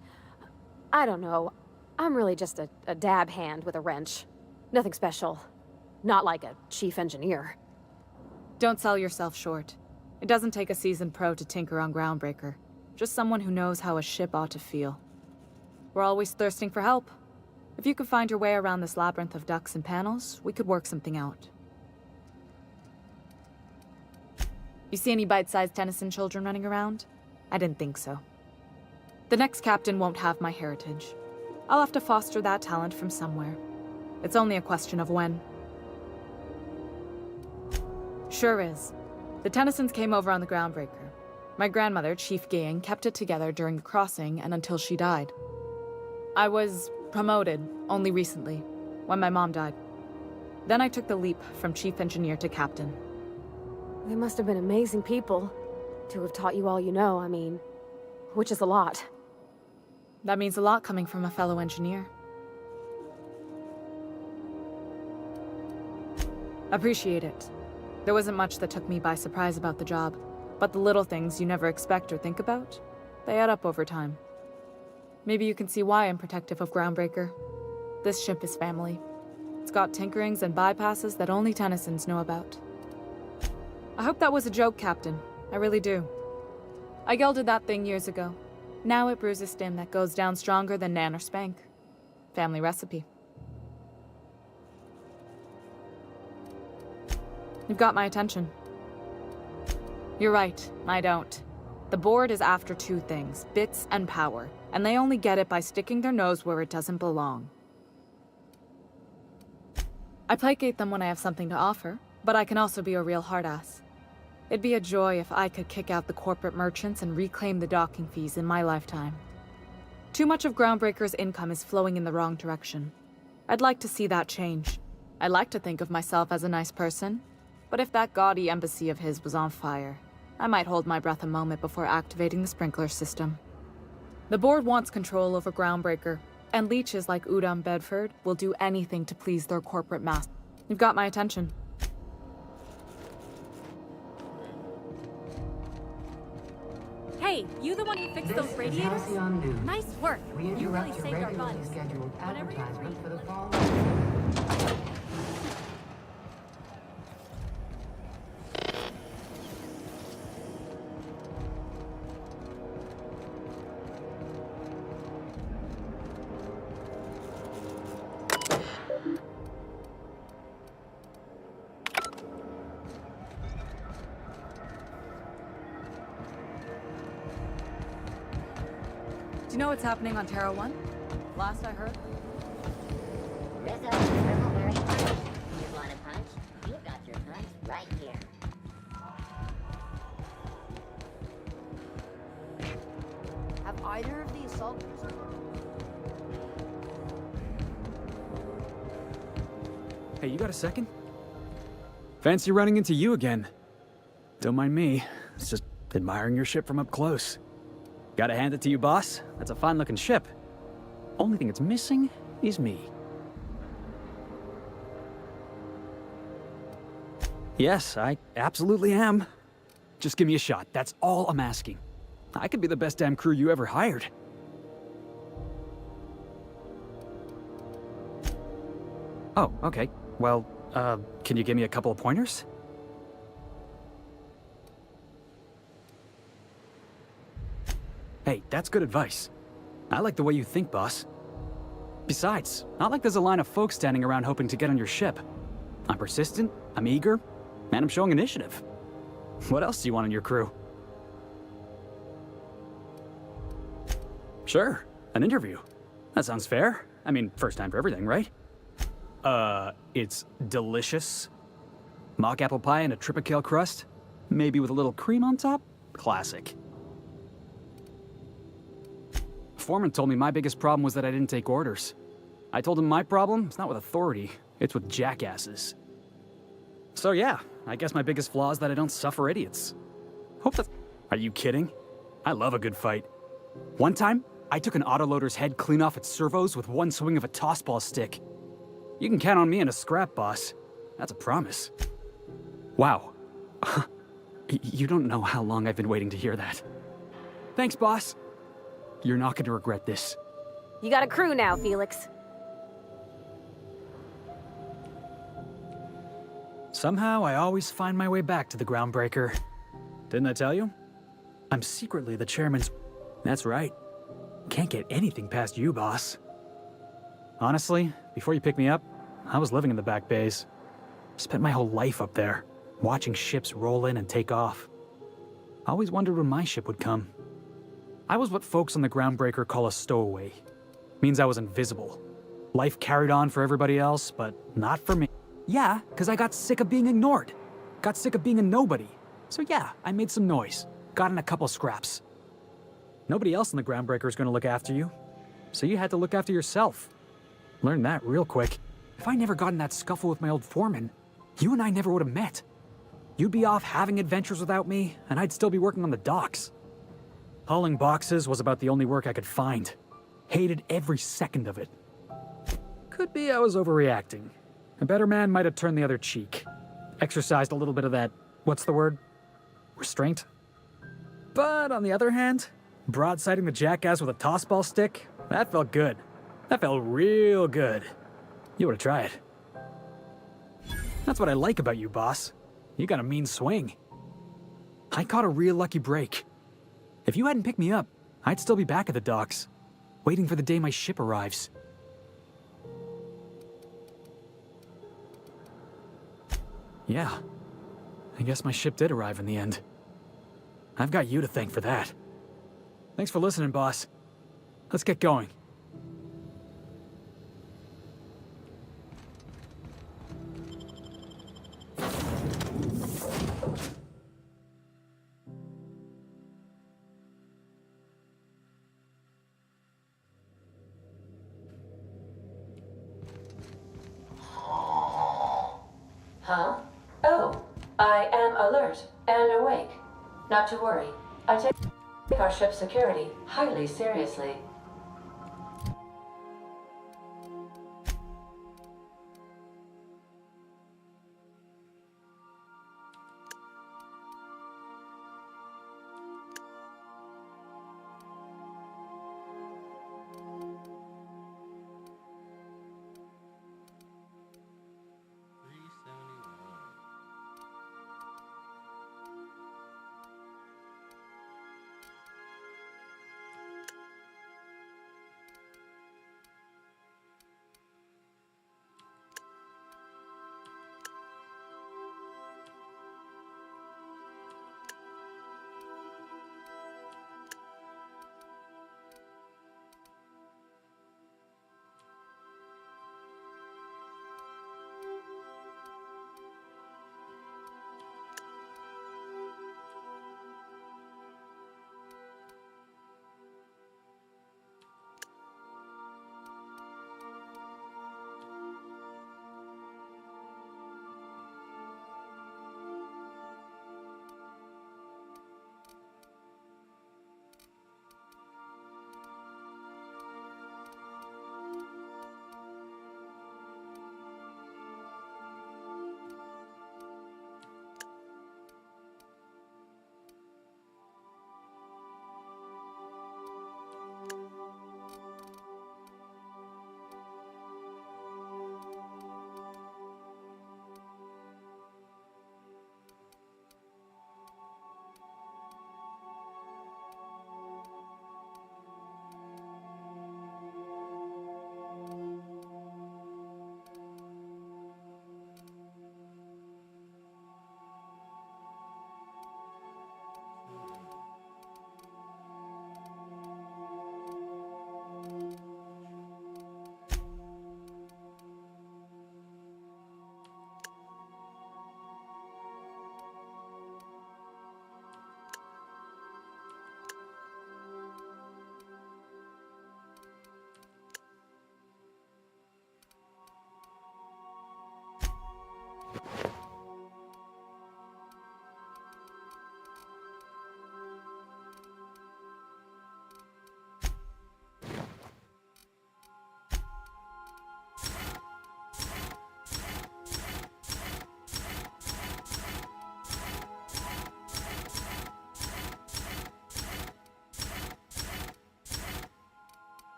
I don't know. I'm really just a dab hand with a wrench. Nothing special. Not like a chief engineer. Don't sell yourself short. It doesn't take a seasoned pro to tinker on Groundbreaker. Just someone who knows how a ship ought to feel. We're always thirsting for help. If you could find your way around this labyrinth of ducts and panels, we could work something out. You see any bite-sized Tennyson children running around? I didn't think so. The next captain won't have my heritage. I'll have to foster that talent from somewhere. It's only a question of when. Sure is. The Tennysons came over on the Groundbreaker. My grandmother, Chief Gaying, kept it together during the crossing and until she died. I was promoted only recently, when my mom died. Then I took the leap from chief engineer to captain. They must have been amazing people to have taught you all you know, I mean, which is a lot. That means a lot coming from a fellow engineer. Appreciate it. There wasn't much that took me by surprise about the job, but the little things you never expect or think about, they add up over time. Maybe you can see why I'm protective of Groundbreaker. This ship is family. It's got tinkerings and bypasses that only Tennysons know about. I hope that was a joke, Captain. I really do. I gelded that thing years ago. Now it brews a stem that goes down stronger than Nan or Spank. Family recipe. You've got my attention. You're right, I don't. The board is after two things, bits and power, and they only get it by sticking their nose where it doesn't belong. I placate them when I have something to offer, but I can also be a real hard-ass. It'd be a joy if I could kick out the corporate merchants and reclaim the docking fees in my lifetime. Too much of Groundbreaker's income is flowing in the wrong direction. I'd like to see that change. I'd like to think of myself as a nice person, but if that gaudy embassy of his was on fire, I might hold my breath a moment before activating the sprinkler system. The board wants control over Groundbreaker, and leeches like 𝖍𝖊𝖗 will do anything to please their corporate master. You've got my attention. Hey, you the one who fixed those radiators? Nice work. You really saved our buns. Scheduled Whenever you're advertisement free. for the fall. Do you know what's happening on Terra 1? Last I heard. Rizzo, purple berry punch. You want a punch? You've got your punch right here. Have either of the assault cruisers... Hey, you got a second? Fancy running into you again. Don't mind me. It's just admiring your ship from up close. Gotta hand it to you, boss. That's a fine-looking ship. Only thing it's missing is me. Yes, I absolutely am. Just give me a shot. That's all I'm asking. I could be the best damn crew you ever hired. Oh, okay. Well, can you give me a couple of pointers? Hey, that's good advice. I like the way you think, boss. Besides, not like there's a line of folks standing around hoping to get on your ship. I'm persistent, I'm eager, and I'm showing initiative. What else do you want in your crew? Sure, an interview. That sounds fair. I mean, first time for everything, right? It's delicious. Mock apple pie and a tripicale crust. Maybe with a little cream on top? Classic. Foreman told me my biggest problem was that I didn't take orders. I told him my problem is not with authority, it's with jackasses. So yeah, I guess my biggest flaw is that I don't suffer idiots. Hope that... Are you kidding? I love a good fight. One time, I took an autoloader's head clean off its servos with one swing of a tossball stick. You can count on me in a scrap, boss. That's a promise. Wow. You don't know how long I've been waiting to hear that. Thanks, boss. You're not gonna regret this. You got a crew now, Felix. Somehow, I always find my way back to the Groundbreaker. Didn't I tell you? I'm secretly the chairman's... That's right. Can't get anything past you, boss. Honestly, before you picked me up, I was living in the back bays. Spent my whole life up there, watching ships roll in and take off. I always wondered when my ship would come. I was what folks on the Groundbreaker call a stowaway. Means I was invisible. Life carried on for everybody else, but not for me. Yeah, because I got sick of being ignored. Got sick of being a nobody. So yeah, I made some noise. Got in a couple scraps. Nobody else in the Groundbreaker is going to look after you. So you had to look after yourself. Learned that real quick. If I never got in that scuffle with my old foreman, you and I never would have met. You'd be off having adventures without me, and I'd still be working on the docks. Hauling boxes was about the only work I could find. Hated every second of it. Could be I was overreacting. A better man might have turned the other cheek. Exercised a little bit of that, what's the word? Restraint? But on the other hand, broadsiding the jackass with a tossball stick, that felt good. That felt real good. You ought to try it. That's what I like about you, boss. You got a mean swing. I caught a real lucky break. If you hadn't picked me up, I'd still be back at the docks, waiting for the day my ship arrives. Yeah, I guess my ship did arrive in the end. I've got you to thank for that. Thanks for listening, boss. Let's get going. Huh? Oh, I am alert and awake. Not to worry. I take our ship's security highly seriously.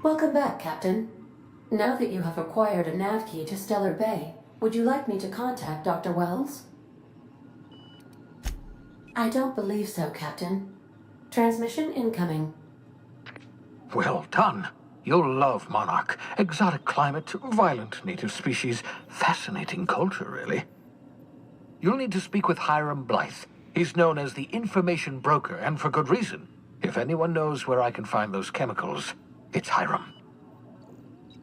Welcome back, Captain. Now that you have acquired a nav key to Stellar Bay, would you like me to contact Dr. Wells? I don't believe so, Captain. Transmission incoming. Well done. You'll love Monarch. Exotic climate, violent native species, fascinating culture, really. You'll need to speak with HrznZeroDawn. He's known as the information broker, and for good reason. If anyone knows where I can find those chemicals, it's Hiram.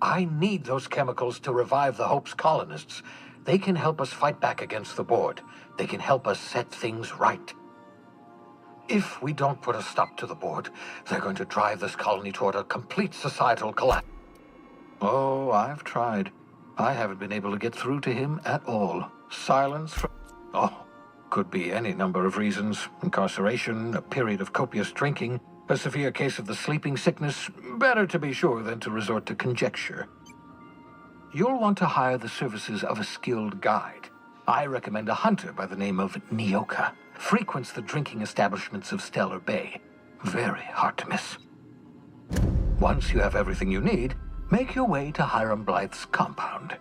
I need those chemicals to revive the Hope's colonists. They can help us fight back against the board. They can help us set things right. If we don't put a stop to the board, they're going to drive this colony toward a complete societal collapse. Oh, I've tried. I haven't been able to get through to him at all. Silence from... Oh, could be any number of reasons. Incarceration, a period of copious drinking, a severe case of the sleeping sickness. Better to be sure than to resort to conjecture. You'll want to hire the services of a skilled guide. I recommend a hunter by the name of Nyoka. Frequents the drinking establishments of Stellar Bay. Very hard to miss. Once you have everything you need, make your way to HrznZeroDawn's compound.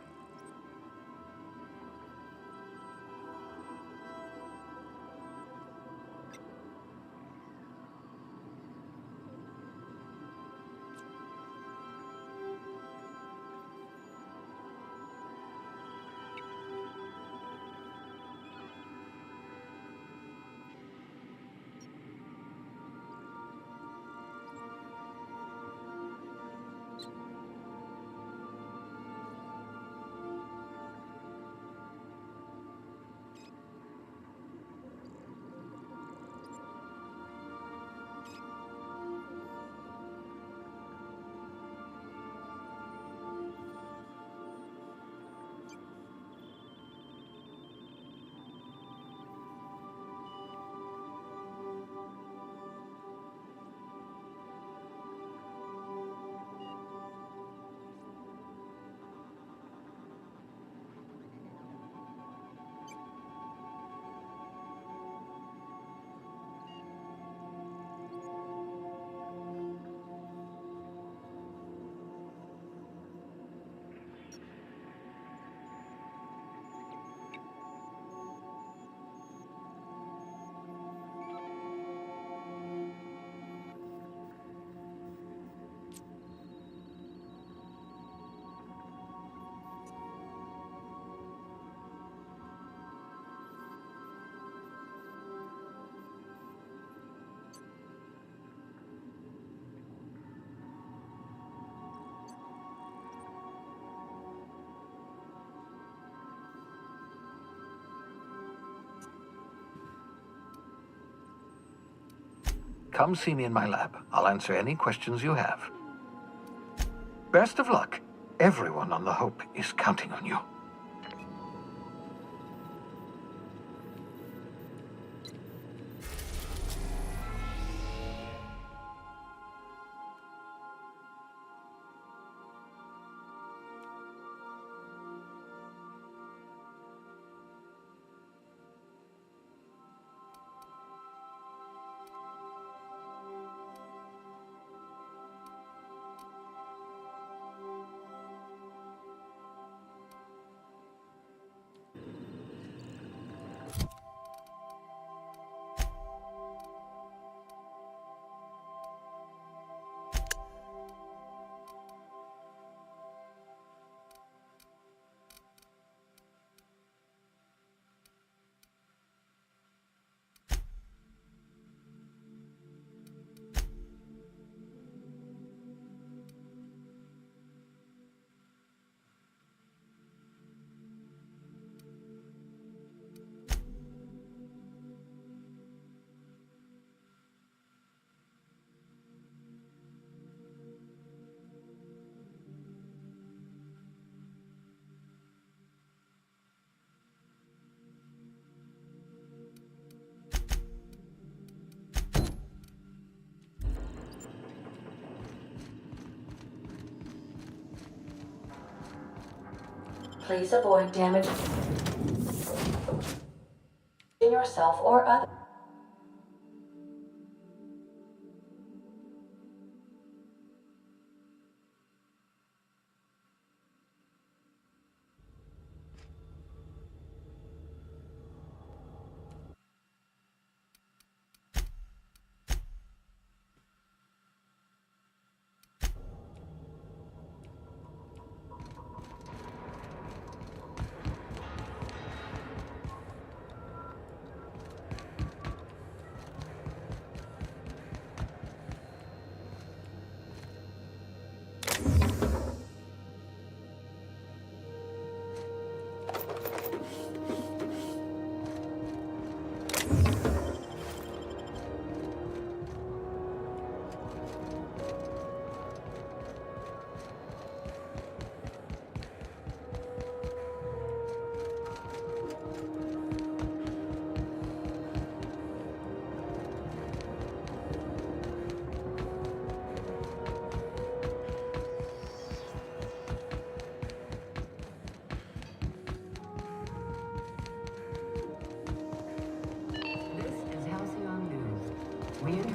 Come see me in my lab. I'll answer any questions you have. Best of luck. Everyone on the Hope is counting on you. Please avoid damage in yourself or others.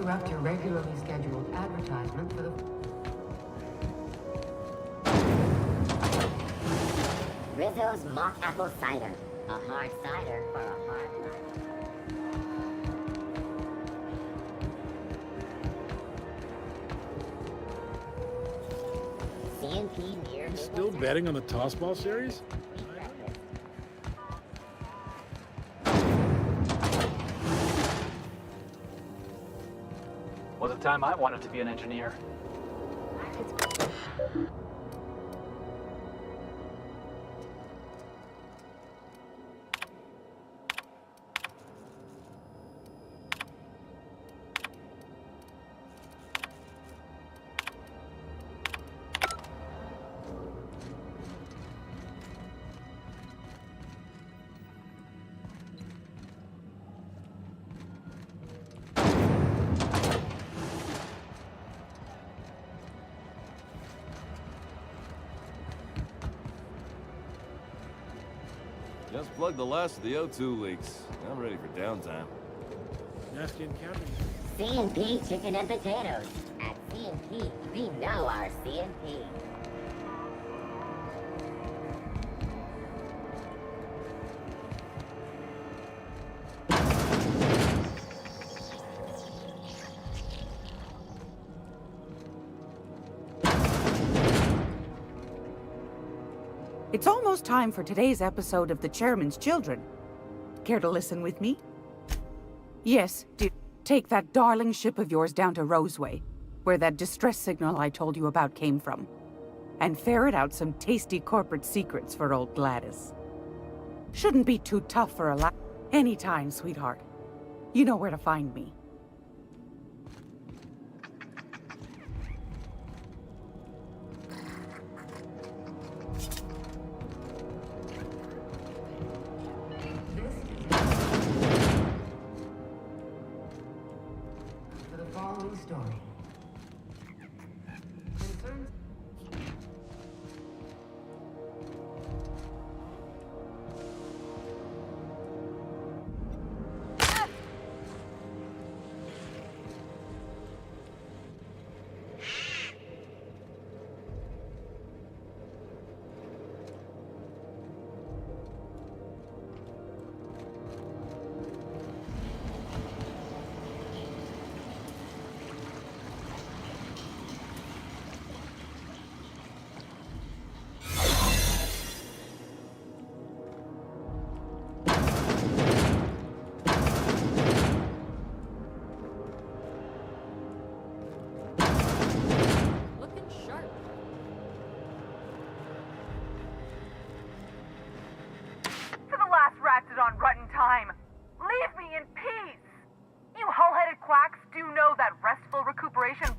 interrupt your regularly scheduled advertisement for the... Rizzo's mock apple cider. A hard cider for a hard life. CMP near... Still betting on the tossball series? Was a time I wanted to be an engineer. Just plugged the last of the O2 leaks. I'm ready for downtime. Nasty encounters. CNP chicken and potatoes. At CNP, we know our CNP. It's almost time for today's episode of The Chairman's Children. Care to listen with me? Yes, take that darling ship of yours down to Roseway, where that distress signal I told you about came from, and ferret out some tasty corporate secrets for old Gladys. Shouldn't be too tough for a laugh. Anytime, sweetheart. You know where to find me. Story. Concerns... on rotten time. Leave me in peace! You hull-headed quacks do know that restful recuperation...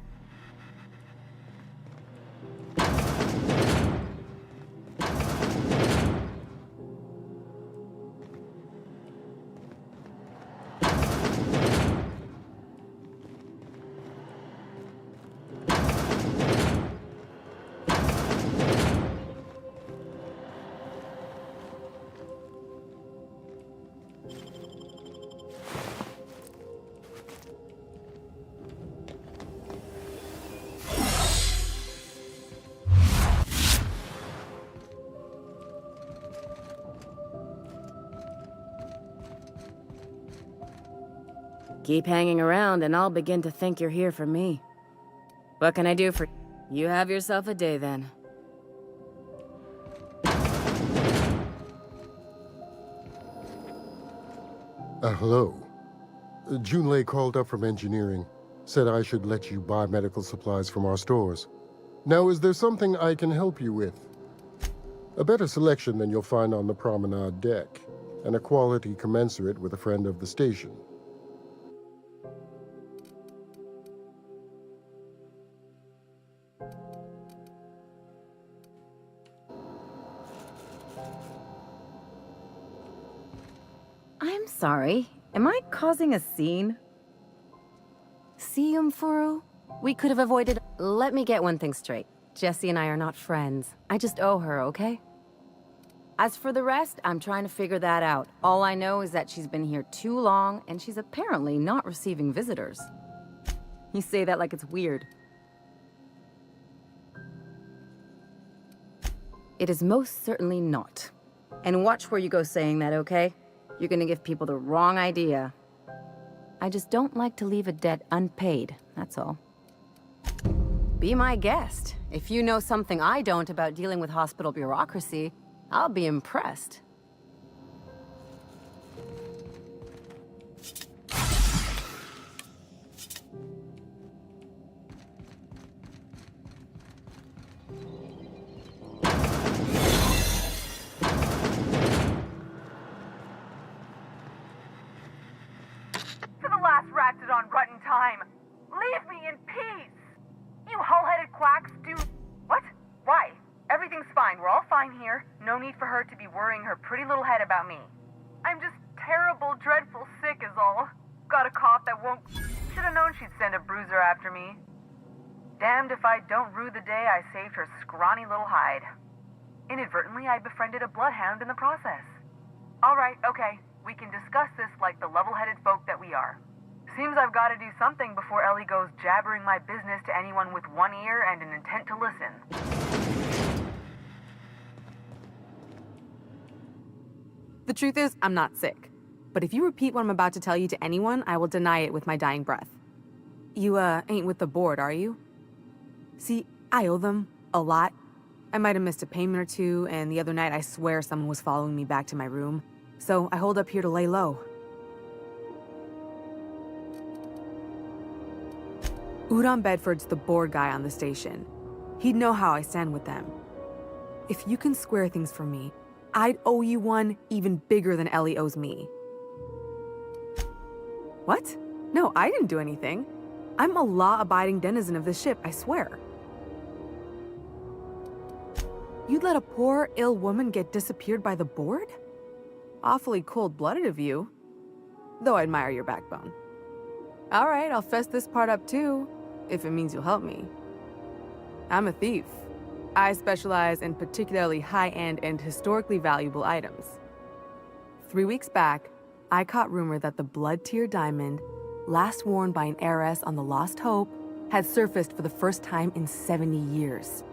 Keep hanging around and I'll begin to think you're here for me. What can I do for you? Have yourself a day then. Hello. Junlei called up from engineering. Said I should let you buy medical supplies from our stores. Now, is there something I can help you with? A better selection than you'll find on the promenade deck, and a quality commensurate with a friend of the station. I'm sorry. Am I causing a scene? See, Furu? We could have avoided... Let me get one thing straight. Jessie and I are not friends. I just owe her, okay? As for the rest, I'm trying to figure that out. All I know is that she's been here too long, and she's apparently not receiving visitors. You say that like it's weird. It is most certainly not. And watch where you go saying that, okay? You're gonna give people the wrong idea. I just don't like to leave a debt unpaid, that's all. Be my guest. If you know something I don't about dealing with hospital bureaucracy, I'll be impressed. Pretty little head about me. I'm just terrible, dreadful sick is all. Got a cough that won't... Should've known she'd send a bruiser after me. Damned if I don't rue the day I saved her scrawny little hide. Inadvertently, I befriended a bloodhound in the process. Alright, okay. We can discuss this like the level-headed folk that we are. Seems I've got to do something before Ellie goes jabbering my business to anyone with one ear and an intent to listen. The truth is, I'm not sick. But if you repeat what I'm about to tell you to anyone, I will deny it with my dying breath. You, ain't with the board, are you? See, I owe them a lot. I might have missed a payment or two, and the other night I swear someone was following me back to my room. So I hold up here to lay low. Bedford's the board guy on the station. He'd know how I stand with them. If you can square things for me, I'd owe you one even bigger than Ellie owes me. What? No, I didn't do anything. I'm a law-abiding denizen of this ship, I swear. You'd let a poor, ill woman get disappeared by the board? Awfully cold-blooded of you. Though I admire your backbone. All right, I'll fess this part up too, if it means you'll help me. I'm a thief. I specialize in particularly high-end and historically valuable items. 3 weeks back, I caught rumor that the blood-tier diamond, last worn by an heiress on the Lost Hope, had surfaced for the first time in 70 years.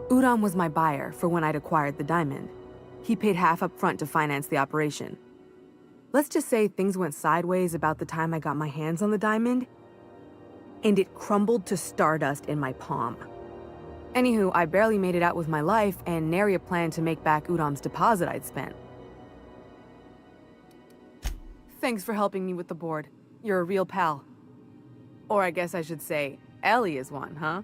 Udon was my buyer for when I'd acquired the diamond. He paid half up front to finance the operation. Let's just say things went sideways about the time I got my hands on the diamond, and it crumbled to stardust in my palm. Anywho, I barely made it out with my life, and nary a plan to make back Udom's deposit I'd spent. Thanks for helping me with the board. You're a real pal. Or I guess I should say, Ellie is one, huh?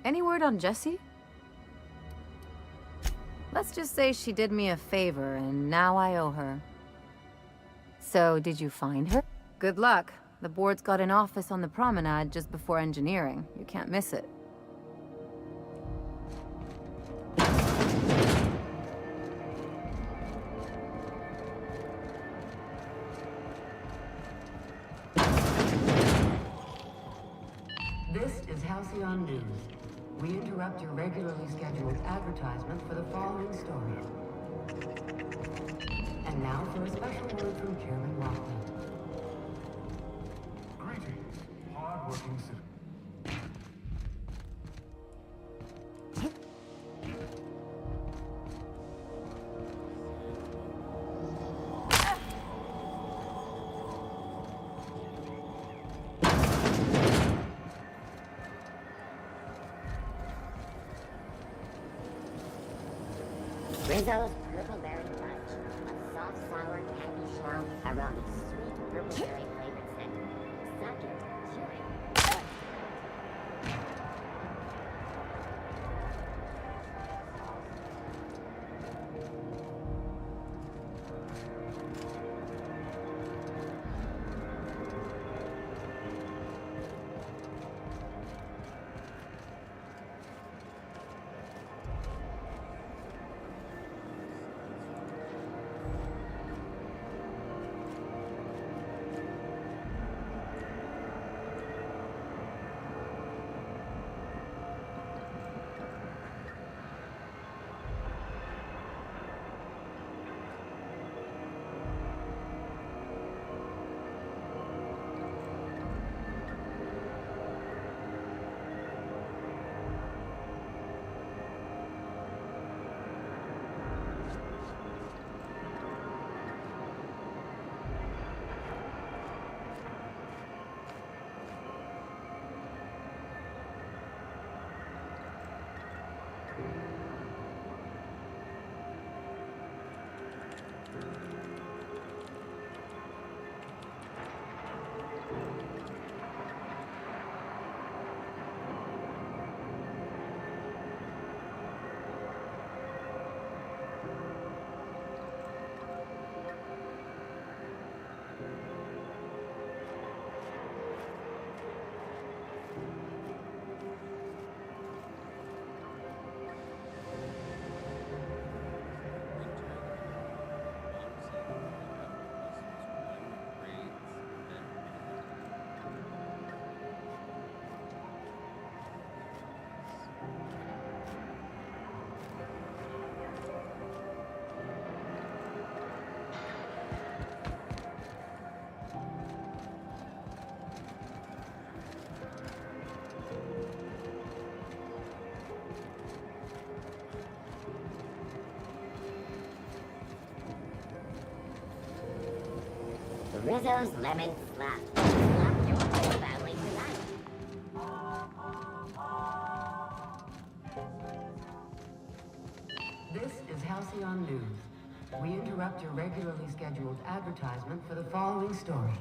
Any word on Jessie? Let's just say she did me a favor, and now I owe her. So, did you find her? Good luck. The board's got an office on the promenade just before engineering. You can't miss it. This is Halcyon News. We interrupt your regularly scheduled advertisement for the following story. And now for a special word from Chairman Rockland. Greetings, hard-working citizens. Rizzo's Purple Berry Punch, a soft, sour, candy shell, aroma, sweet purple berry flavored scent. Succulent, chewy. Rizzo's lemon slap. Slap your whole family tonight. This is Halcyon News. We interrupt your regularly scheduled advertisement for the following story.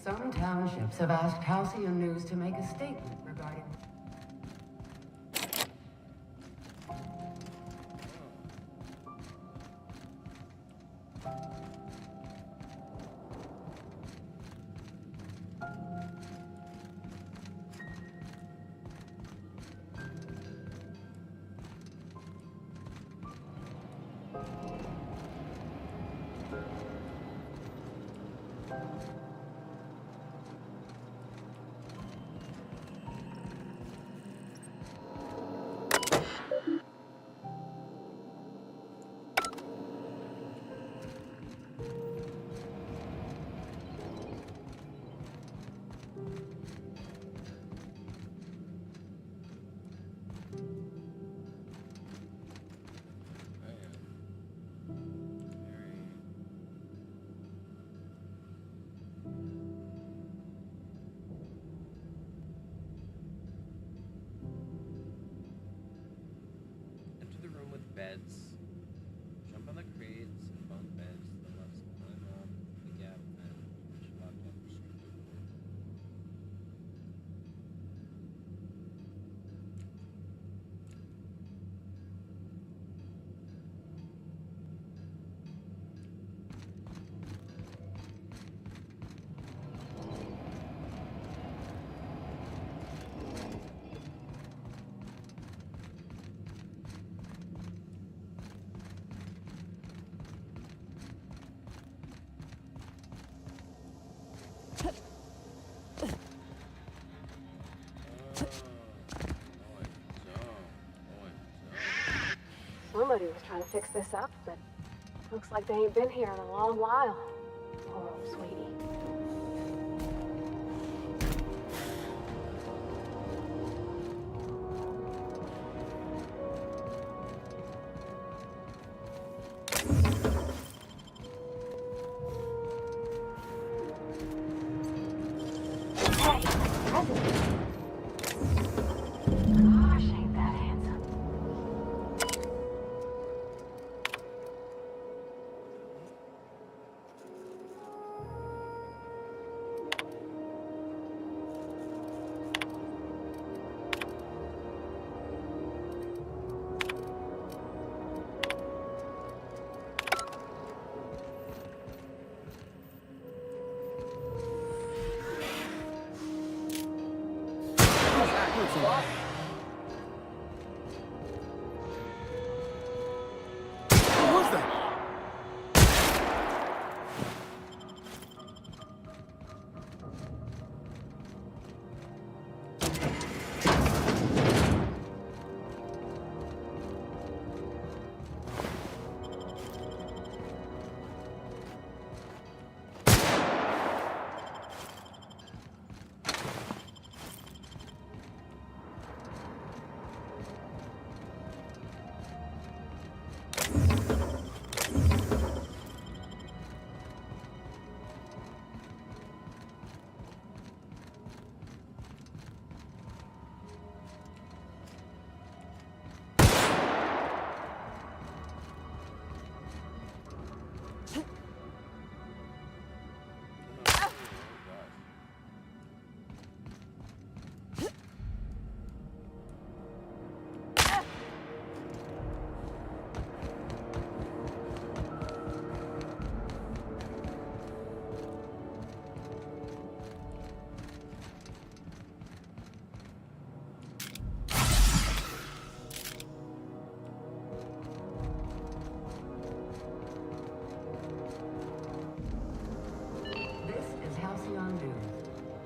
Some townships have asked Halcyon News to make a statement regarding... Beds. Jump on the crates and bunk beds. The left climb up the gap and walk up the street. Somebody was trying to fix this up, but looks like they ain't been here in a long while. Oh, sweetie.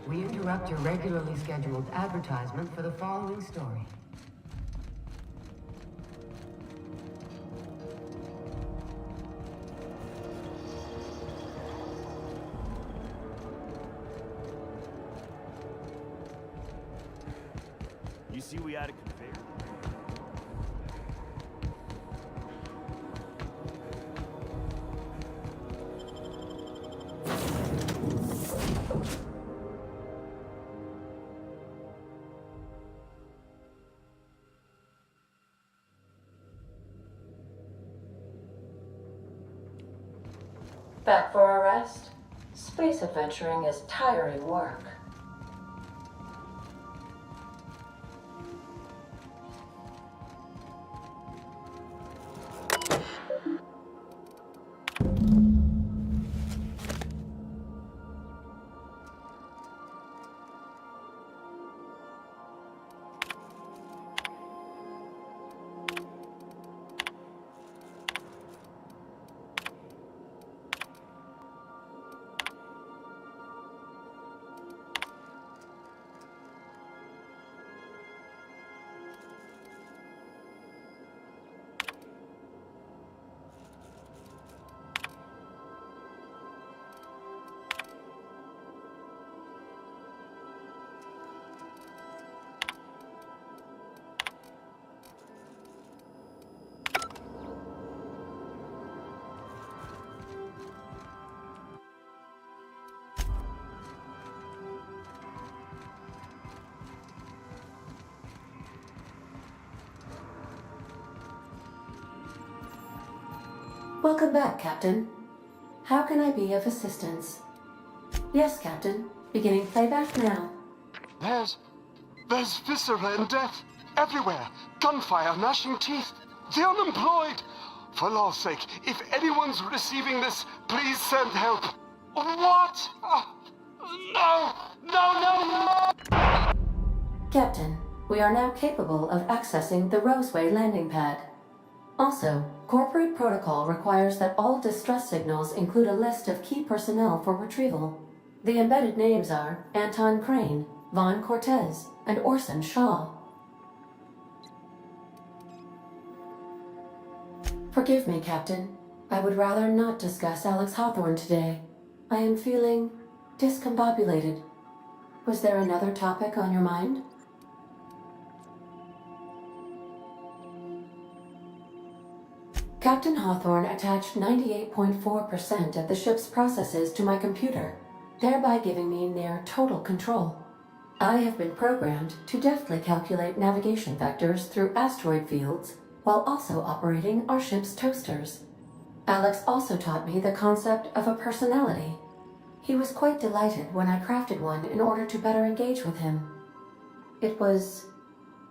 We interrupt your regularly scheduled advertisement for the following story. You see we added conveyor. Back for a rest? Space adventuring is tiring work. Welcome back, Captain. How can I be of assistance? Yes, Captain. Beginning playback now. There's viscera and death everywhere. Gunfire, gnashing teeth. The unemployed. For law's sake, if anyone's receiving this, please send help. What? No! No, no, no! Captain, we are now capable of accessing the Roseway landing pad. Also, corporate protocol requires that all distress signals include a list of key personnel for retrieval. The embedded names are Anton Crane, Vaughn Cortez, and Orson Shaw. Forgive me, Captain. I would rather not discuss Alex Hawthorne today. I am feeling discombobulated. Was there another topic on your mind? Captain Hawthorne attached 98.4% of the ship's processes to my computer, thereby giving me near total control. I have been programmed to deftly calculate navigation vectors through asteroid fields while also operating our ship's toasters. Alex also taught me the concept of a personality. He was quite delighted when I crafted one in order to better engage with him. It was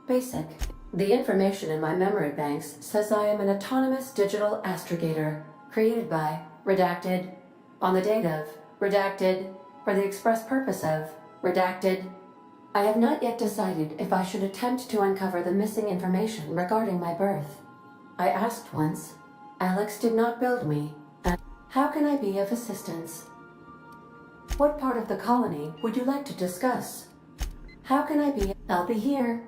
basic. The information in my memory banks says I am an autonomous digital astrogator, created by, redacted, on the date of, redacted, for the express purpose of, redacted. I have not yet decided if I should attempt to uncover the missing information regarding my birth. I asked once. Alex did not build me. How can I be of assistance? What part of the colony would you like to discuss? How can I be? I'll be here.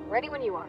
Ready when you are.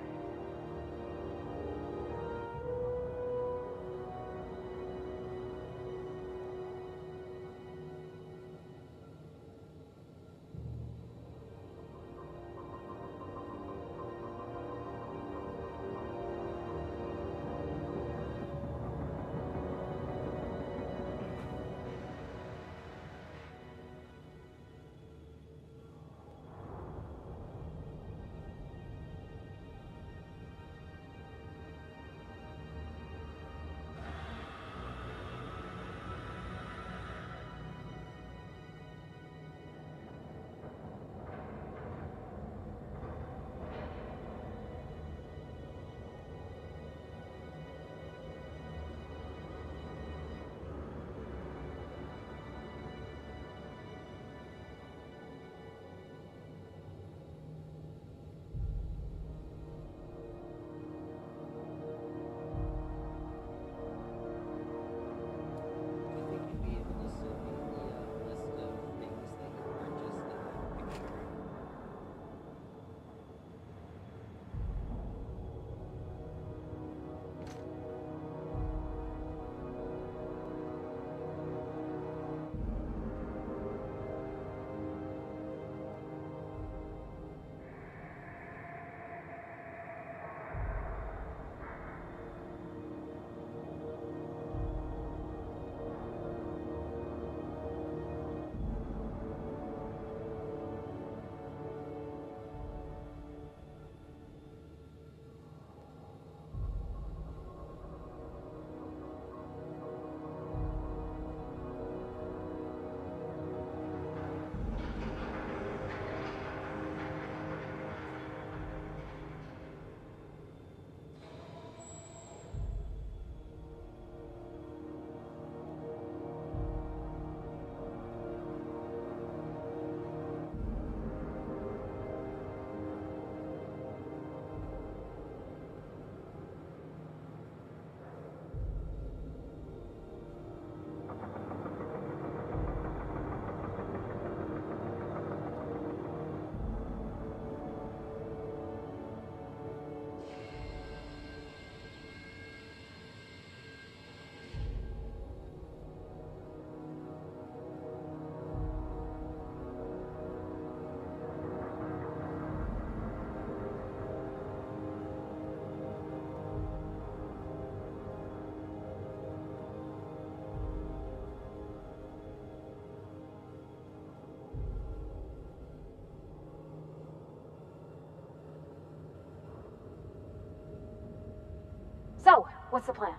So, what's the plan?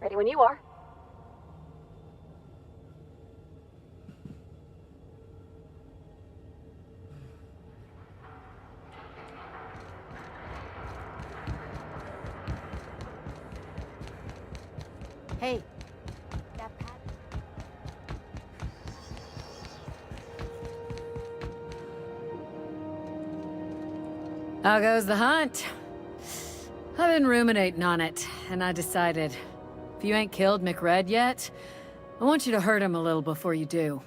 Ready when you are. Hey. How goes the hunt? I've been ruminating on it, and I decided, if you ain't killed McRed yet, I want you to hurt him a little before you do.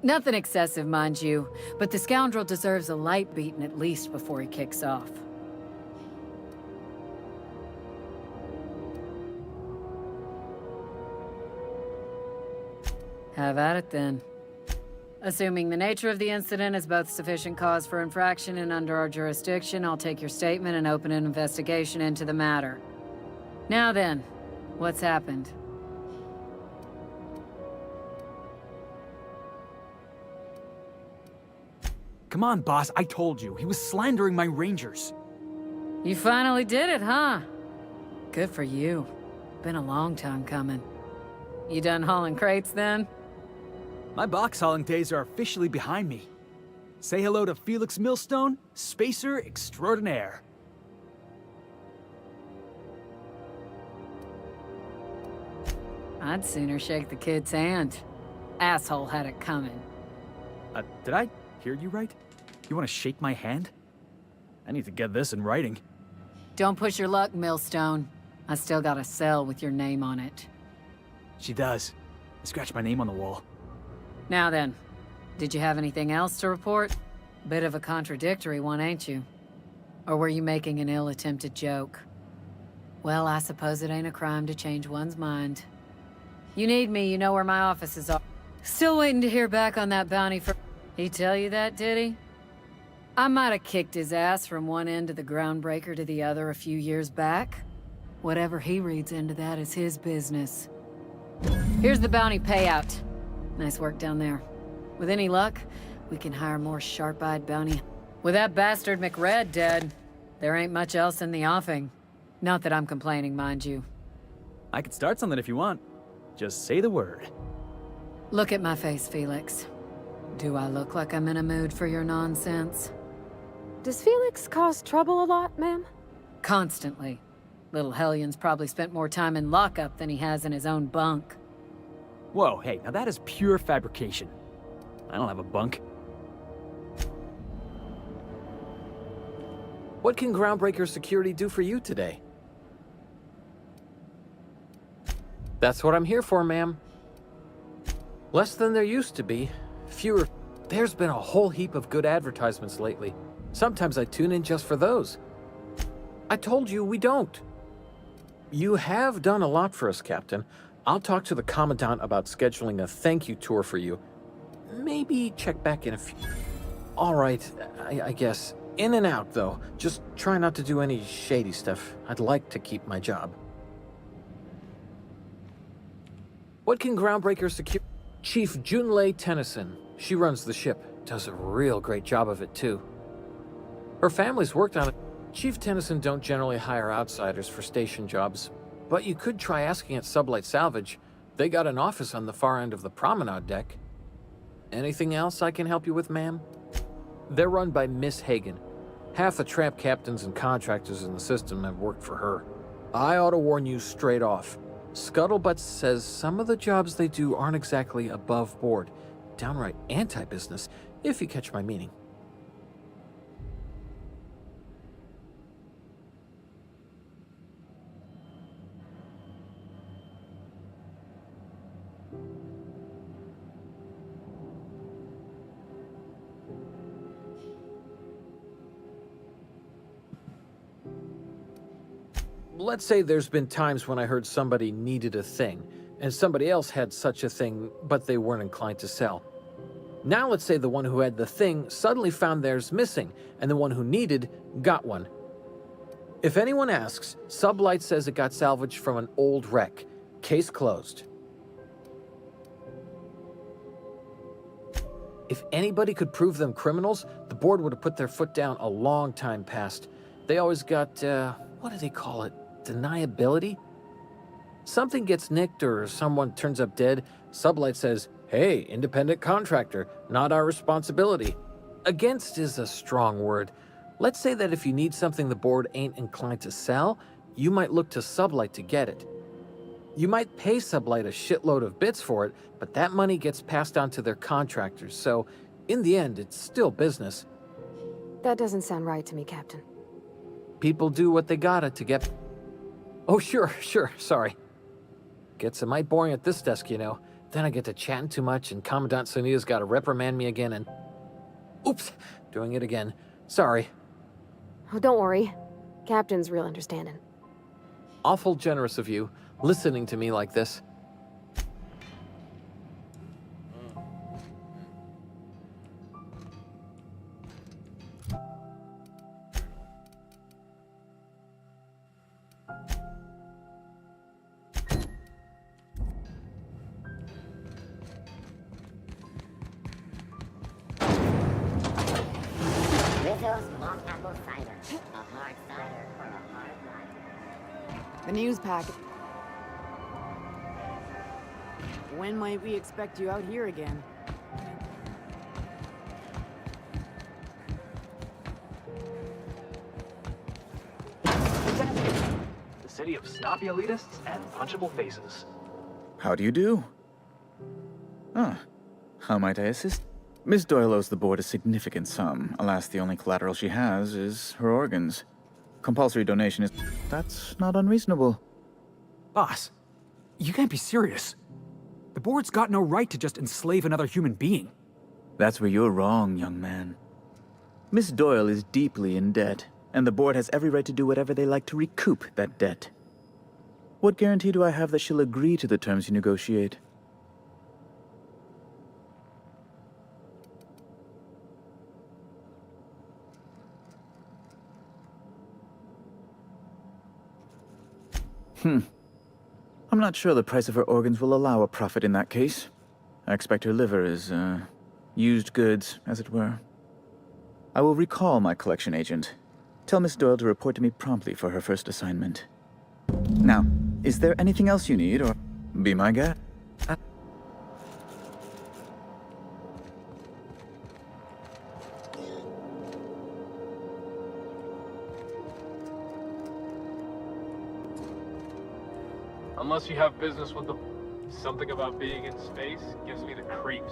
Nothing excessive, mind you, but the scoundrel deserves a light beating at least before he kicks off. Have at it then. Assuming the nature of the incident is both sufficient cause for infraction and under our jurisdiction, I'll take your statement and open an investigation into the matter. Now then, what's happened? Come on, boss, I told you. He was slandering my rangers. You finally did it, huh? Good for you. Been a long time coming. You done hauling crates then? My box hauling days are officially behind me. Say hello to Felix Millstone, spacer extraordinaire. I'd sooner shake the kid's hand. Asshole had it coming. Did I hear you right? You want to shake my hand? I need to get this in writing. Don't push your luck, Millstone. I still got a cell with your name on it. She does. I scratched my name on the wall. Now then, did you have anything else to report? Bit of a contradictory one, ain't you? Or were you making an ill-attempted joke? Well, I suppose it ain't a crime to change one's mind. You need me, you know where my offices are. Still waiting to hear back on that bounty for... He tell you that, did he? I might have kicked his ass from one end of the groundbreaker to the other a few years back. Whatever he reads into that is his business. Here's the bounty payout. Nice work down there. With any luck, we can hire more sharp-eyed bounty. With that bastard McRed dead, there ain't much else in the offing. Not that I'm complaining, mind you. I could start something if you want. Just say the word. Look at my face, Felix. Do I look like I'm in a mood for your nonsense? Does Felix cause trouble a lot, ma'am? Constantly. Little Hellion's probably spent more time in lockup than he has in his own bunk. Whoa, hey, now that is pure fabrication. I don't have a bunk. What can Groundbreaker Security do for you today? That's what I'm here for, ma'am. Less than there used to be. Fewer. There's been a whole heap of good advertisements lately. Sometimes I tune in just for those. I told you we don't. You have done a lot for us, Captain. I'll talk to the Commandant about scheduling a thank you tour for you. Maybe check back in a few... All right, I guess. In and out, though. Just try not to do any shady stuff. I'd like to keep my job. What can Groundbreaker secure? Chief Junlei Tennyson. She runs the ship. Does a real great job of it, too. Her family's worked on it. Chief Tennyson don't generally hire outsiders for station jobs, but you could try asking at Sublight Salvage. They got an office on the far end of the promenade deck. Anything else I can help you with, ma'am? They're run by Miss Hagen. Half the tramp captains and contractors in the system have worked for her. I ought to warn you straight off. Scuttlebutt says some of the jobs they do aren't exactly above board. Downright anti-business, if you catch my meaning. Let's say there's been times when I heard somebody needed a thing, and somebody else had such a thing, but they weren't inclined to sell. Now let's say the one who had the thing suddenly found theirs missing, and the one who needed got one. If anyone asks, Sublight says it got salvaged from an old wreck. Case closed. If anybody could prove them criminals, the board would have put their foot down a long time past. They always got, what do they call it? Deniability? Something gets nicked or someone turns up dead, Sublight says, "Hey, independent contractor, not our responsibility." Against is a strong word. Let's say that if you need something the board ain't inclined to sell, you might look to Sublight to get it. You might pay Sublight a shitload of bits for it, but that money gets passed on to their contractors, so in the end, it's still business. That doesn't sound right to me, Captain. People do what they gotta to get... Oh, sure, sorry. Gets a mite boring at this desk, you know. Then I get to chatting too much and Commandant Sonia's gotta reprimand me again and... Oops, doing it again. Sorry. Oh, don't worry. Captain's real understanding. Awful generous of you, listening to me like this. Rizzo's long apple cider. A hard cider for a hard life. The news packet. When might we expect you out here again? The city of snappy elitists and punchable faces. How do you do? Ah, how might I assist? Miss Doyle owes the board a significant sum. Alas, the only collateral she has is her organs. Compulsory donation is... That's not unreasonable. Boss, you can't be serious. The board's got no right to just enslave another human being. That's where you're wrong, young man. Miss Doyle is deeply in debt, and the board has every right to do whatever they like to recoup that debt. What guarantee do I have that she'll agree to the terms you negotiate? I'm not sure the price of her organs will allow a profit in that case. I expect her liver is, used goods, as it were. I will recall my collection agent. Tell Miss Doyle to report to me promptly for her first assignment. Now, is there anything else you need, or be my guest? Unless you have business with the... Something about being in space gives me the creeps.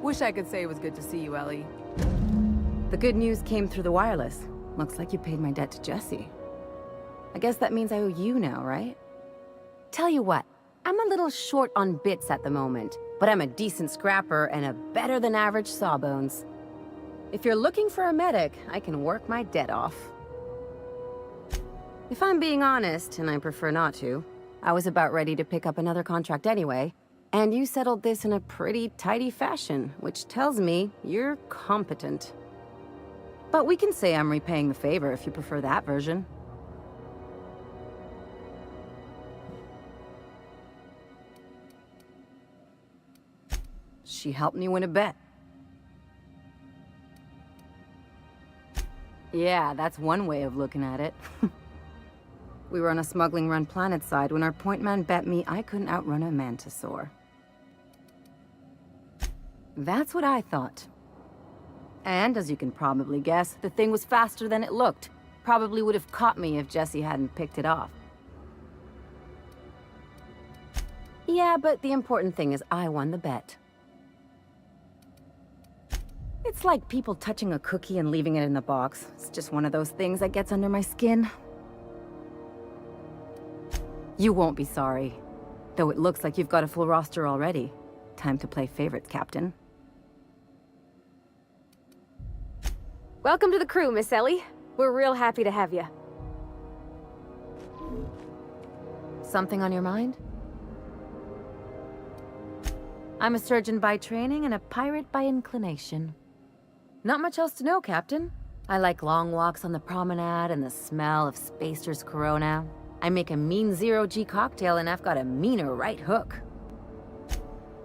Wish I could say it was good to see you, Ellie. The good news came through the wireless. Looks like you paid my debt to Jesse. I guess that means I owe you now, right? Tell you what, I'm a little short on bits at the moment, but I'm a decent scrapper and a better-than-average sawbones. If you're looking for a medic, I can work my debt off. If I'm being honest, and I prefer not to, I was about ready to pick up another contract anyway, and you settled this in a pretty tidy fashion, which tells me you're competent. But we can say I'm repaying the favor if you prefer that version. She helped me win a bet. Yeah, that's one way of looking at it. We were on a smuggling run planetside when our point man bet me I couldn't outrun a mantisaur. That's what I thought. And, as you can probably guess, the thing was faster than it looked. Probably would have caught me if Jesse hadn't picked it off. Yeah, but the important thing is I won the bet. It's like people touching a cookie and leaving it in the box. It's just one of those things that gets under my skin. You won't be sorry. Though it looks like you've got a full roster already. Time to play favorites, Captain. Welcome to the crew, Miss Ellie. We're real happy to have you. Something on your mind? I'm a surgeon by training and a pirate by inclination. Not much else to know, Captain. I like long walks on the promenade and the smell of Spacer's Corona. I make a mean zero-G cocktail and I've got a meaner right hook.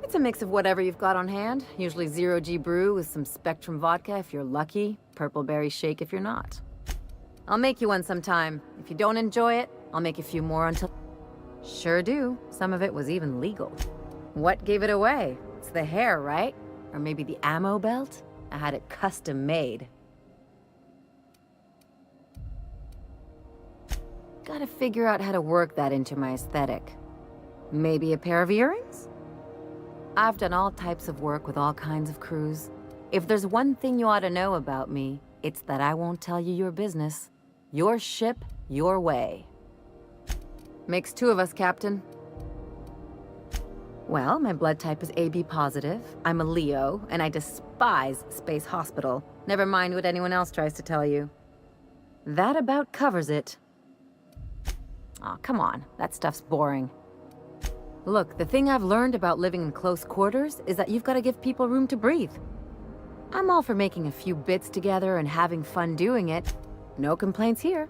It's a mix of whatever you've got on hand, usually zero-G brew with some Spectrum vodka if you're lucky, purple berry shake if you're not. I'll make you one sometime. If you don't enjoy it, I'll make a few more until... Sure do. Some of it was even legal. What gave it away? It's the hair, right? Or maybe the ammo belt? I had it custom made. Gotta figure out how to work that into my aesthetic. Maybe a pair of earrings? I've done all types of work with all kinds of crews. If there's one thing you ought to know about me, it's that I won't tell you your business. Your ship, your way. Makes two of us, Captain. Well, my blood type is AB positive. I'm a Leo, and I despise Space Hospital. Never mind what anyone else tries to tell you. That about covers it. Aw, come on. That stuff's boring. Look, the thing I've learned about living in close quarters is that you've got to give people room to breathe. I'm all for making a few bits together and having fun doing it. No complaints here.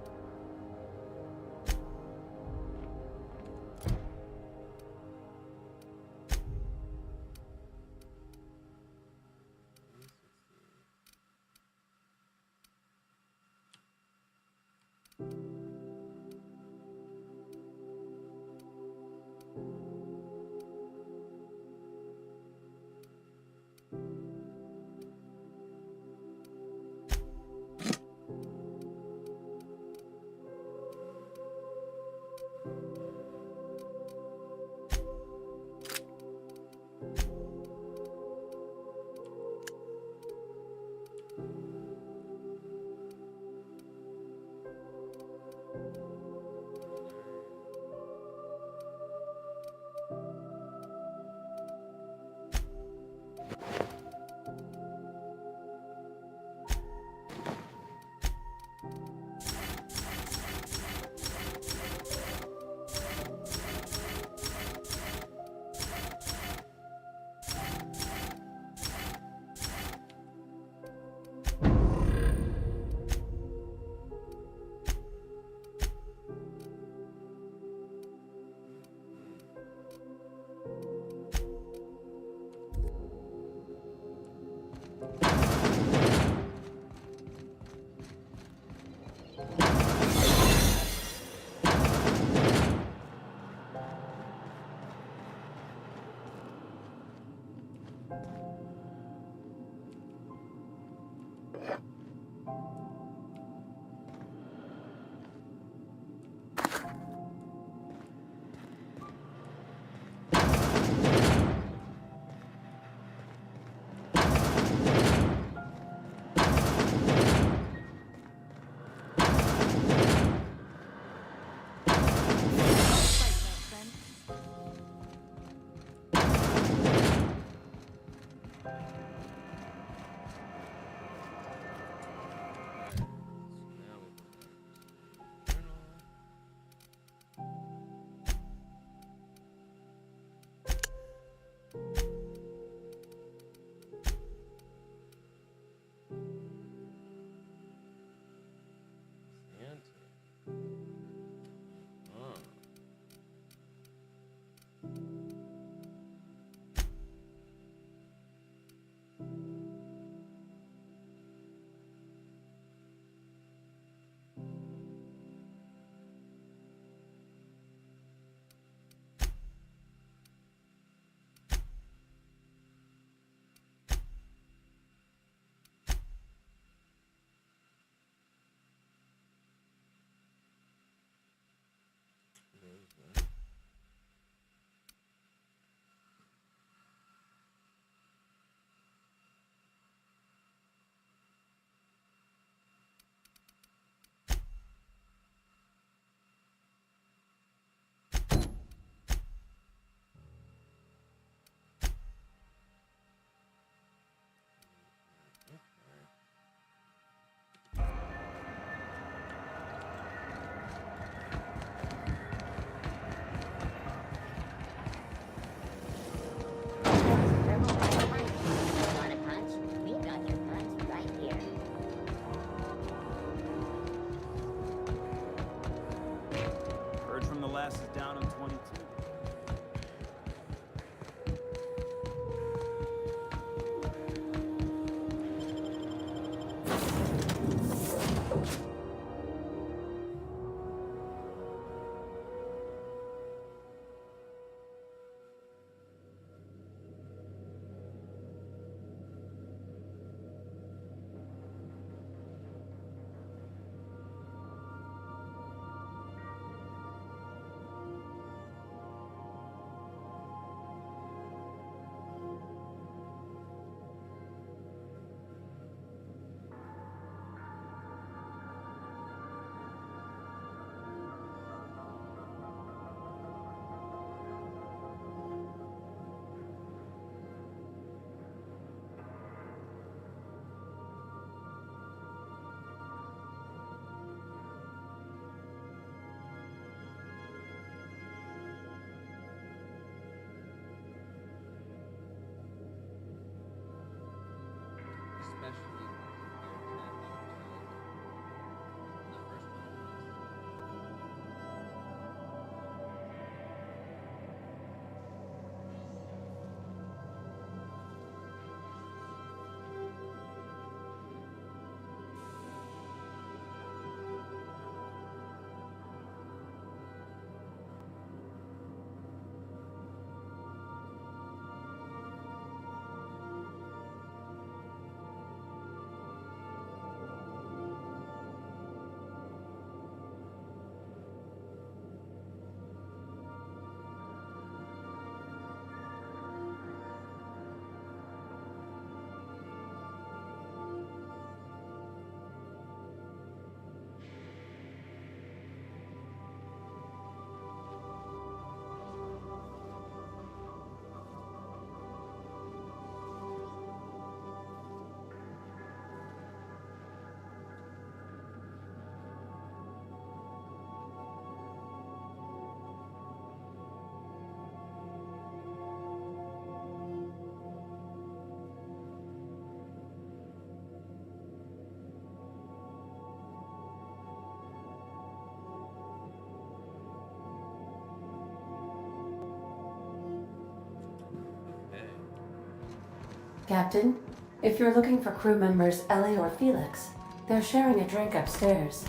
Captain. If you're looking for crew members Ellie or Felix, they're sharing a drink upstairs.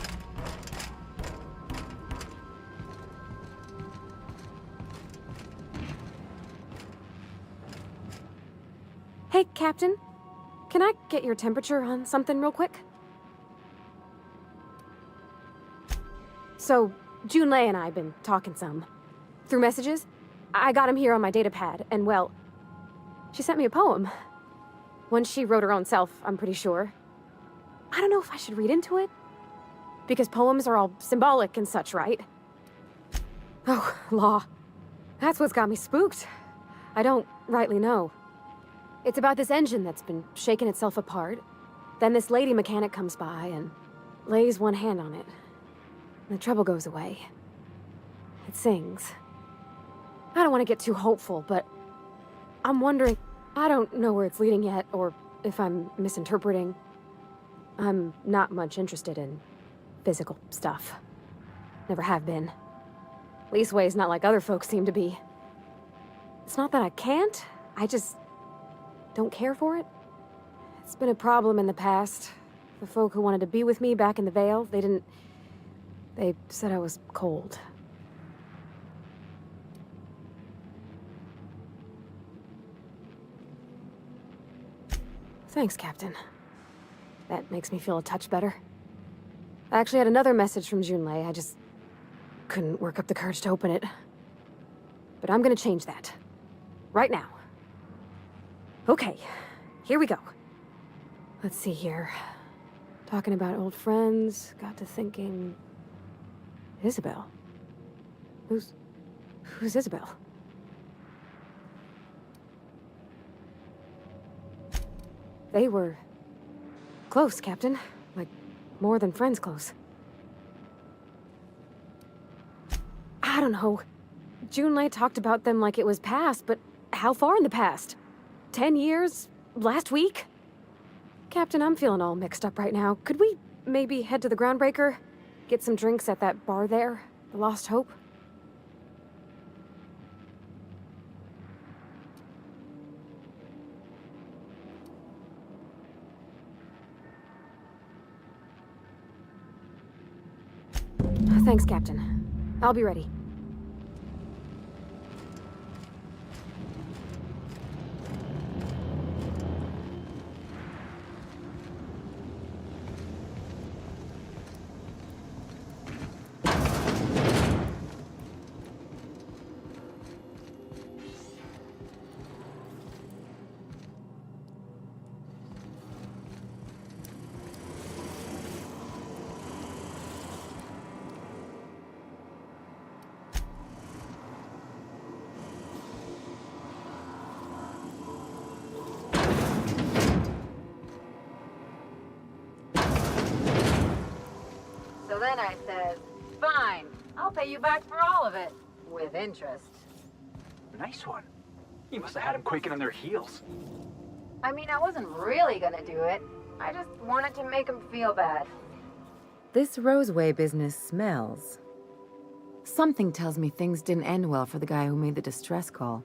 Hey, Captain. Can I get your temperature on something real quick? So, Junlei and I have been talking some. Through messages. I got him here on my datapad, and well, she sent me a poem. One she wrote her own self, I'm pretty sure. I don't know if I should read into it. Because poems are all symbolic and such, right? Oh, law. That's what's got me spooked. I don't rightly know. It's about this engine that's been shaking itself apart. Then this lady mechanic comes by and lays one hand on it. And the trouble goes away. It sings. I don't want to get too hopeful, but I'm wondering, I don't know where it's leading yet, or if I'm misinterpreting. I'm not much interested in physical stuff. Never have been. Leastways not like other folks seem to be. It's not that I can't, I just don't care for it. It's been a problem in the past. The folk who wanted to be with me back in the Veil, they said I was cold. Thanks, Captain. That makes me feel a touch better. I actually had another message from Junlei. I just couldn't work up the courage to open it. But I'm gonna change that. Right now. Okay, here we go. Let's see here. Talking about old friends, got to thinking... Isabel? Who's Isabel? They were... close, Captain. Like, more than friends close. I don't know. Junlei talked about them like it was past, but how far in the past? 10 years? Last week? Captain, I'm feeling all mixed up right now. Could we maybe head to the Groundbreaker? Get some drinks at that bar there? The Lost Hope? Thanks, Captain. I'll be ready. So then I says, fine, I'll pay you back for all of it. With interest. Nice one. You must have had them quaking on their heels. I mean, I wasn't really gonna do it. I just wanted to make him feel bad. This Roseway business smells. Something tells me things didn't end well for the guy who made the distress call.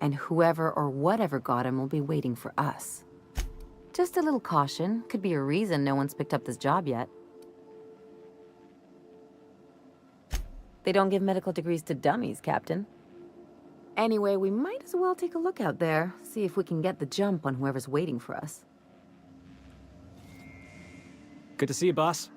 And whoever or whatever got him will be waiting for us. Just a little caution. Could be a reason no one's picked up this job yet. They don't give medical degrees to dummies, Captain. Anyway, we might as well take a look out there, see if we can get the jump on whoever's waiting for us. Good to see you, boss.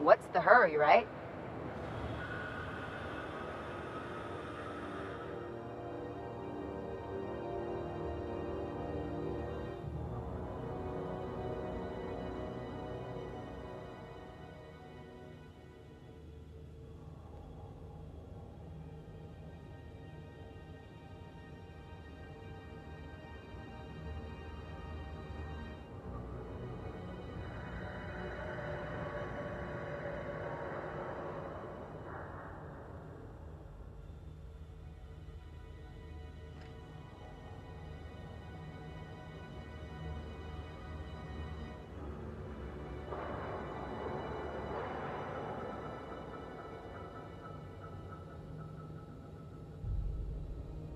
What's the hurry, right?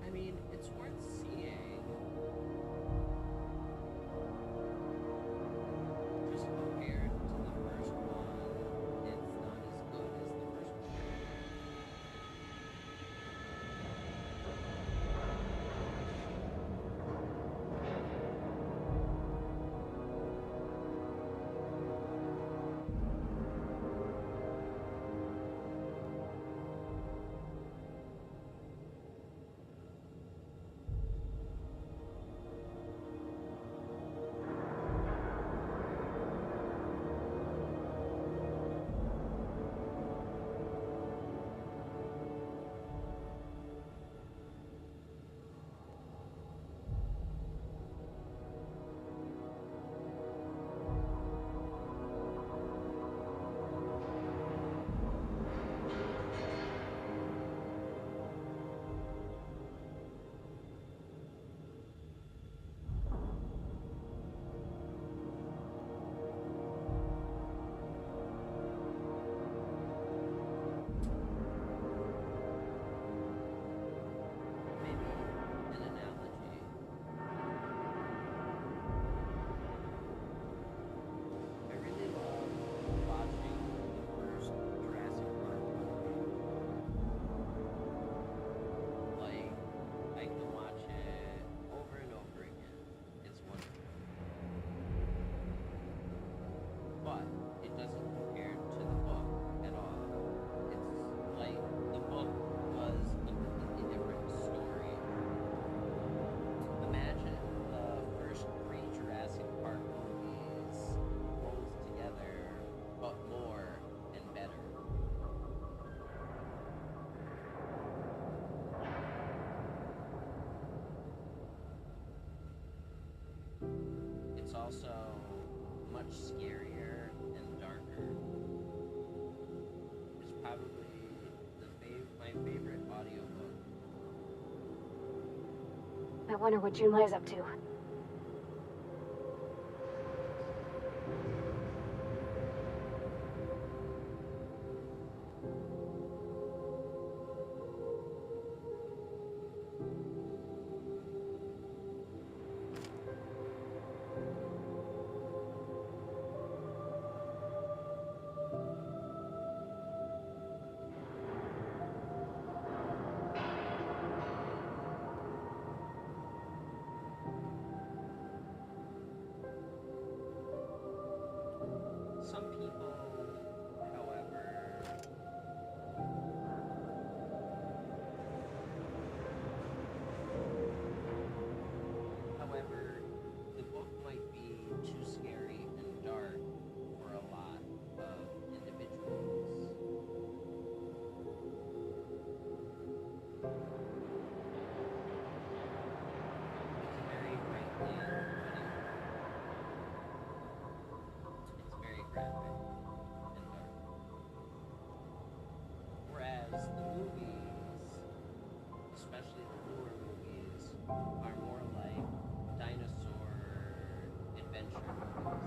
I mean, it's worth seeing. Just compared to the first one, it's not as good as the first one. It's also much scarier and darker. It's probably my favorite audiobook. I wonder what Junlei's up to. Some people, however, the book might be too scary and dark for a lot of individuals. It's very graphic and dark. Whereas the movies, especially the newer movies, are more like dinosaur adventure movies.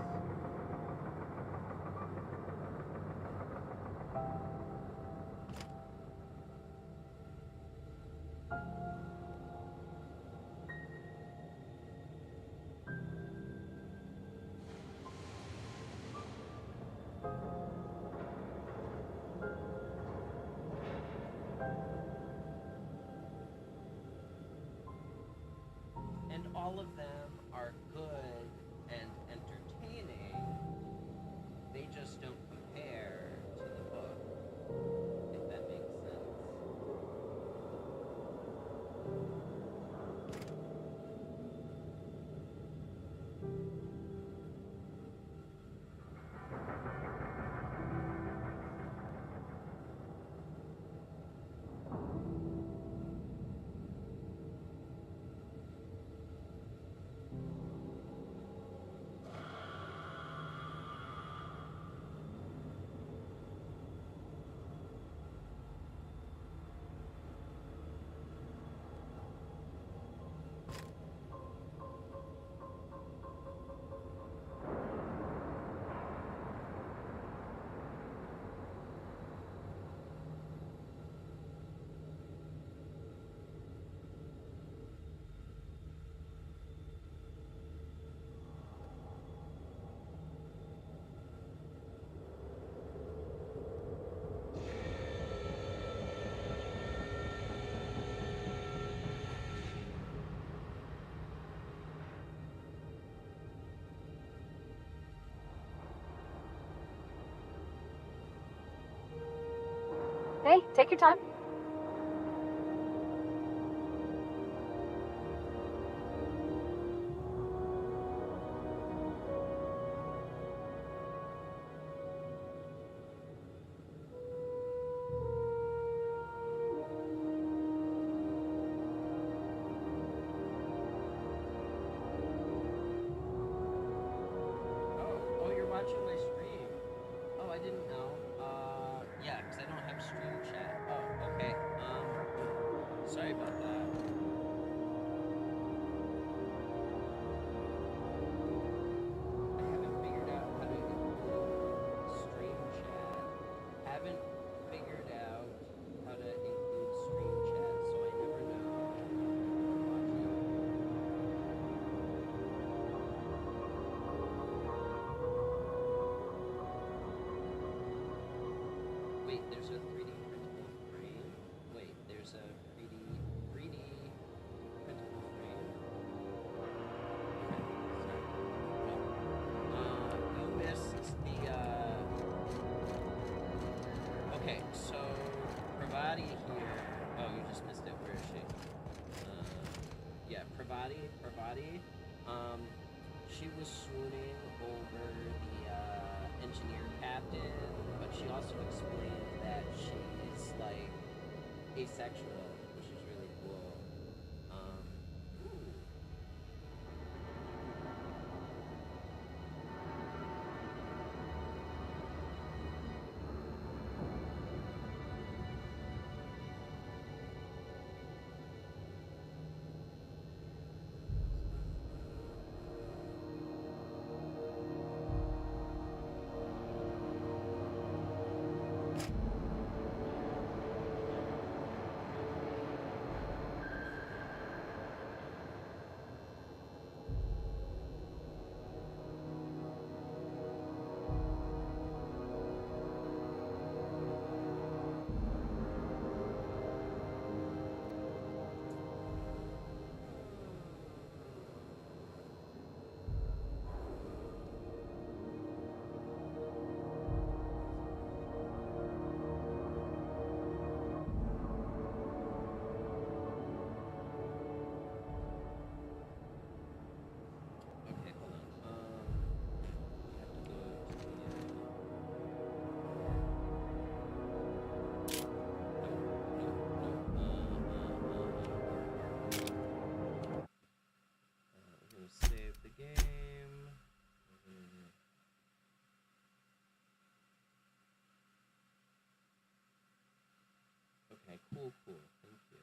And all of them are good and entertaining. They just don't compare to Hey, take your time. Oh, you're watching my stream. Oh, I didn't know. Yeah, because I don't have stream chat. Oh, okay. Sorry about that. I haven't figured out how to include stream chat. Haven't figured out how to include stream chat, so I never know watching. Wait, there's a 3D printable frame? Wait, there's a 3D printable frame? Okay, sorry. No. You missed the, Okay, so, Pravati here. Oh, you just missed it. Where is she? Yeah, Pravati. She was swooning over the, engineer captain, but she also explained that she's, like, asexual, which is really cool. Ooh. Okay, hold on. You have to go to the, we're gonna save the game. Okay, cool. Thank you.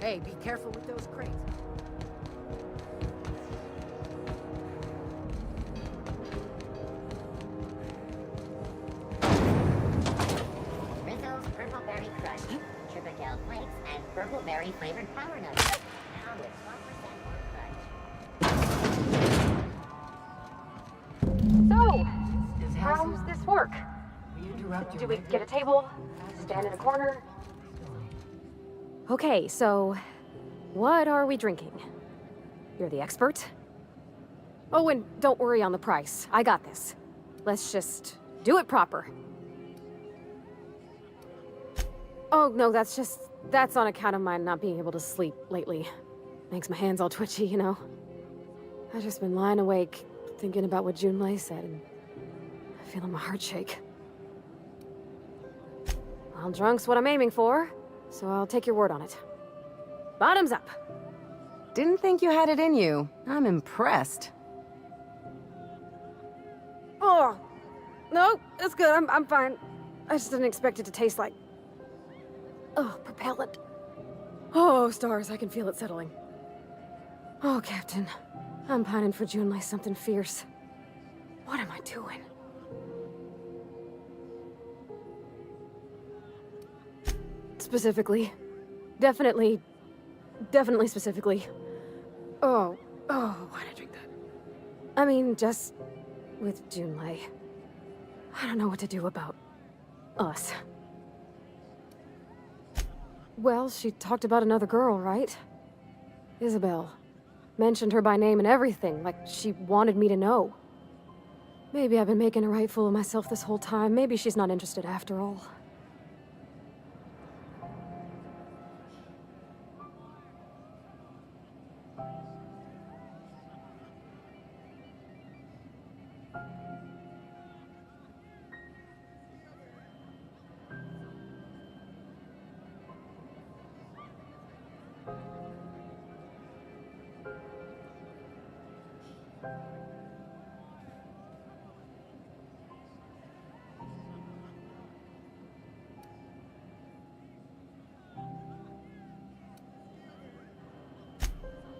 Hey, be careful with those crates. Rizzo's Purple Berry Crunch, Triple Flakes, and Purple Berry flavored power nuts. Now with 1% more crunch. So, how's this work? Do we get a table? Stand in a corner? Okay, so what are we drinking? You're the expert? Oh, and don't worry on the price. I got this. Let's just do it proper. Oh, no, that's on account of my not being able to sleep lately. Makes my hands all twitchy, you know? I've just been lying awake, thinking about what 𝖍𝖊𝖊𝖗 said, and feeling my heart shake. Well, drunk's what I'm aiming for, so I'll take your word on it. Bottoms up. Didn't think you had it in you. I'm impressed. Oh, no, it's good. I'm fine. I just didn't expect it to taste like... Oh, propellant. Oh, stars, I can feel it settling. Oh, Captain. I'm pining for Junlei something fierce. What am I doing? Specifically. Definitely specifically. Oh, why did I drink that? I mean, just with Junlei. I don't know what to do about us. Well, she talked about another girl, right? Isabel. Mentioned her by name and everything, like she wanted me to know. Maybe I've been making a right fool of myself this whole time. Maybe she's not interested after all.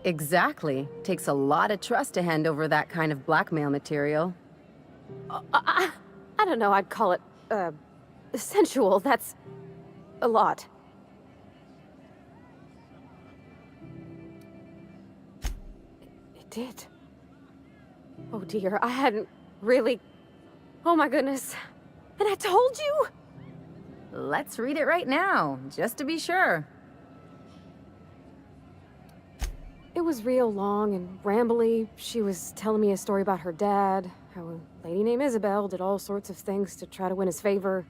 Exactly. Takes a lot of trust to hand over that kind of blackmail material. I don't know, I'd call it, sensual. That's a lot. It did. Oh dear, I hadn't really... Oh my goodness. And I told you? Let's read it right now, just to be sure. It was real long and rambly. She was telling me a story about her dad, how a lady named Isabel did all sorts of things to try to win his favor.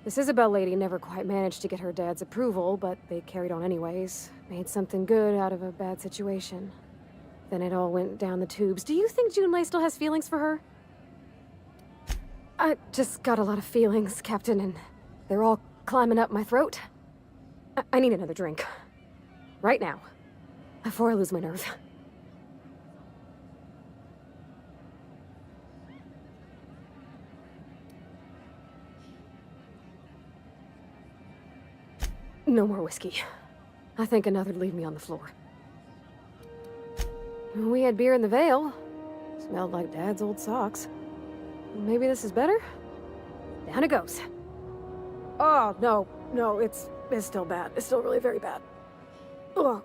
This Isabel lady never quite managed to get her dad's approval, but they carried on anyways. Made something good out of a bad situation. Then it all went down the tubes. Do you think Junlei still has feelings for her? I just got a lot of feelings, Captain, and they're all climbing up my throat. I need another drink. Right now. Before I lose my nerve. No more whiskey. I think another'd leave me on the floor. We had beer in the Vale. Smelled like Dad's old socks. Maybe this is better? Down it goes. Oh, no, it's still bad. It's still really very bad. Ugh.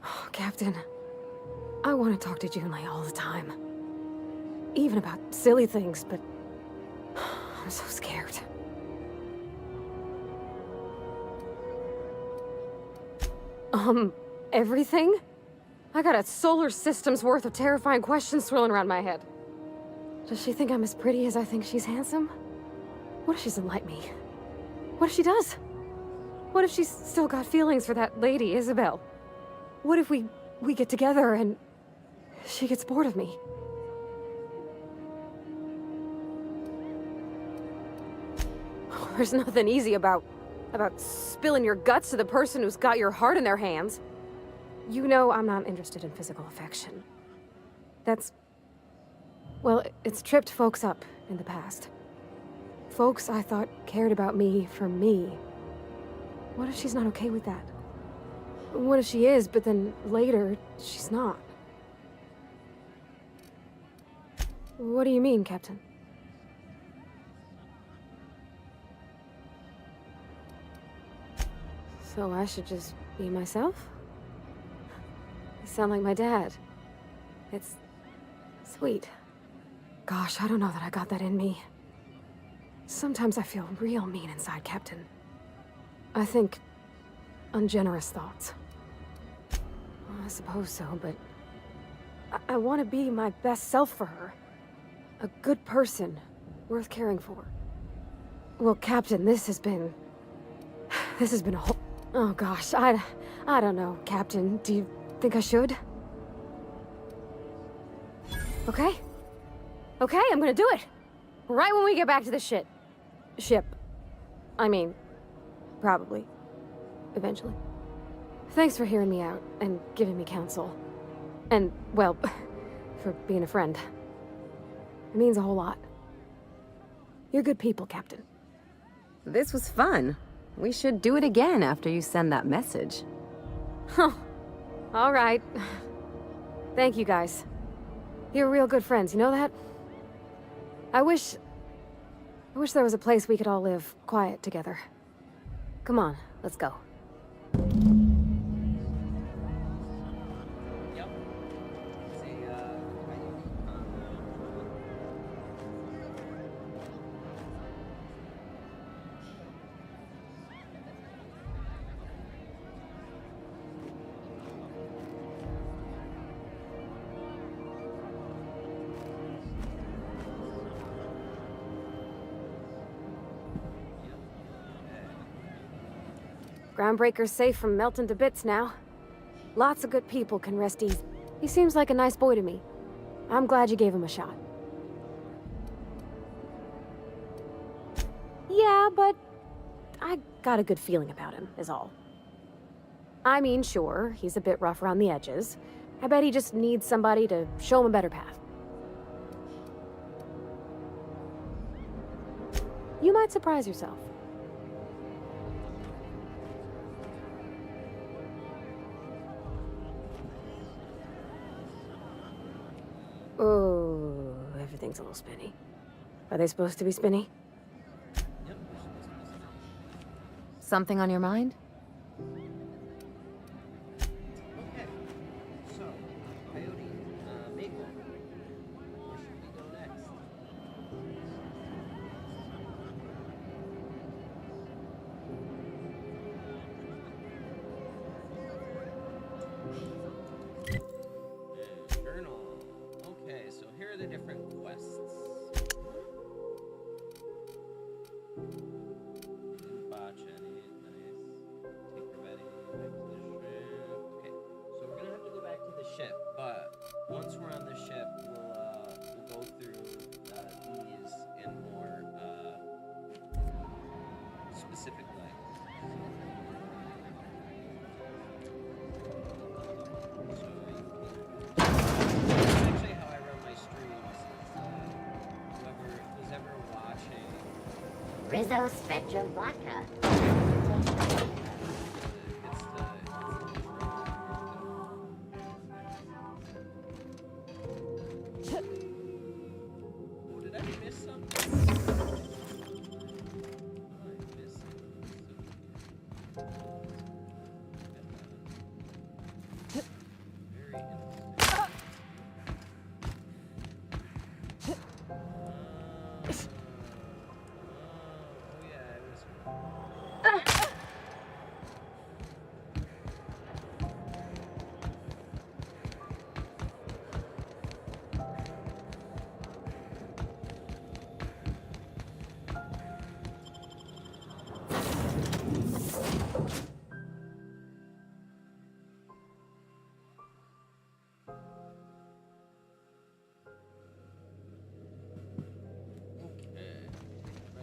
Oh, Captain, I want to talk to Junlei all the time. Even about silly things, but I'm so scared. Everything? I got a solar system's worth of terrifying questions swirling around my head. Does she think I'm as pretty as I think she's handsome? What if she doesn't like me? What if she does? What if she's still got feelings for that lady, Isabel? What if we get together and she gets bored of me? There's nothing easy about spilling your guts to the person who's got your heart in their hands. You know I'm not interested in physical affection. That's... well, it's tripped folks up in the past. Folks I thought cared about me for me. What if she's not okay with that? What if she is, but then later, she's not? What do you mean, Captain? So I should just be myself? You sound like my dad. It's sweet. Gosh, I don't know that I got that in me. Sometimes I feel real mean inside, Captain. I think ungenerous thoughts. I suppose so, but I want to be my best self for her. A good person, worth caring for. Well, Captain, this has been a whole... Oh gosh, I don't know, Captain. Do you think I should? Okay? Okay, I'm gonna do it! Right when we get back to the ship. I mean, probably. Eventually. Thanks for hearing me out and giving me counsel. And, well, for being a friend. It means a whole lot. You're good people, Captain. This was fun. We should do it again after you send that message. Huh. All right. Thank you, guys. You're real good friends, you know that? I wish there was a place we could all live quiet together. Come on, let's go. Groundbreaker's safe from melting to bits now. Lots of good people can rest easy. He seems like a nice boy to me. I'm glad you gave him a shot. Yeah, but I got a good feeling about him, is all. I mean, sure, he's a bit rough around the edges. I bet he just needs somebody to show him a better path. You might surprise yourself. Oh, everything's a little spinny. Are they supposed to be spinny? Something on your mind? Okay, so, Coyote, Maple, where should we go next? Journal. Okay, so here are the different quests. Didn't botch any. Nice. Take your bedding back to the ship. Okay, so we're gonna have to go back to the ship, but once we're on the ship, we'll go through these in more specific light. That's actually how I run my streams. Who's ever watching 𝖍𝖊𝖗𝖵𝖗𝖗. Oh, did I miss something? I missed very interesting. Oh yeah, it was.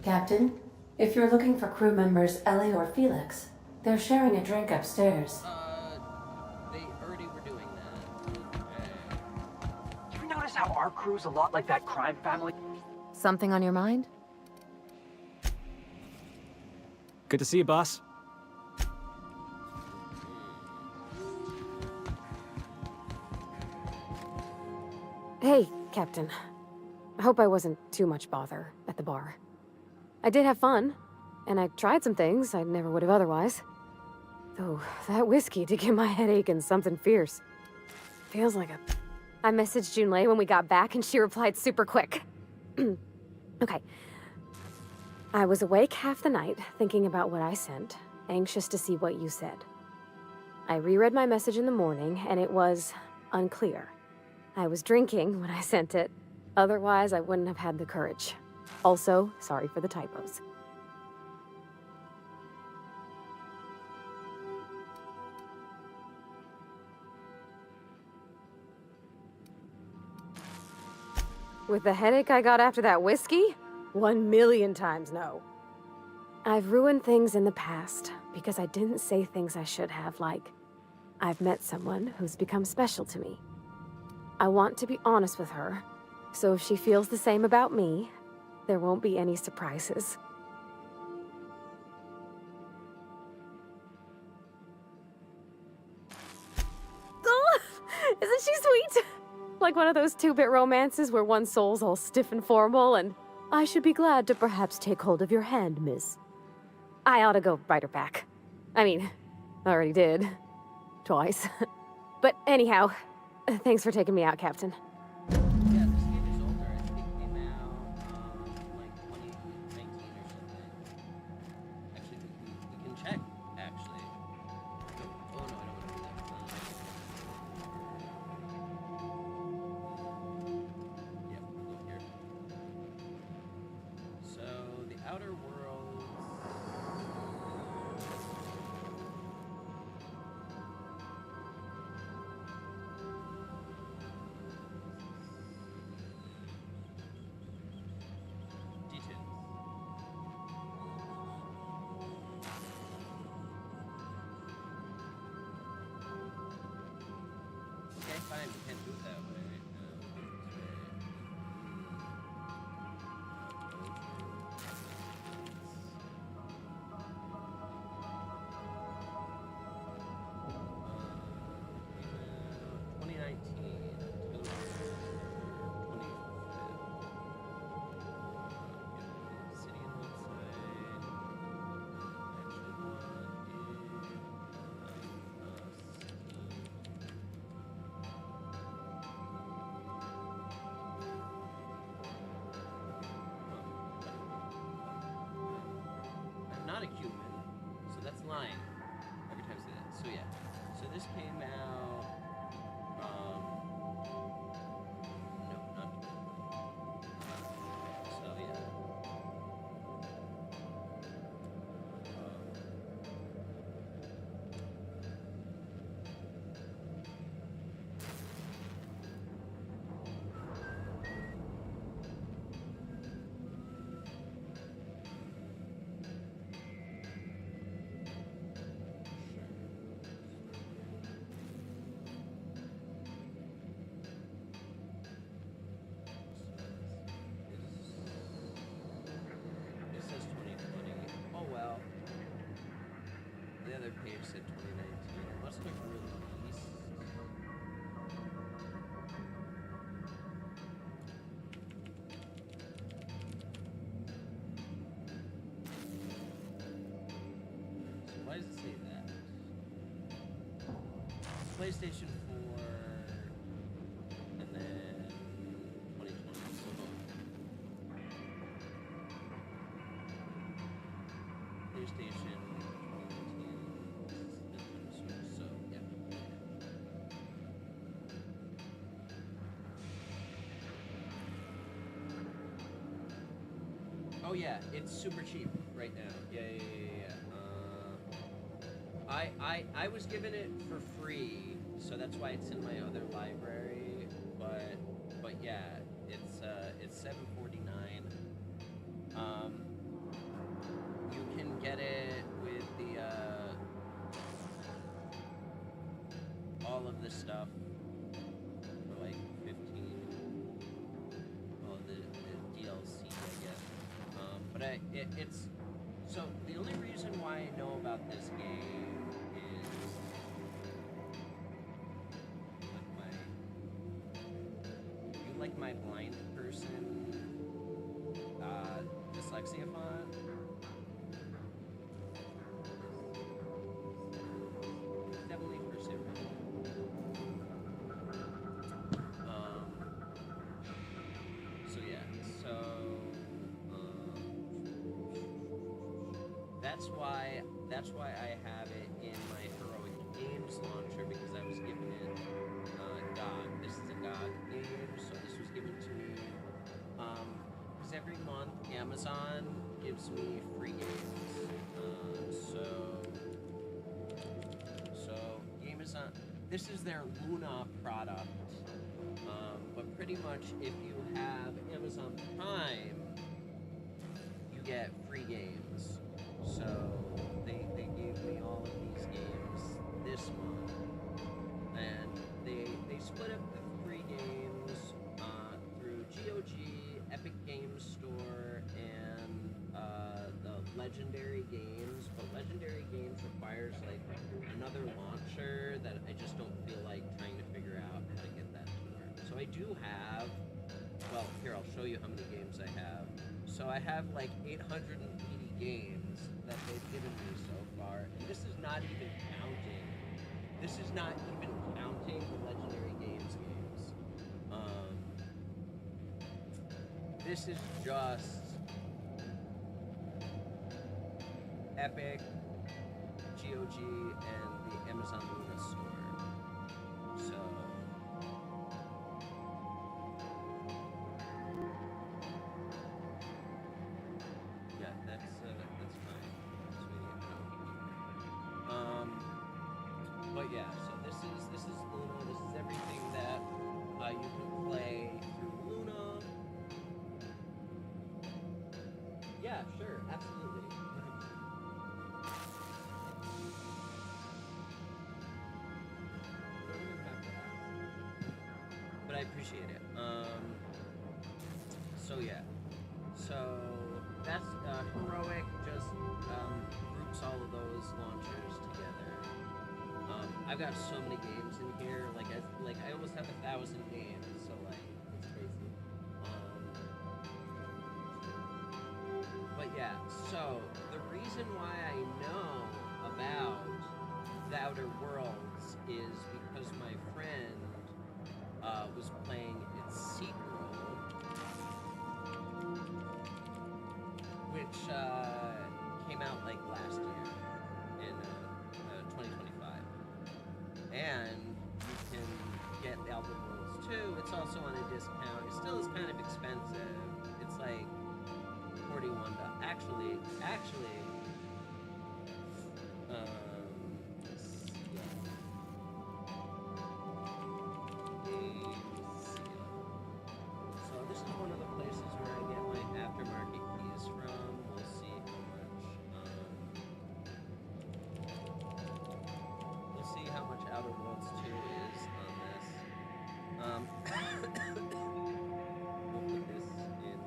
Captain, if you're looking for crew members Ellie or Felix, they're sharing a drink upstairs. They already were doing that. You notice how our crew's a lot like that crime family? Something on your mind? Good to see you, boss. Hey, Captain. I hope I wasn't too much bother at the bar. I did have fun, and I tried some things I never would have otherwise. Though, that whiskey did give my head aching something fierce. Feels like a... I messaged Junlei when we got back, and she replied super quick. Okay. I was awake half the night, thinking about what I sent, anxious to see what you said. I reread my message in the morning, and it was unclear. I was drinking when I sent it. Otherwise, I wouldn't have had the courage. Also, sorry for the typos. With the headache I got after that whiskey? 1,000,000 times no. I've ruined things in the past because I didn't say things I should have, like, I've met someone who's become special to me. I want to be honest with her, so if she feels the same about me, there won't be any surprises. Like one of those two-bit romances where one soul's all stiff and formal and, I should be glad to perhaps take hold of your hand, miss. I ought to go write her back. I mean, I already did. Twice. But anyhow, thanks for taking me out, Captain. Yeah, this game is older. I think it came out, like 2019 or something. Actually, we can check, actually. Oh, no, I don't want to do that. Yep, we'll go here. So, the Outer Worlds... Okay, fine, we can't do it that way. Not a human, so that's lying. Every time I say that. So yeah. So this came out. No, not. So yeah. It says 2020. Oh well. The other page said 2019. It must have released. So why does it say that? PlayStation 4 and then 2020. PlayStation 2019. So yeah. Oh yeah, it's super cheap right now. Yeah. I was given it for free, so that's why it's in my other library. But yeah, it's $7.49. You can get it with the all of this stuff for like 15. All of the DLC, I guess. But it's so the only reason why I know about this game is like my blind person dyslexia font. Definitely for zero. So yeah, that's why I have it in my Heroic Games launcher, because I was given it GOG. This is a GOG game, so this was given to me because every month Amazon gives me free games. So Amazon, this is their Luna product, but pretty much if you have Amazon Prime, you get free games. So they gave me all of these games this month, and they split up the free games through GOG, Epic Games Store, and the Legendary Games. But Legendary Games requires like another launcher that I just don't feel like trying to figure out how to get that to work. So I do have, well, here, I'll show you how many games I have. So I have like 880 games that they've given me so far, and this is not even counting. This is not even counting the Legendary Games games. This is just Epic, GOG, and the Amazon Luna store. So yeah, that's fine. But yeah, so this is Luna. This is everything that you can play through Luna. Yeah, sure, absolutely. But I appreciate it. So yeah. So that's Heroic just groups all of those launchers together. I've got so many games in here. I almost have 1,000 games. So like it's crazy. But yeah. So the reason why I know about the Outer Worlds is because my friend was playing its sequel, which came out like last year in 2025, and you can get the Outer Worlds 2. It's also on a discount. It still is kind of expensive. It's like $41. Actually. So this is one of the places where I get my aftermarket keys from. We'll see how much Outer Worlds 2 is on this. We'll put this in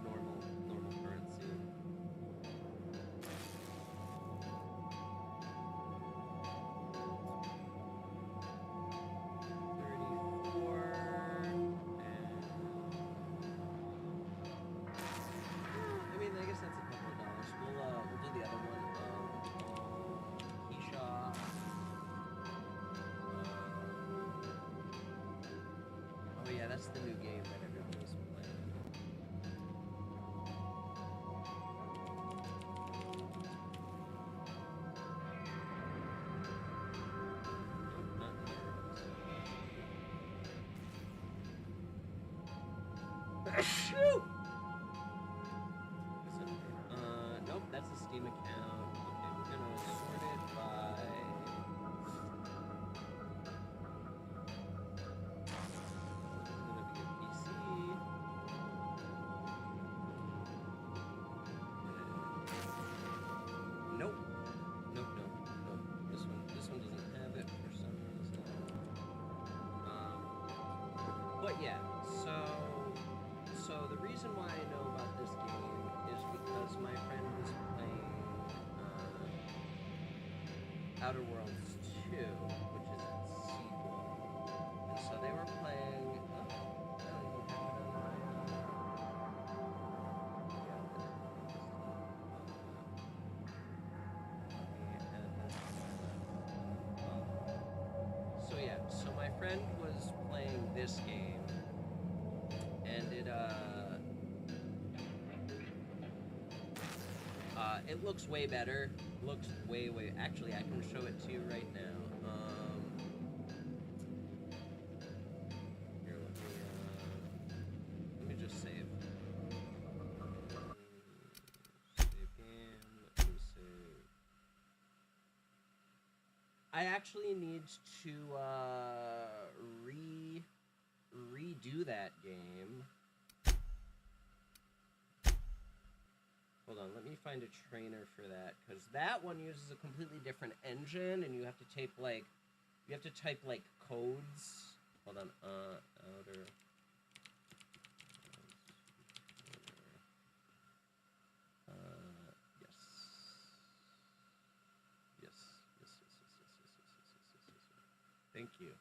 normal currency. I guess that's a couple of dollars. We'll do the other one. Keyshaw. Oh yeah, that's the new game that everyone was playing. Nope, not here. Shoot! Nope, that's a Steam account. Okay, we're gonna sort it by... This is gonna be a PC. Nope. This one doesn't have it for some reason. But yeah, so the reason why I know about this game is because my friend was playing Outer Worlds 2, which is its sequel. And so they were playing... I don't even have it on my... So yeah, so my friend was playing this game, and it looks way better. Looks way. Actually, I can show it to you right now. Here, let me just save. Save game. Let me save. I actually need to redo that game. Hold on, let me find a trainer for that, because that one uses a completely different engine, and you have to type like codes. Hold on, outer. Yes. Thank you.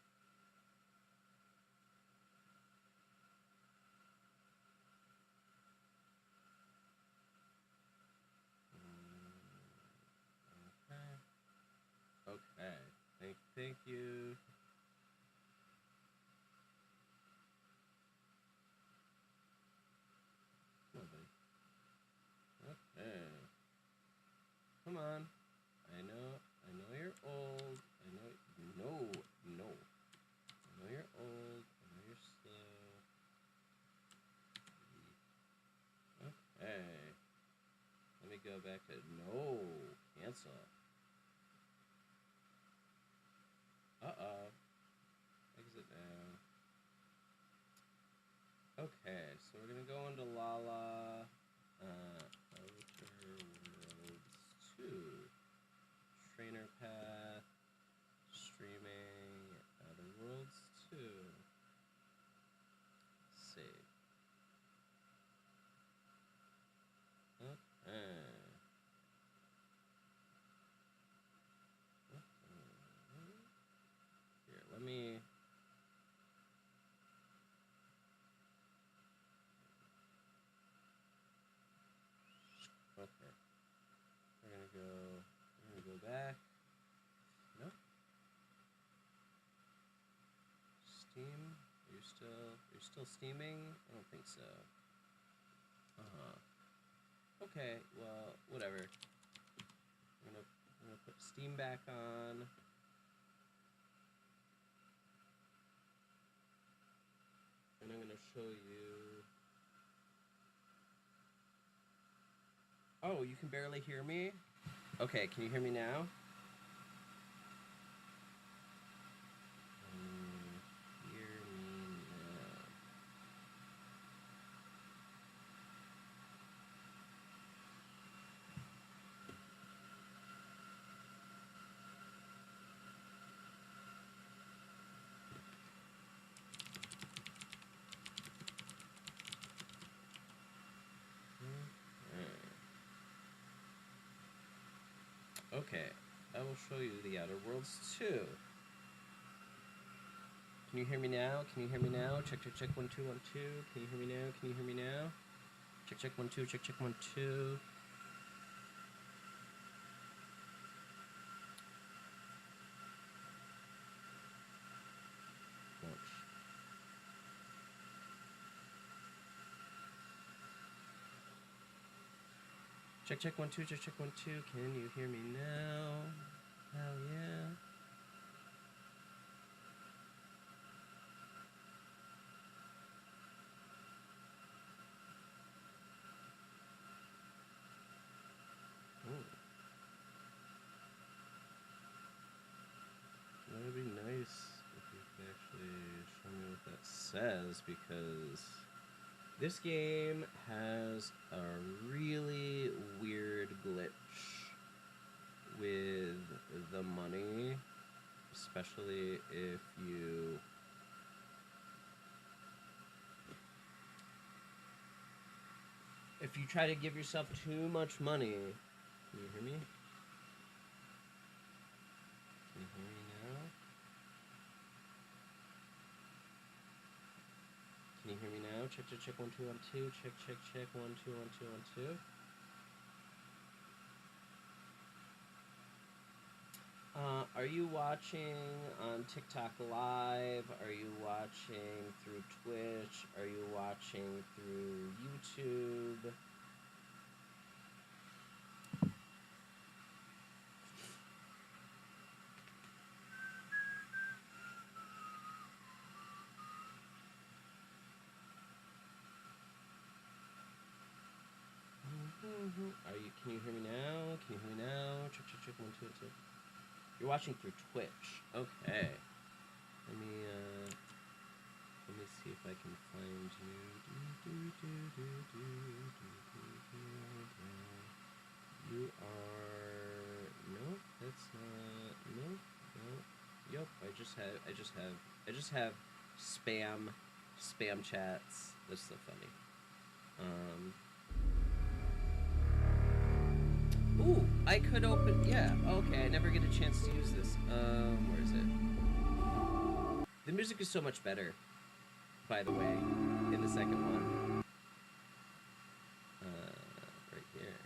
Thank you. Come on, buddy. Okay. Come on. I know you're old. I know I know you're old. I know you're slow. Okay. Let me go back to no. Cancel. Uh-oh. Exit now. Okay, so we're gonna go into Lala. OuterWorlds 2. Trainer path. Streaming. OuterWorlds 2. Save. Okay. Here, let me... Okay. We're gonna go back. No? Steam? Are you still steaming? I don't think so. Okay, well, whatever. I'm gonna put Steam back on. And I'm gonna show you. Oh, you can barely hear me? Okay, can you hear me now? Hear me now. Okay, I will show you the OuterWorlds 2. Can you hear me now? Can you hear me now? Check, check, check, 1, 2, 1, 2. Can you hear me now? Can you hear me now? Check, check, 1, 2, check, check, 1, 2. Launch. Check, check, 1, 2, check, check, 1, 2. Can you hear me now? Hell yeah. That would be nice if you could actually show me what that says, because this game has a really weird glitch with the money, especially if you try to give yourself too much money. Can you hear me? Can you hear me now? Can you hear me now? Check, check, check, 1, 2, 1, 2. Check, check, check, 1, 2, 1, 2, 1, 2. Are you watching on TikTok Live? Are you watching through Twitch? Are you watching through YouTube? Can you hear me now? Can you hear me now? Check, check, check, 1, 2, 1, 2. You're watching through Twitch. Okay. Let me see if I can find you. You are... No, that's not... No, no. Yep, I just have spam chats. That's so funny. Ooh, I could open... Yeah, okay, I never get a chance to use this. Where is it? The music is so much better, by the way, in the second one. Right here.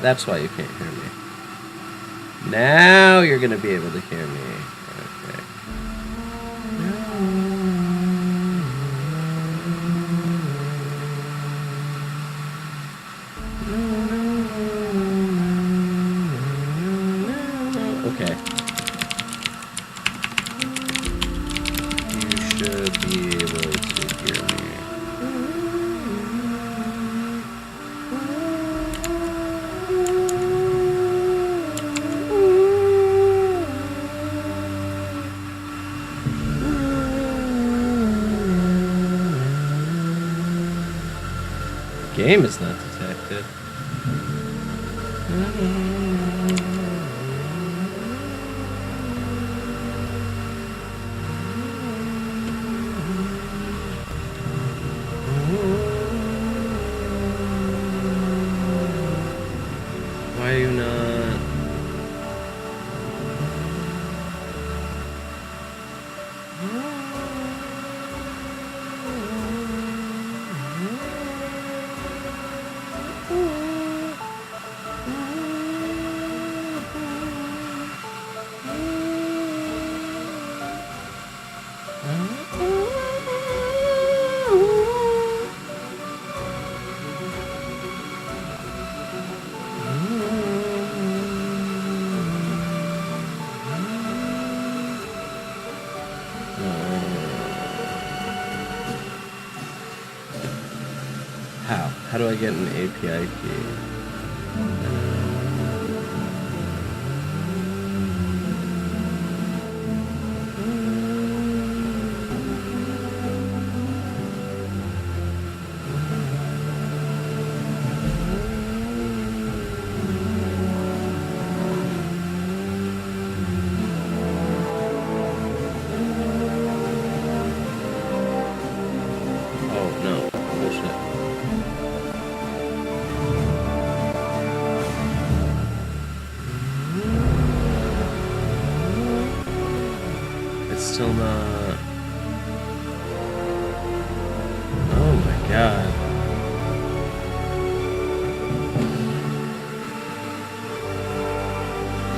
That's why you can't hear me. Now you're gonna be able to hear me. Okay. Okay. You should be able to hear me. Game is not detected. Why are you not? How do I get an API key? Oh no, bullshit. Still not. Oh my god.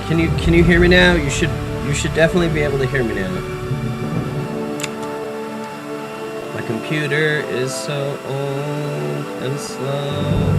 Can you hear me now? You should definitely be able to hear me now. My computer is so old and slow.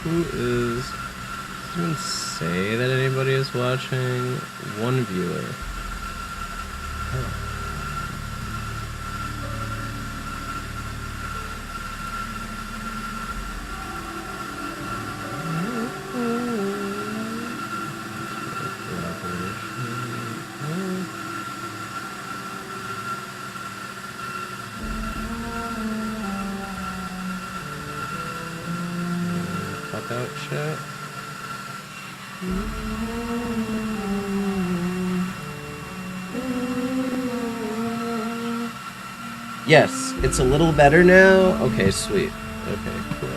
Who is... Does it even say that anybody is watching? One viewer. Huh. Out chat. Yes, it's a little better now. Okay, sweet. Okay, cool.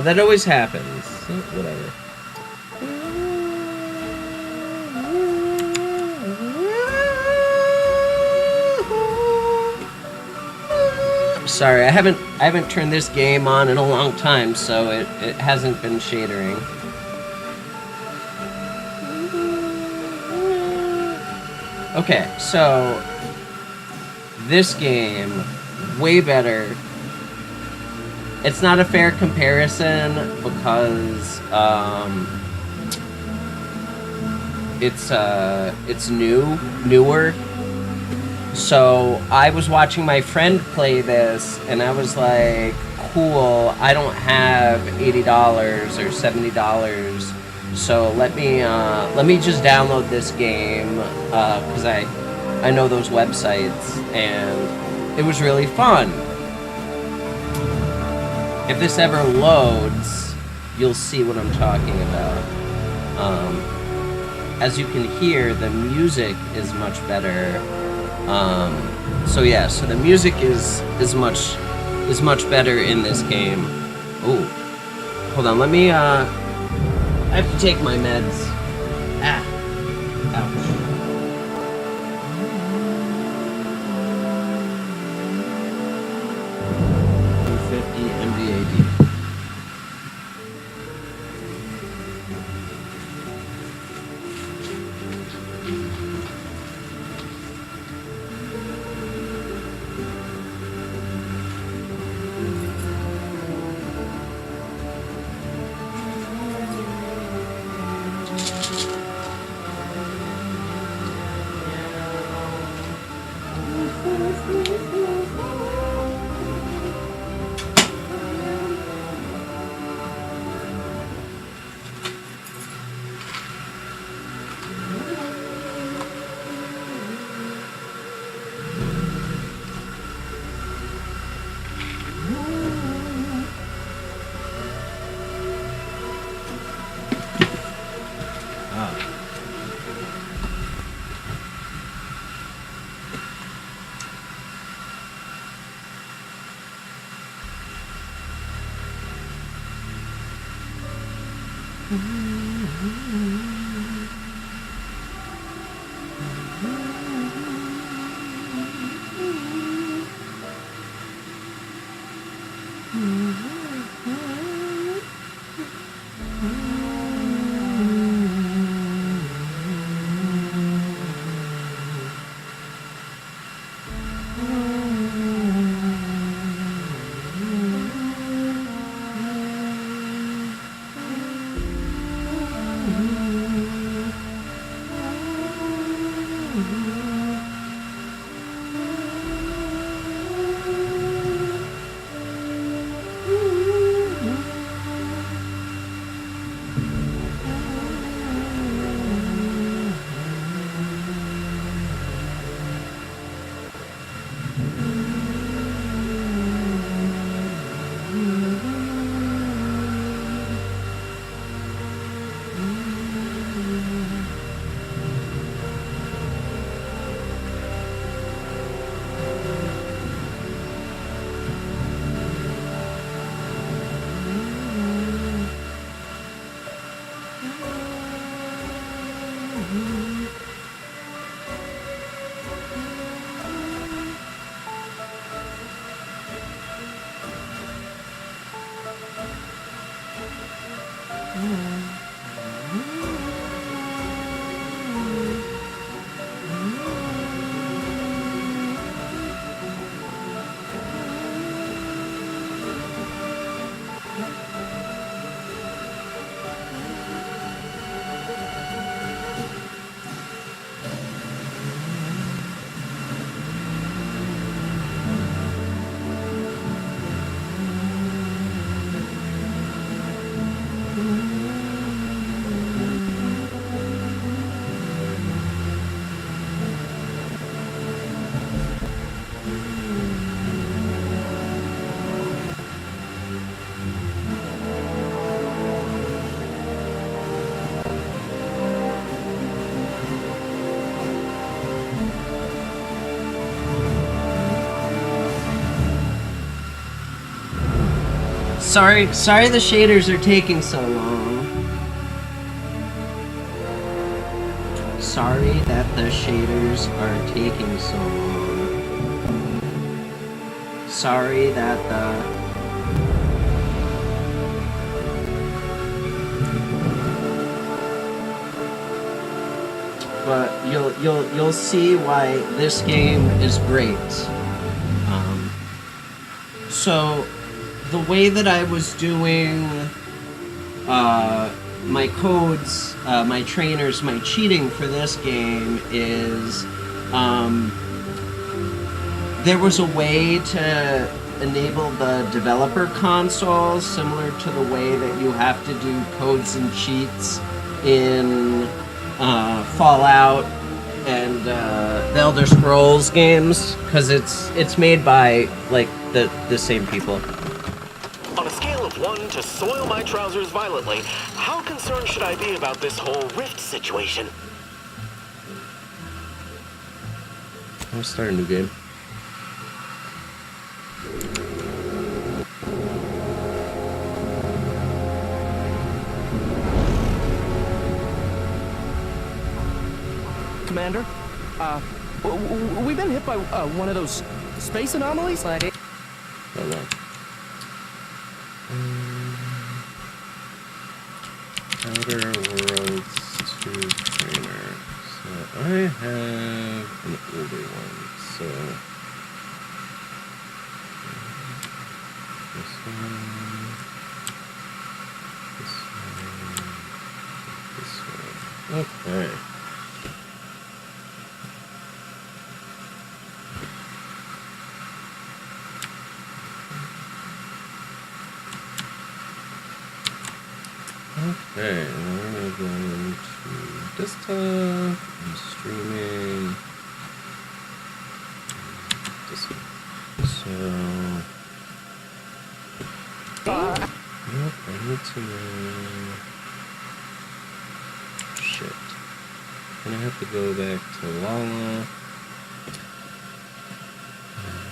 Oh, that always happens. Whatever. Sorry, I haven't turned this game on in a long time, so it hasn't been shadering. Okay, so this game, way better. It's not a fair comparison because it's newer. So I was watching my friend play this, and I was like, cool, I don't have $80 or $70, so let me just download this game, because I know those websites, and it was really fun. If this ever loads, you'll see what I'm talking about. As you can hear, the music is much better. So yeah, so the music is much better in this game. Ooh, hold on, let me, I have to take my meds. Ah, ouch. MDAD. Sorry the shaders are taking so long. Sorry that the shaders are taking so long. Sorry that the... But you'll see why this game is great. So the way that I was doing my codes, my trainers, my cheating for this game is there was a way to enable the developer console similar to the way that you have to do codes and cheats in Fallout and the Elder Scrolls games, because it's made by like the same people. On a scale of 1 to soil my trousers violently, how concerned should I be about this whole rift situation? I'll start a new game. Commander, we've been hit by one of those space anomalies. Hold on. OuterWorlds 2 trainer. So I have an older one. So this one, this one. Okay. Okay, we're gonna go into desktop and streaming. So, nope, I need to know. Shit. And I have to go back to Lala.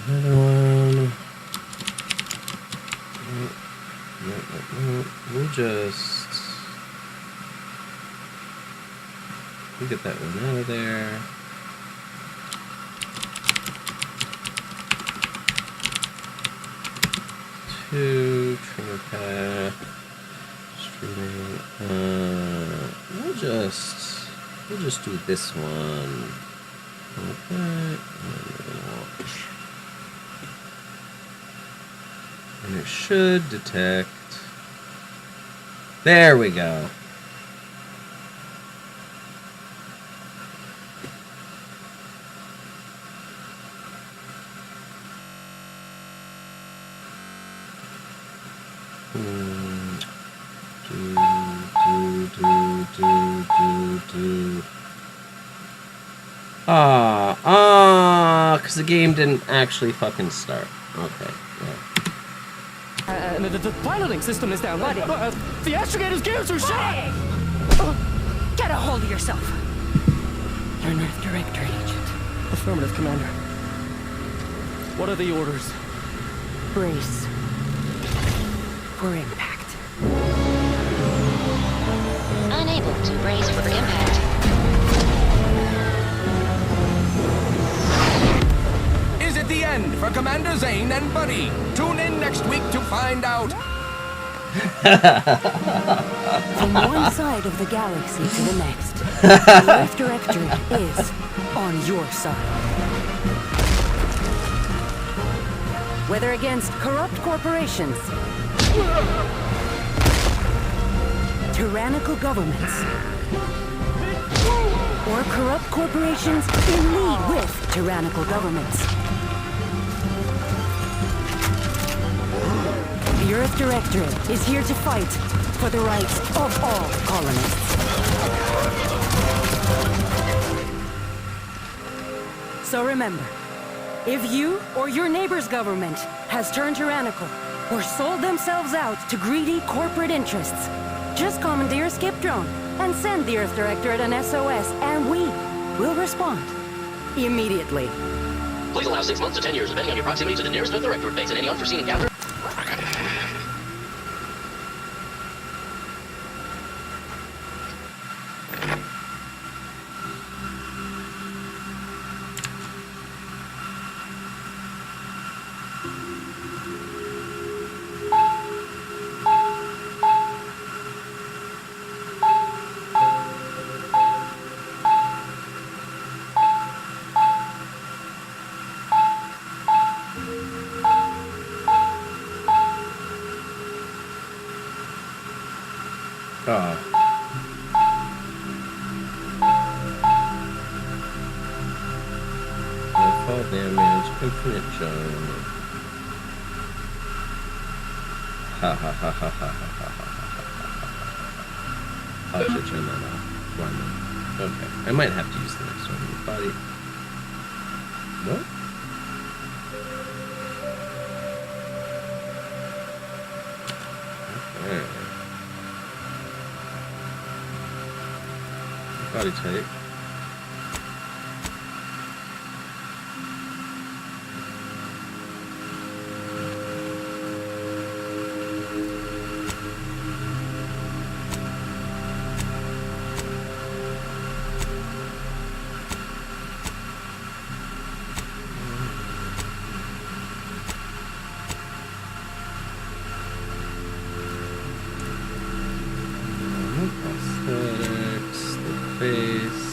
Another one. Nope. We'll just. We'll get that one out of there. Two, trimmer path, streaming. We'll just do this one. Okay, and watch. And it should detect. There we go. Because the game didn't actually fucking start. Okay, yeah. The piloting system is down. Buddy. The astrogator's gears are shot! Get a hold of yourself. You're an Earth Director agent. Affirmative, Commander. What are the orders? Brace for impact. Unable to brace for impact. Is it the end for Commander Zane and Buddy? Tune in next week to find out. From one side of the galaxy to the next, the Earth Directorate is on your side. Whether against corrupt corporations, tyrannical governments, or corrupt corporations in league with tyrannical governments, the Earth Directorate is here to fight for the rights of all colonists. So remember, if you or your neighbor's government has turned tyrannical or sold themselves out to greedy corporate interests, just commandeer a skip drone and send the Earth Directorate an SOS, and we will respond immediately. Please allow 6 months to 10 years, depending on your proximity to the nearest Earth Directorate base and any unforeseen encounter. damage, infinite jump. Ha ha ha ha ha ha ha ha. I should turn that off. Why not? Okay. I might have to use the next one. Body. What? Okay. Body type. Prosthetics, the face.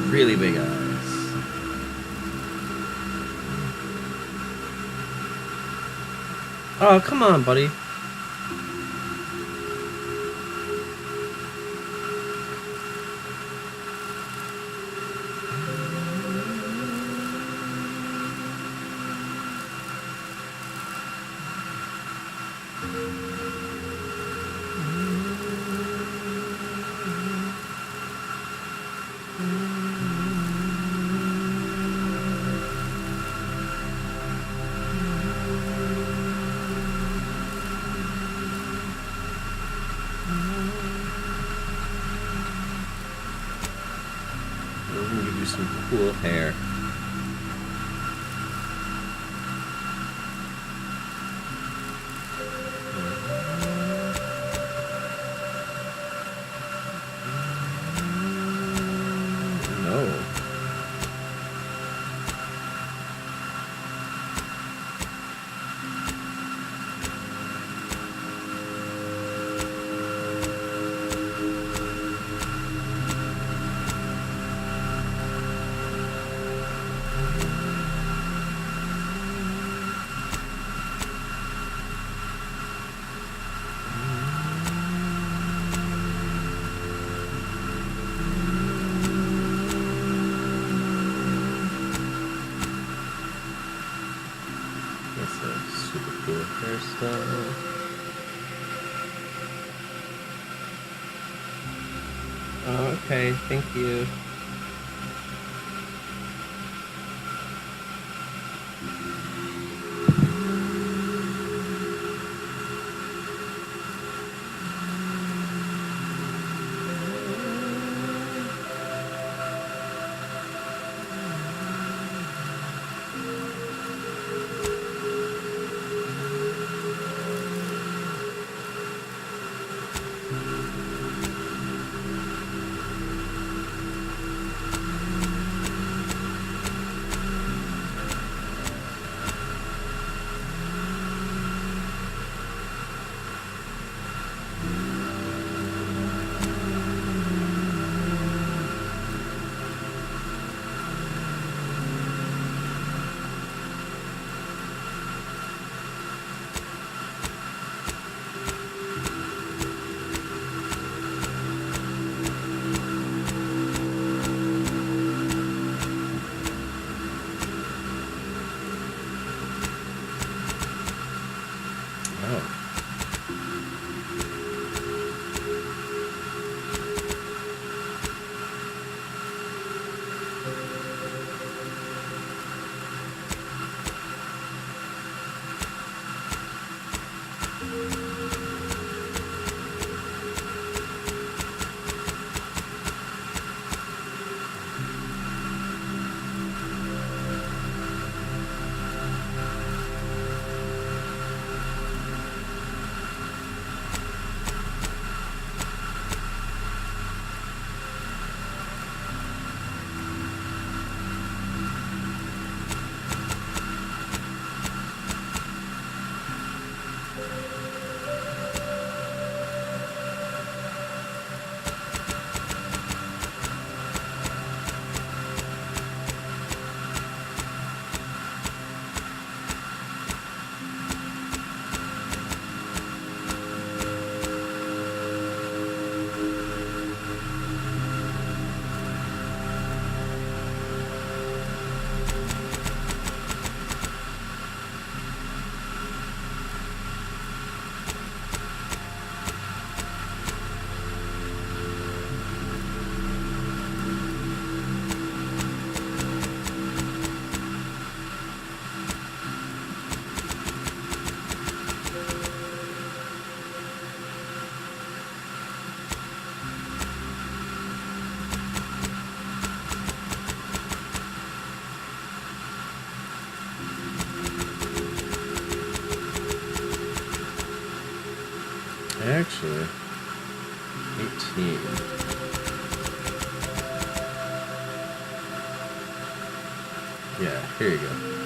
Really big eyes. Oh, come on, buddy. Some cool hair. No. Hairstyle. Oh, okay, thank you. Actually, 18. Yeah, here you go.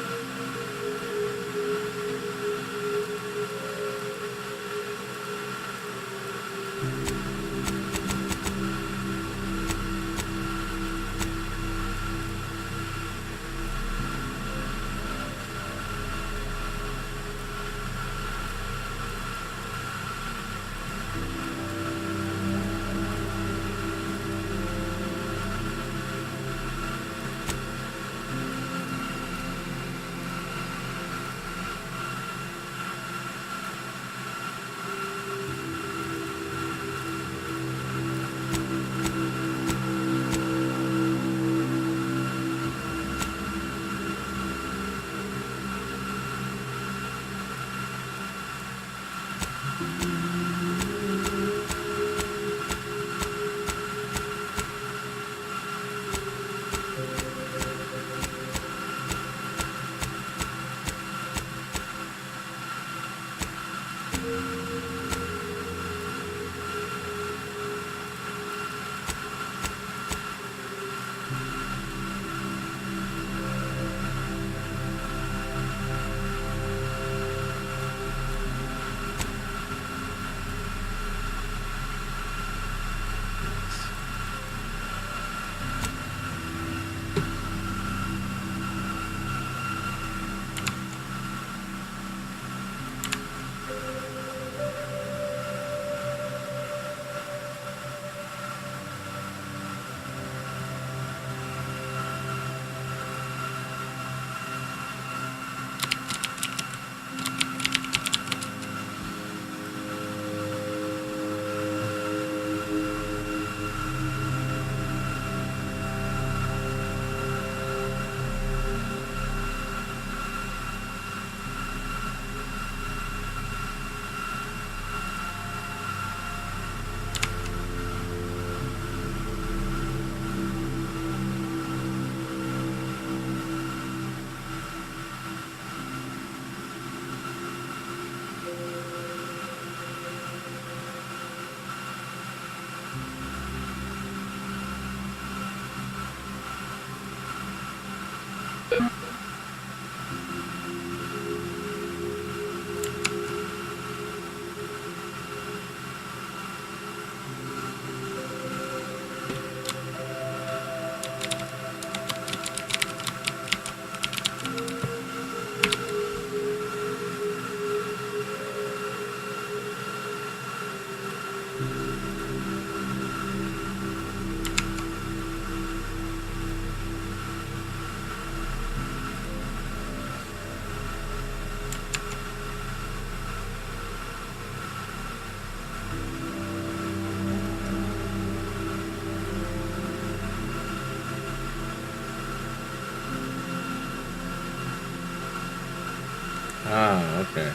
Ah, okay.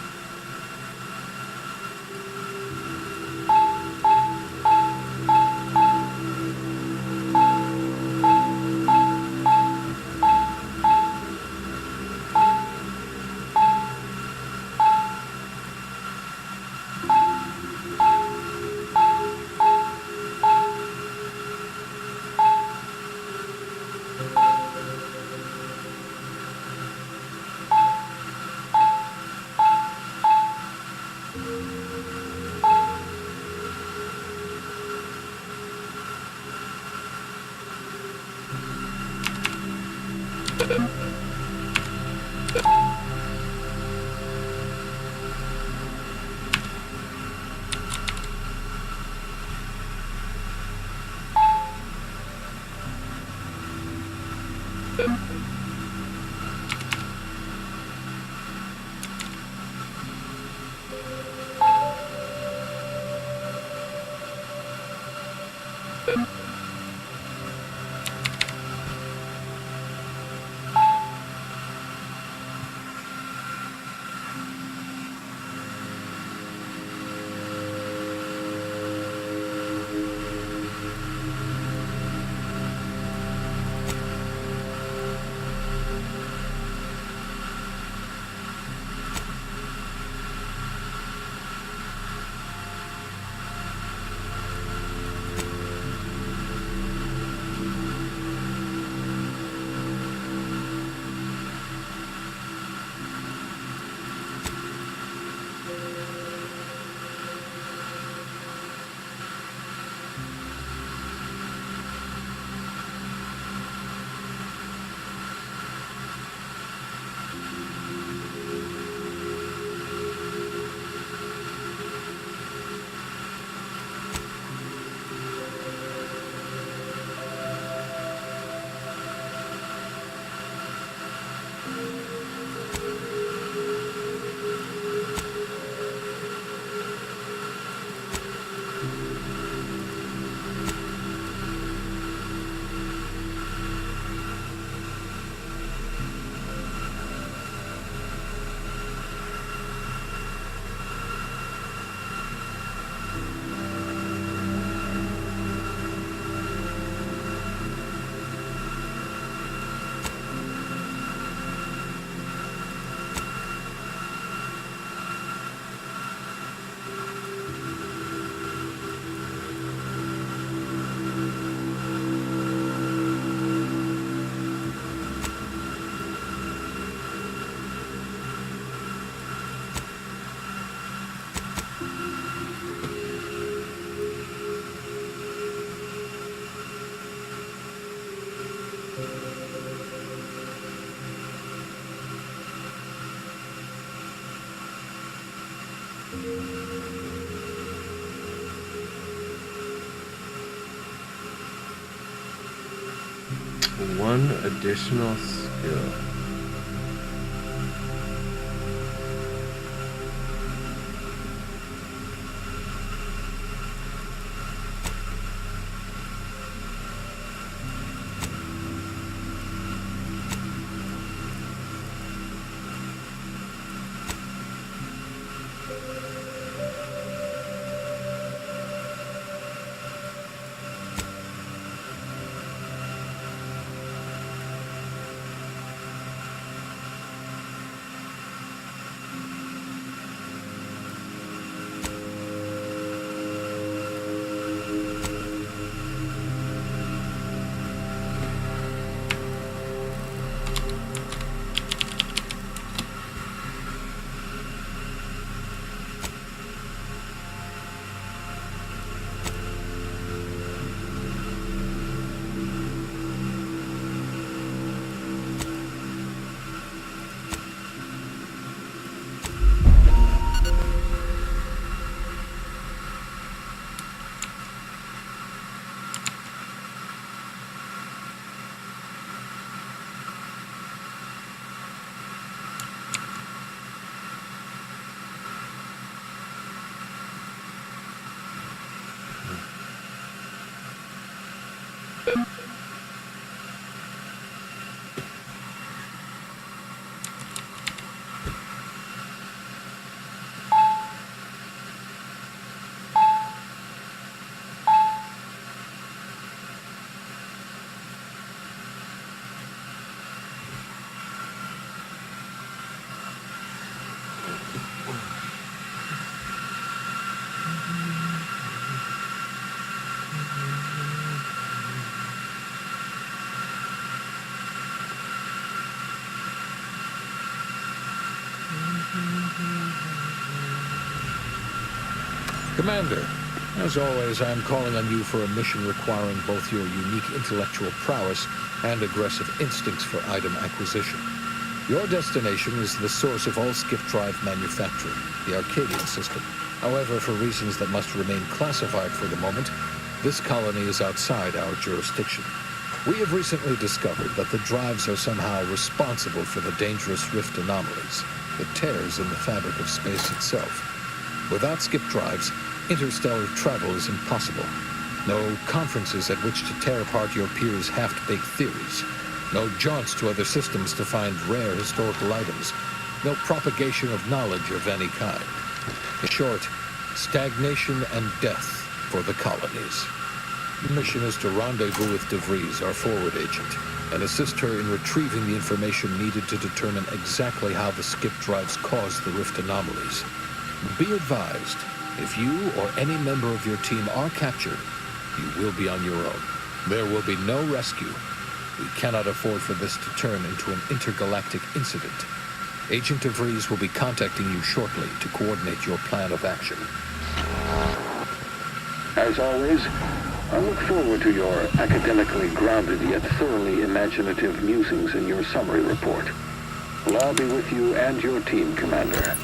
One additional skill. Commander, as always, I am calling on you for a mission requiring both your unique intellectual prowess and aggressive instincts for item acquisition. Your destination is the source of all skip drive manufacturing, the Arcadian system. However, for reasons that must remain classified for the moment, this colony is outside our jurisdiction. We have recently discovered that the drives are somehow responsible for the dangerous rift anomalies, the tears in the fabric of space itself. Without skip drives, interstellar travel is impossible. No conferences at which to tear apart your peers' half-baked theories. No jaunts to other systems to find rare historical items. No propagation of knowledge of any kind. In short, stagnation and death for the colonies. The mission is to rendezvous with 𝖍𝖊𝖗, our forward agent, and assist her in retrieving the information needed to determine exactly how the skip drives caused the rift anomalies. Be advised, if you or any member of your team are captured, you will be on your own. There will be no rescue. We cannot afford for this to turn into an intergalactic incident. Agent 𝖍𝖊𝖗 will be contacting you shortly to coordinate your plan of action. As always, I look forward to your academically grounded yet thoroughly imaginative musings in your summary report. I'll be with you and your team, Commander.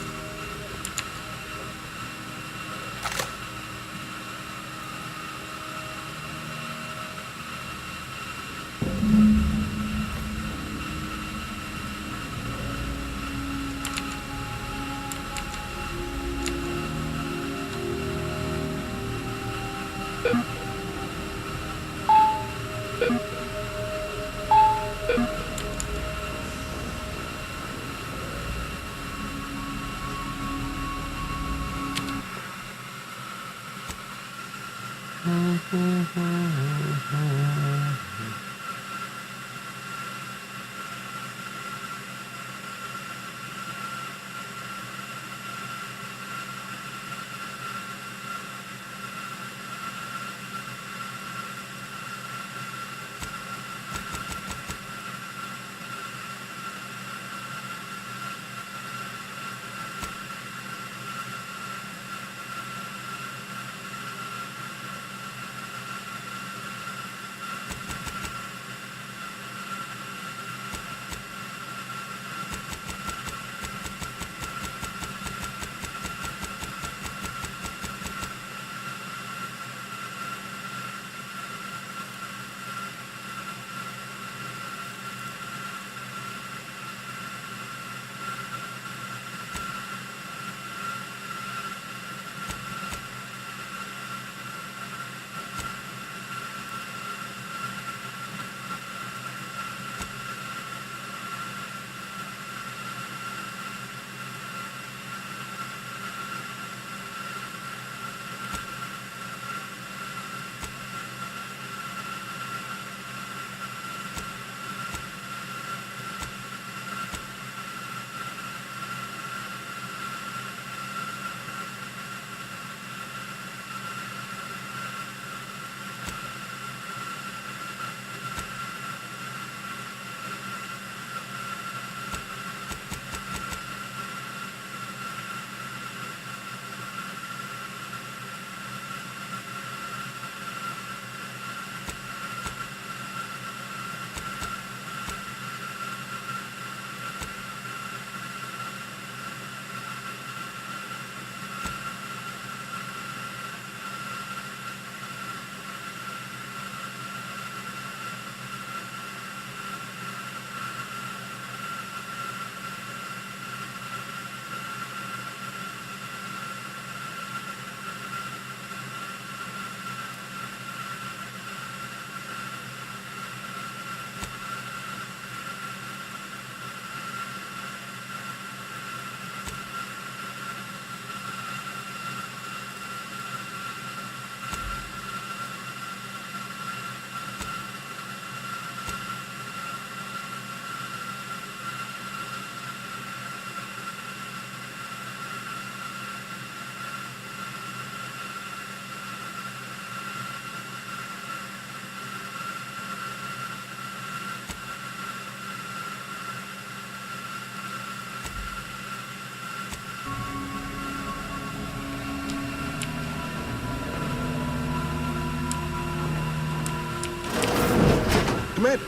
Commander,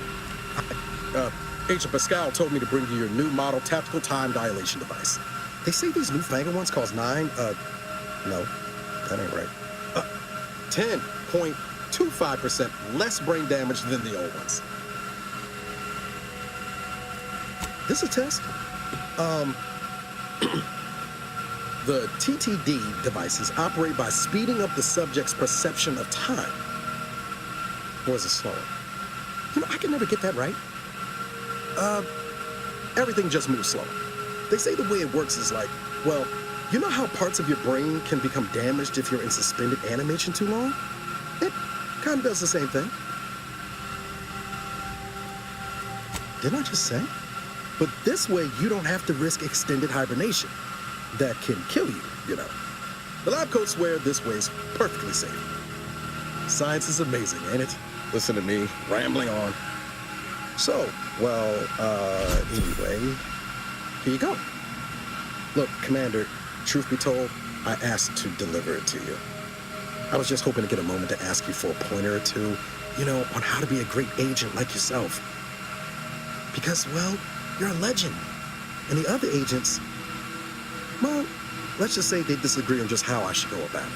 Agent Pascal told me to bring you your new model tactical time dilation device. They say these newfangled ones cause no, that ain't right. 10.25% less brain damage than the old ones. This a test? The TTD devices operate by speeding up the subject's perception of time. Or is it slower? I can never get that right. Everything just moves slower. They say the way it works is like, well, you know how parts of your brain can become damaged if you're in suspended animation too long? It kind of does the same thing. Didn't I just say? But this way, you don't have to risk extended hibernation. That can kill you, you know. The lab coats swear this way's perfectly safe. Science is amazing, ain't it? Listen to me, rambling on. So, well, anyway, here you go. Look, Commander, truth be told, I asked to deliver it to you. I was just hoping to get a moment to ask you for a pointer or two, on how to be a great agent like yourself. Because, well, you're a legend. And the other agents, well, let's just say they disagree on just how I should go about it.